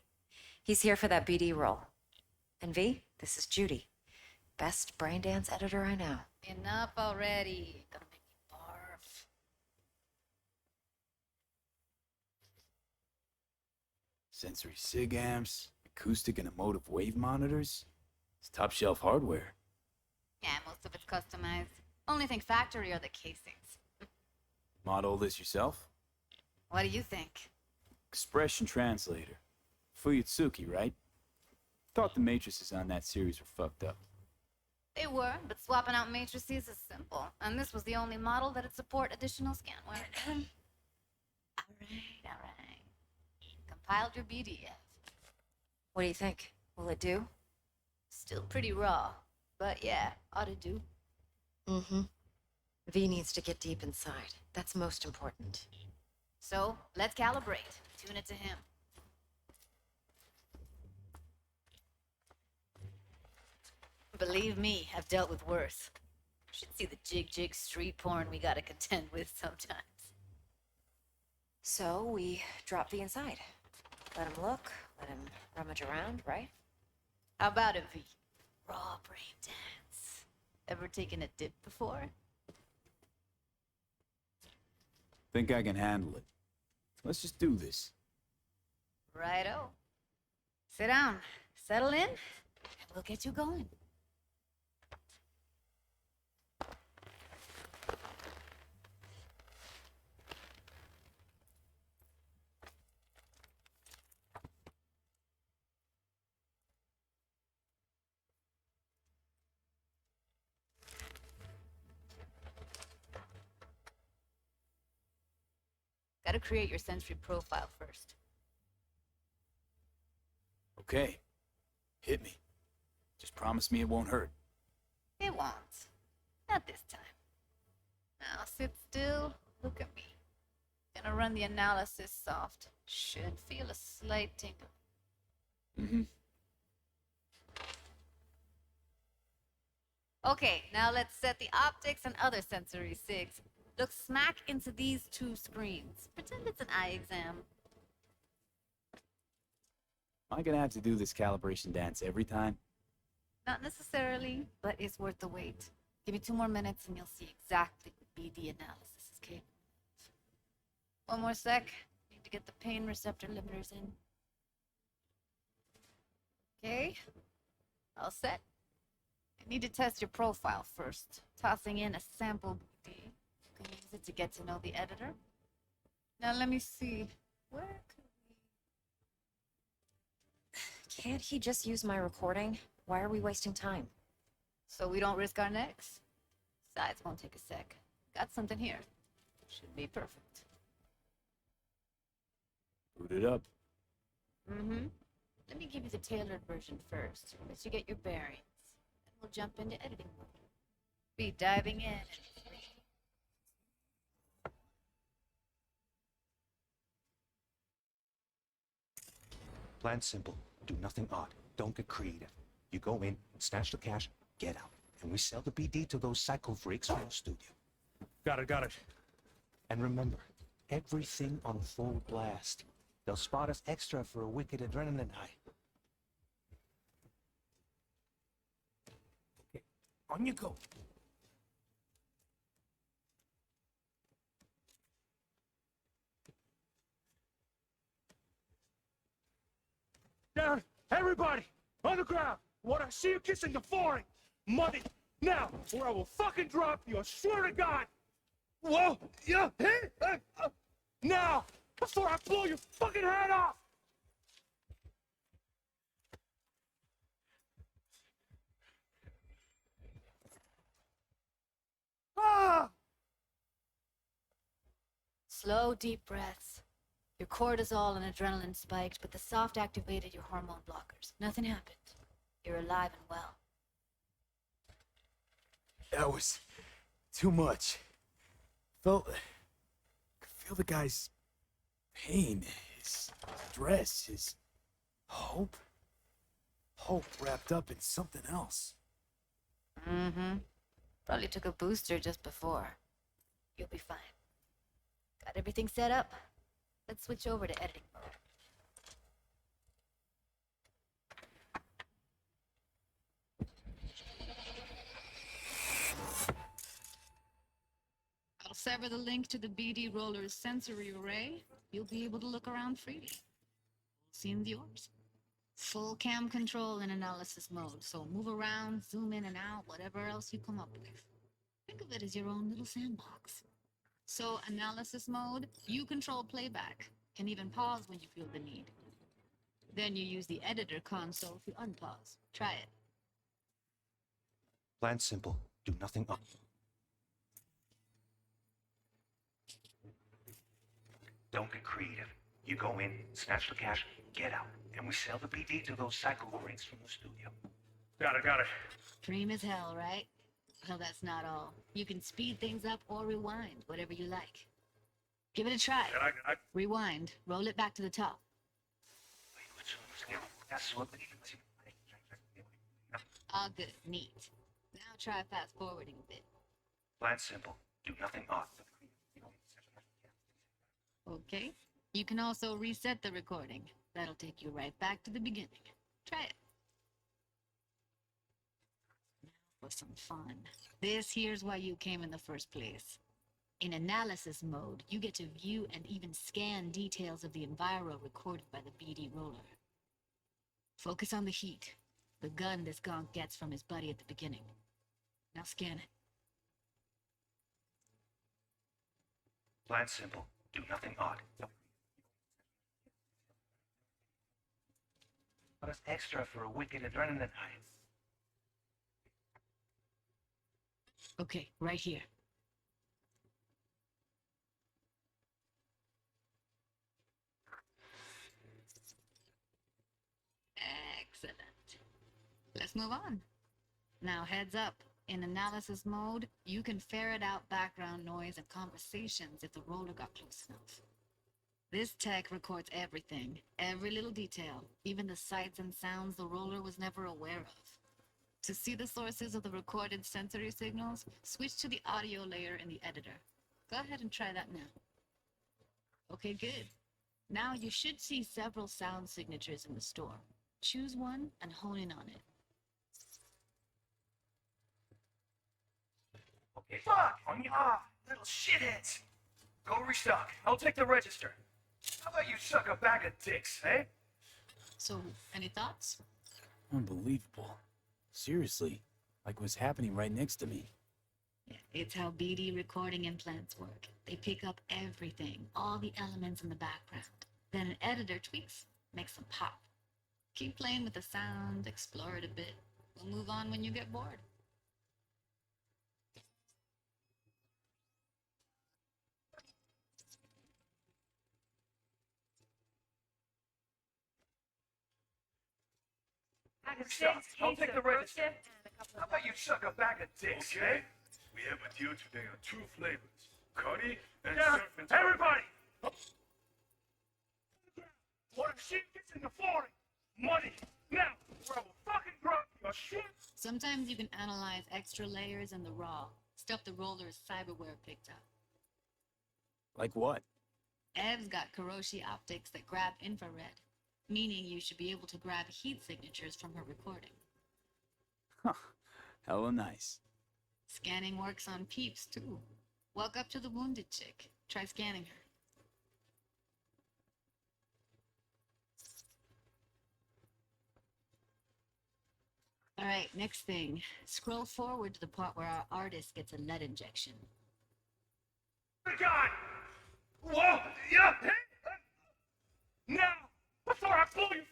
S5: He's here for that BD role. And V, this is Judy. Best brain dance editor I know.
S15: Enough already. Don't make me barf.
S3: Sensory sig amps, acoustic and emotive wave monitors. It's top shelf hardware.
S15: Yeah, most of it's customized. Only thing factory are the casings.
S3: Model this yourself?
S15: What do you think?
S3: Expression translator. Fuyutsuki, right? Thought the matrices on that series were fucked up.
S15: They were, but swapping out matrices is simple. And this was the only model that'd support additional scanware. Alright. Compiled your BDF.
S5: What do you think? Will it do?
S15: Still pretty raw. But yeah, ought to do.
S5: Mm-hmm. V needs to get deep inside. That's most important.
S15: So, let's calibrate. Tune it to him. Believe me, I've dealt with worse. You should see the jig street porn we gotta contend with sometimes.
S5: So we drop V inside. Let him look, let him rummage around, right?
S15: How about it, V? Raw brain dance. Ever taken a dip before?
S3: Think I can handle it. Let's just do this.
S15: Righto. Sit down, settle in, and we'll get you going. Gotta create your sensory profile first.
S3: Okay. Hit me. Just promise me it won't hurt.
S15: It won't. Not this time. Now sit still, look at me. Gonna run the analysis soft. Should feel a slight tingle.
S3: Mm-hmm.
S15: Okay, now let's set the optics and other sensory sigs. Look smack into these two screens. Pretend it's an eye exam.
S3: Am I gonna have to do this calibration dance every time?
S15: Not necessarily, but it's worth the wait. Give me 2 more minutes and you'll see exactly what BD analysis is capable of. 1 more sec. Need to get the pain receptor limiters in. Okay. All set. I need to test your profile first. Tossing in a sample BD. You can use it to get to know the editor. Now let me see. Where could we...
S5: Can't he just use my recording? Why are we wasting time?
S15: So we don't risk our necks. Besides, won't take a sec. Got something here. Should be perfect.
S3: Boot it up.
S15: Mm-hmm. Let me give you the tailored version first. Let you get your bearings. Then we'll jump into editing mode. Be diving in.
S7: Plan simple. Do nothing odd. Don't get creative. You go in, snatch the cash, get out. And we sell the BD to those psycho freaks from the studio. Got it. And remember, everything on full blast. They'll spot us extra for a wicked adrenaline high. Okay, on you go. Down! Everybody! On the ground! What I see you kissing the flooring! Money! Now! Or I will fucking drop you! I swear to God! Whoa! Yeah! Hey! Now! Before I blow your fucking head off! Ah!
S15: Slow, deep breaths. Your cortisol and adrenaline spiked, but the soft activated your hormone blockers. Nothing happened. You're alive and well.
S3: That was too much. Could feel the guy's pain, his stress, his hope. Hope wrapped up in something else.
S15: Mm-hmm. Probably took a booster just before. You'll be fine. Got everything set up? Let's switch over to editing mode. I'll sever the link to the BD roller's sensory array. You'll be able to look around freely. Seems yours. Full cam control in analysis mode, so move around, zoom in and out, whatever else you come up with. Think of it as your own little sandbox. So, analysis mode, you control playback. Can even pause when you feel the need. Then you use the editor console to unpause. Try it.
S7: Plan simple. Do nothing odd. Don't get creative. You go in, snatch the cash, get out. And we sell the BD to those psycho freaks from the studio. Got it.
S15: Dream as hell, right? Well, that's not all. You can speed things up or rewind, whatever you like. Give it a try. Rewind. Roll it back to the top. All good. Neat. Now try fast forwarding a bit.
S7: Plan simple. Do nothing odd.
S15: Okay. You can also reset the recording. That'll take you right back to the beginning. Try it. Now for some fun. This here's why you came in the first place. In analysis mode, you get to view and even scan details of the enviro recorded by the BD roller. Focus on the heat, the gun this gonk gets from his buddy at the beginning. Now scan it.
S7: Plan simple. Do nothing odd. What is extra for a wicked adrenaline high?
S15: Okay, right here. Excellent. Let's move on. Now heads up. In analysis mode, you can ferret out background noise and conversations if the roller got close enough. This tech records everything, every little detail, even the sights and sounds the roller was never aware of. To see the sources of the recorded sensory signals, switch to the audio layer in the editor. Go ahead and try that now. Okay, good. Now you should see several sound signatures in the store. Choose one and hone in on it.
S7: Okay, fuck! Little shitheads! Go restock. I'll take the register. How about you suck a bag of dicks, eh?
S15: So, any thoughts?
S3: Unbelievable. Seriously, like what's happening right next to me.
S15: Yeah, it's how BD recording implants work. They pick up everything, all the elements in the background. Then an editor tweaks, makes them pop. Keep playing with the sound, explore it a bit. We'll move on when you get bored.
S7: Stop. I'll take the register. How about you suck a bag of dicks, eh?
S16: We have a deal today on 2 flavors, curry and
S7: Yeah,
S16: surf and
S7: everybody!
S16: What if shit gets in the foreign? Money! Now, or I will fucking drop your shit!
S15: Sometimes you can analyze extra layers in the raw, stuff the roller's cyberware picked up.
S3: Like what?
S15: Ev's got Kiroshi optics that grab infrared, meaning you should be able to grab heat signatures from her recording.
S3: Huh. Hella nice.
S15: Scanning works on peeps, too. Walk up to the wounded chick. Try scanning her. All right, next thing. Scroll forward to the part where our artist gets a lead injection.
S16: God! Whoa! Yeah! Now! Before I blow you!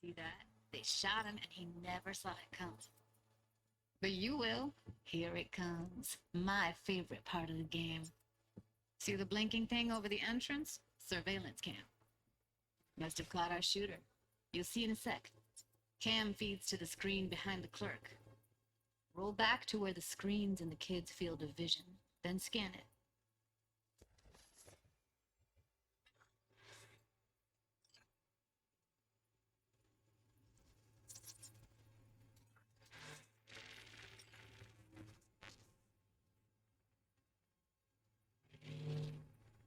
S15: See that? They shot him and he never saw it coming. But you will. Here it comes. My favorite part of the game. See the blinking thing over the entrance? Surveillance cam. Must have caught our shooter. You'll see in a sec. Cam feeds to the screen behind the clerk. Roll back to where the screen's in the kid's field of vision, then scan it.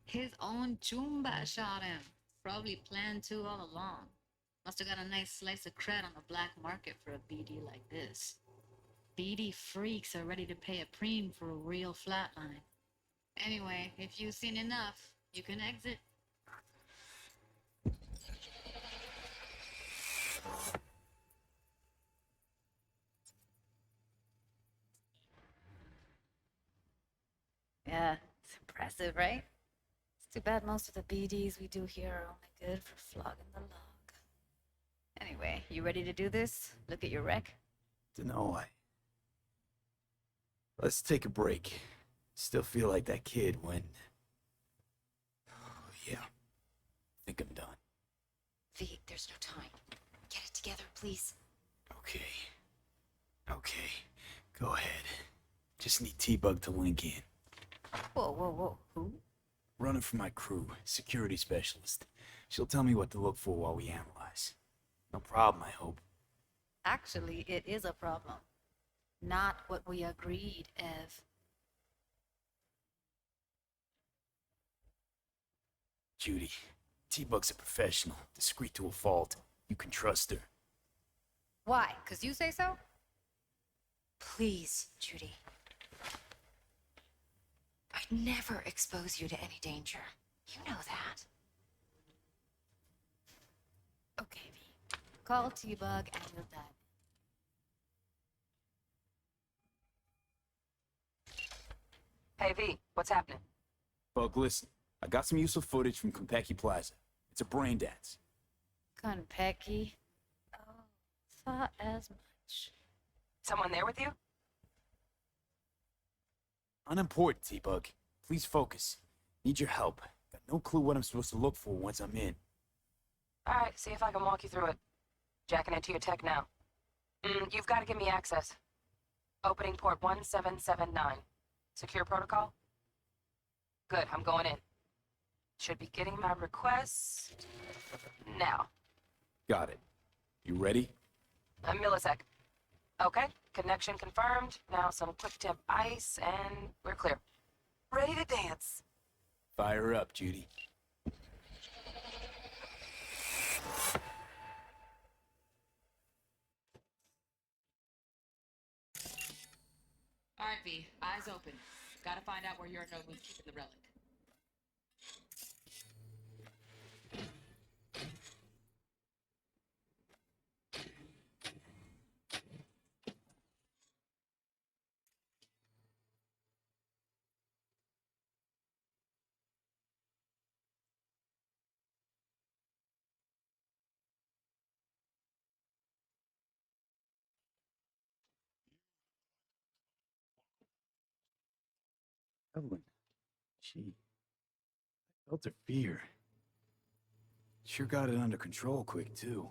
S15: His own Chumba shot him. Probably planned to all along. Must have got a nice slice of cred on the black market for a BD like this. BD freaks are ready to pay a preem for a real flatline. Anyway, if you've seen enough, you can exit. Yeah, it's impressive, right? It's too bad most of the BDs we do here are only good for flogging the log. Anyway, you ready to do this? Look at your rec?
S3: Dunno, Let's take a break. Still feel like that kid when... Yeah. Think I'm done.
S5: V, there's no time. Get it together, please.
S3: Okay. Okay. Go ahead. Just need T-Bug to link in.
S1: Whoa. Who?
S3: Running for my crew. Security specialist. She'll tell me what to look for while we analyze. No problem, I hope.
S15: Actually, it is a problem. Not what we agreed, Ev.
S3: Judy, T-Bug's a professional, discreet to a fault. You can trust her.
S15: Why? 'Cause you say so?
S5: Please, Judy. I'd never expose you to any danger. You know that.
S15: Okay, V. Call T-Bug and we'll dive in.
S19: Hey, V, what's happening?
S3: Bug, listen. I got some useful footage from Konpeki Plaza. It's a brain dance.
S15: Konpeki? Oh, thought as much.
S19: Someone there with you?
S3: Unimportant, T-Bug. Please focus. Need your help. Got no clue what I'm supposed to look for once I'm in.
S19: Alright, see if I can walk you through it. Jacking into your tech now. You've got to give me access. Opening port 1779. Secure protocol? Good, I'm going in. Should be getting my request now.
S3: Got it. You ready?
S19: A millisec. Okay, connection confirmed. Now some quick temp ice, and we're clear. Ready to dance.
S3: Fire up, Judy.
S11: Alright, V. Eyes open. Gotta find out where your node was keeping the relic.
S3: Evelyn. She... I felt her fear. Sure got it under control quick, too.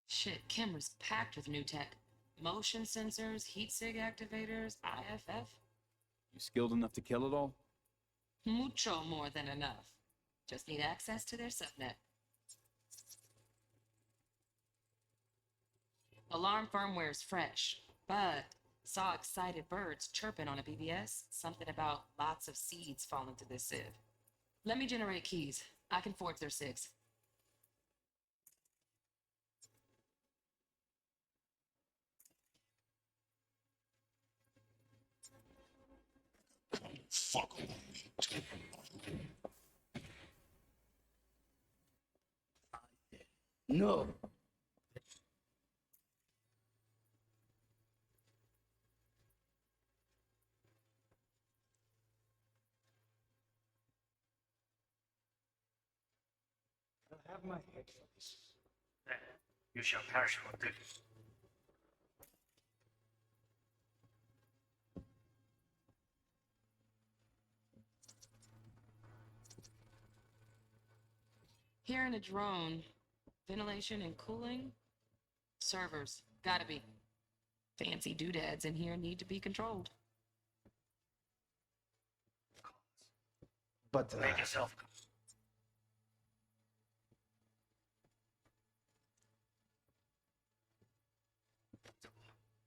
S11: Shit, camera's packed with new tech. Motion sensors, heat sig activators, IFF.
S3: You skilled enough to kill it all?
S11: Mucho more than enough. Just need access to their subnet. Alarm firmware's fresh, but saw excited birds chirping on a BBS. Something about lots of seeds falling to this sieve. Let me generate keys. I can forge their SIGs.
S16: Fuck.
S12: No.
S8: I'll have my head for this. Then you shall perish for good.
S11: Here in a drone, ventilation and cooling, servers, gotta be. Fancy doodads in here need to be controlled.
S8: But make yourself.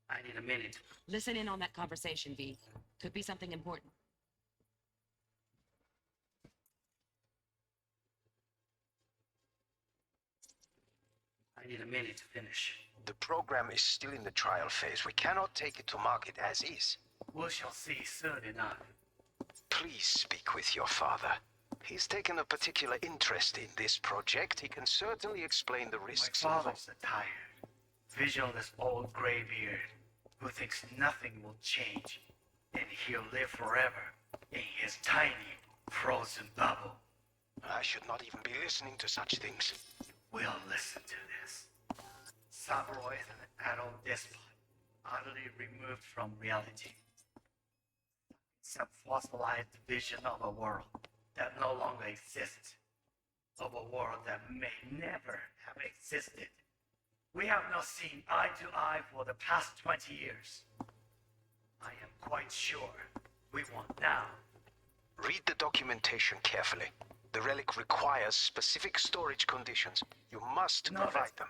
S8: I need a minute.
S11: Listen in on that conversation, V. Could be something important.
S8: I need a minute to finish.
S22: The program is still in the trial phase. We cannot take it to market as is.
S8: We shall see soon enough.
S20: Please speak with your father. He's taken a particular interest in this project. He can certainly explain the risks
S22: My
S20: involved.
S22: father's a tired, visionless old graybeard who thinks nothing will change, and he'll live forever in his tiny, frozen bubble.
S20: I should not even be listening to such things.
S22: We'll listen to this. Saburo is an adult despot, utterly removed from reality. Some fossilized vision of a world that no longer exists, of a world that may never have existed. We have not seen eye to eye for the past 20 years. I am quite sure we want now.
S20: Read the documentation carefully. The relic requires specific storage conditions. You must provide them.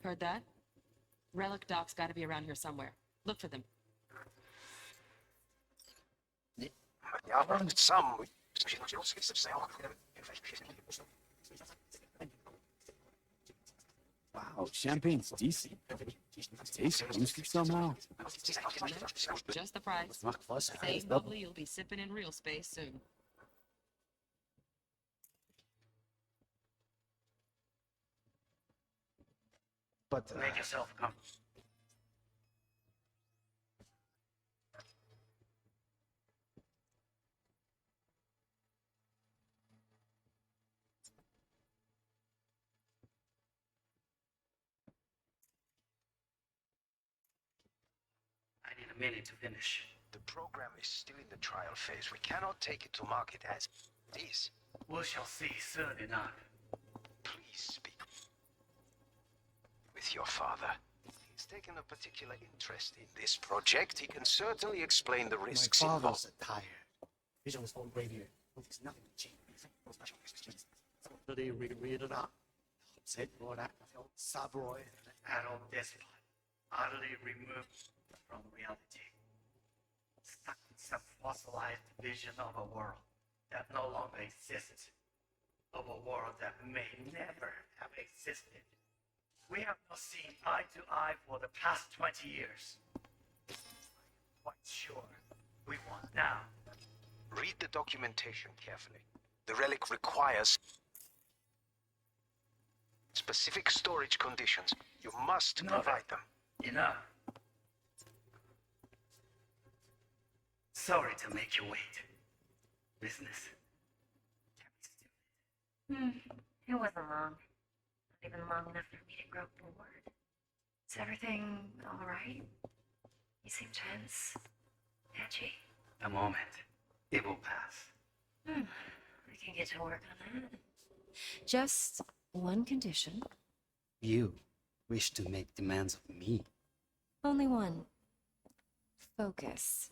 S11: Heard that? Relic docs gotta be around here somewhere. Look for them.
S20: Some.
S3: Wow, champagne's decent. Tastes boosted somehow.
S11: Just the price. Same bubbly you'll be sipping in real space soon.
S22: But make yourself comfortable. I need a minute to finish.
S20: The program is still in the trial phase. We cannot take it to market as is.
S22: We shall see soon enough.
S20: Please speak with your father. He's taken a particular interest in this project. He can certainly explain the risks
S22: My
S20: involved.
S22: father's a tired, visionless old graybeard who thinks nothing will change. Totally reread it up. Said Lord Saburo is an adult despot, utterly removed from reality. Stuck in some fossilized vision of a world that no longer exists. Of a world that may never have existed. We have not seen eye to eye for the past 20 years. I'm quite sure we want now.
S20: Read the documentation carefully. The relic requires specific storage conditions. You must provide them.
S22: Enough. Sorry to make you wait. Business.
S5: It wasn't long. Not even long enough for me to grow bored. Is everything all right? You seem tense. Edgy.
S22: A moment. It will pass.
S5: We can get to work on that. Just one condition.
S23: You wish to make demands of me.
S5: Only one. Focus.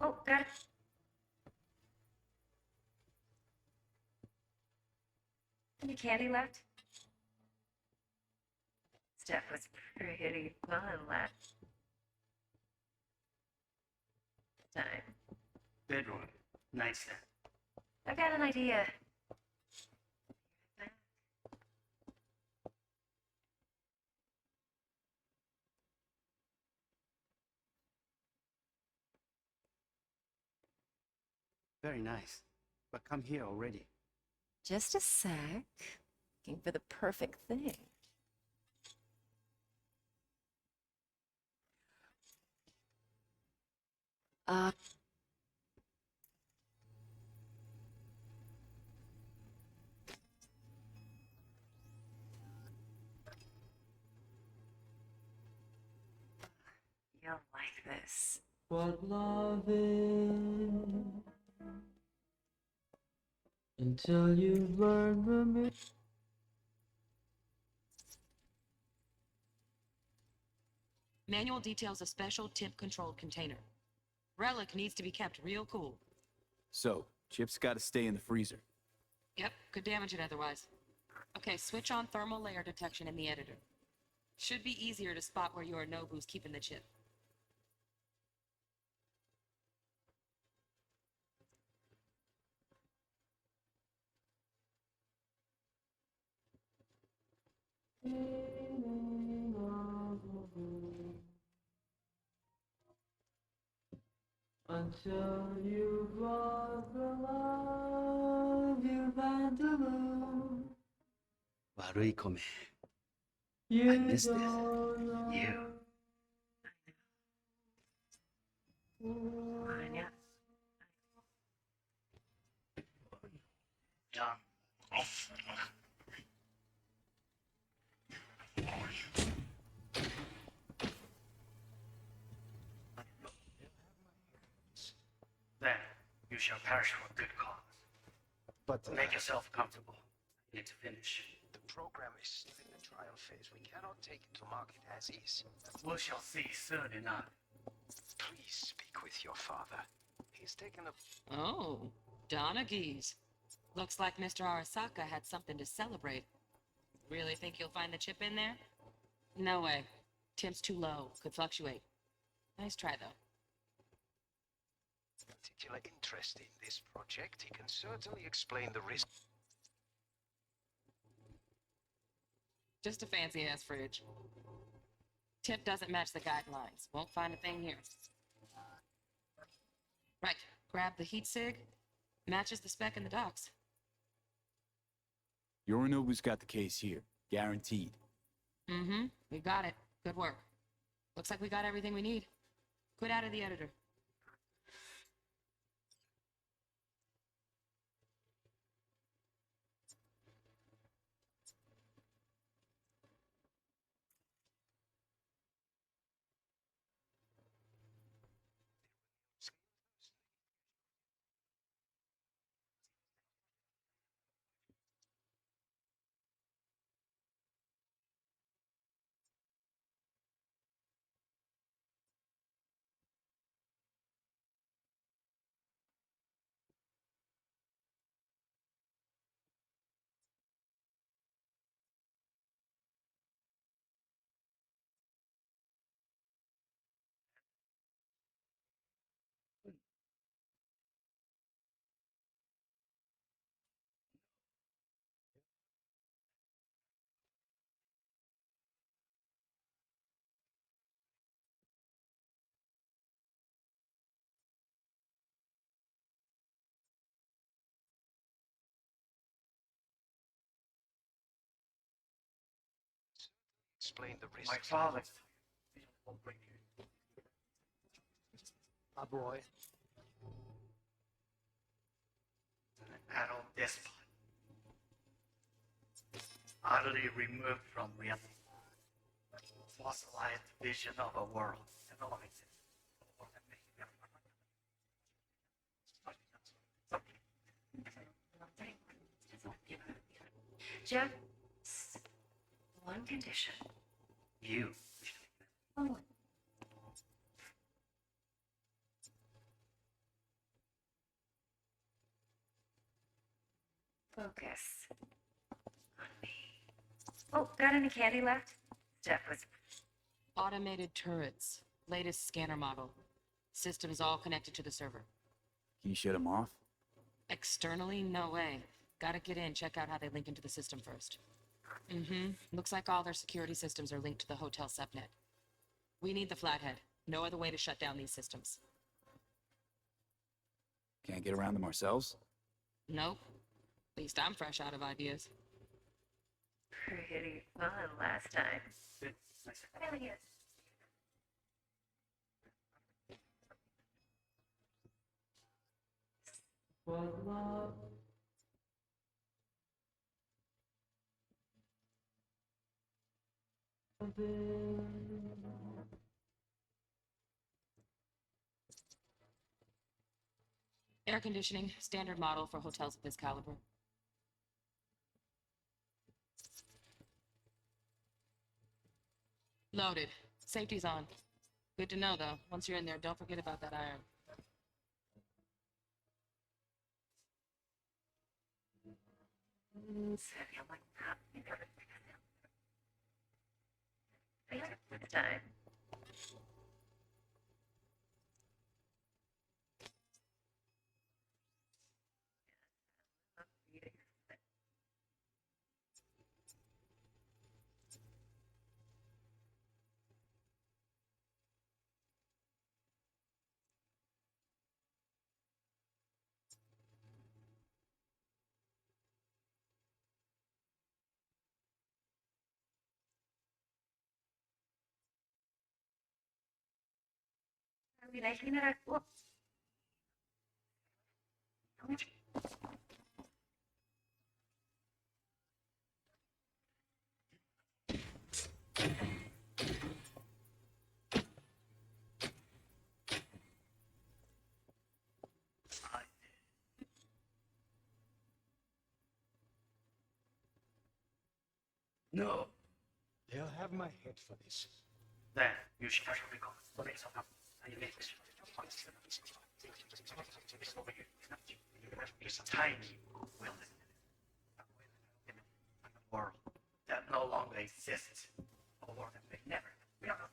S5: Oh, got it. Any candy left? Stuff was pretty fun last time.
S22: Bedroom. Nightstand.
S5: I've got an idea.
S23: Very nice. But come here already.
S5: Just a sec. Looking for the perfect thing. You'll like this.
S24: What love is until you learn the
S11: Manual details a special temp-controlled container. Relic needs to be kept real cool.
S3: So, chips gotta stay in the freezer.
S11: Yep, could damage it otherwise. Okay, switch on thermal layer detection in the editor. Should be easier to spot where Yorinobu's keeping the chip.
S24: Until you brought the love you found to lose.
S23: 悪い米。
S24: You
S23: I missed it.
S24: don't know.
S23: You.
S22: Done. Then you shall perish for a good cause.
S20: But
S22: Make yourself comfortable. You need to finish.
S20: the program is still in the trial phase. We cannot take it to market as is.
S22: We shall see soon enough.
S20: Please speak with your father. He's taken a...
S11: Oh, Donaghy's. Looks like Mr. Arasaka had something to celebrate. Really think you'll find the chip in there? No way. Temp's too low. Could fluctuate. Nice try, though.
S20: particular interest in this project. He can certainly explain the risk.
S11: Just a fancy-ass fridge. Tip doesn't match the guidelines. Won't find a thing here. Right. Grab the heat sig. Matches the spec in the docs.
S3: Yorinobu's got the case here. Guaranteed.
S11: Mm-hmm. We got it. Good work. Looks like we got everything we need. Quit out of the editor.
S20: Explain the risk.
S22: My father will bring you. A boy. An adult despot. Utterly removed from reality. Fossilized vision of a world that all exists.
S5: Jeff, one condition.
S22: You.
S5: Oh. Focus on me. Oh, got any candy left? Jeff was...
S11: Automated turrets. Latest scanner model. Systems all connected to the server.
S3: Can you shut him off?
S11: Externally, no way. Gotta get in, check out how they link into the system first. Mm-hmm. Looks like all their security systems are linked to the hotel subnet. We need the flathead. No other way to shut down these systems.
S3: Can't get around them ourselves?
S11: Nope. At least I'm fresh out of ideas.
S5: Pretty fun last time. Really is.
S24: What love?
S11: Air conditioning, standard model for hotels of this caliber. Loaded. Safety's on. Good to know, though. Once you're in there, don't forget about that iron.
S5: This time.
S22: No.
S7: They'll have my head for this.
S22: Then you should actually go. What is up? It's a tiny wilderness, a world that no longer exists, a world that may never. We are not.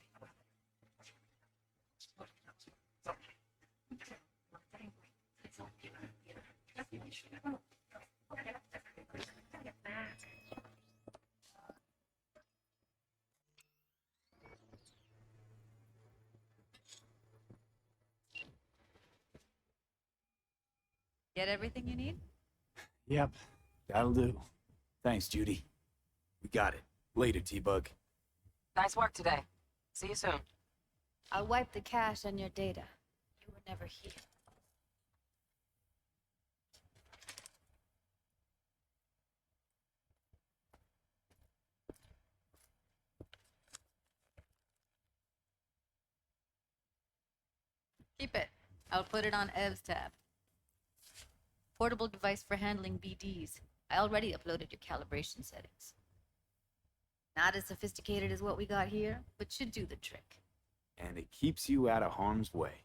S2: Get everything you need?
S3: Yep, that'll do. Thanks, Judy. We got it. Later, T-Bug.
S11: Nice work today. See you soon.
S2: I'll wipe the cache on your data. You were never here. Keep it. I'll put it on Ev's tab. Portable device for handling BDs. I already uploaded your calibration settings. Not as sophisticated as what we got here, but should do the trick.
S3: And it keeps you out of harm's way.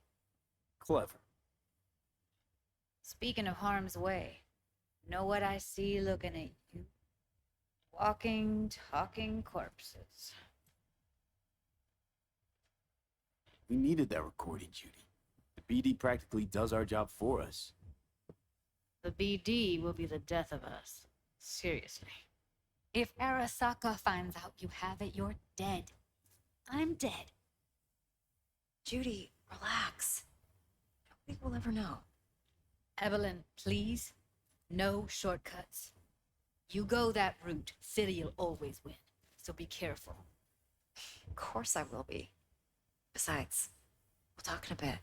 S3: Clever.
S2: Speaking of harm's way, know what I see looking at you? Walking, talking corpses.
S3: We needed that recording, Judy. The BD practically does our job for us.
S2: The BD will be the death of us. Seriously. If Arasaka finds out you have it, you're dead. I'm dead.
S5: Judy, relax. Nobody will ever know.
S2: Evelyn, please. No shortcuts. You go that route, City'll always win. So be careful.
S5: Of course I will be. Besides, we'll talk in a bit.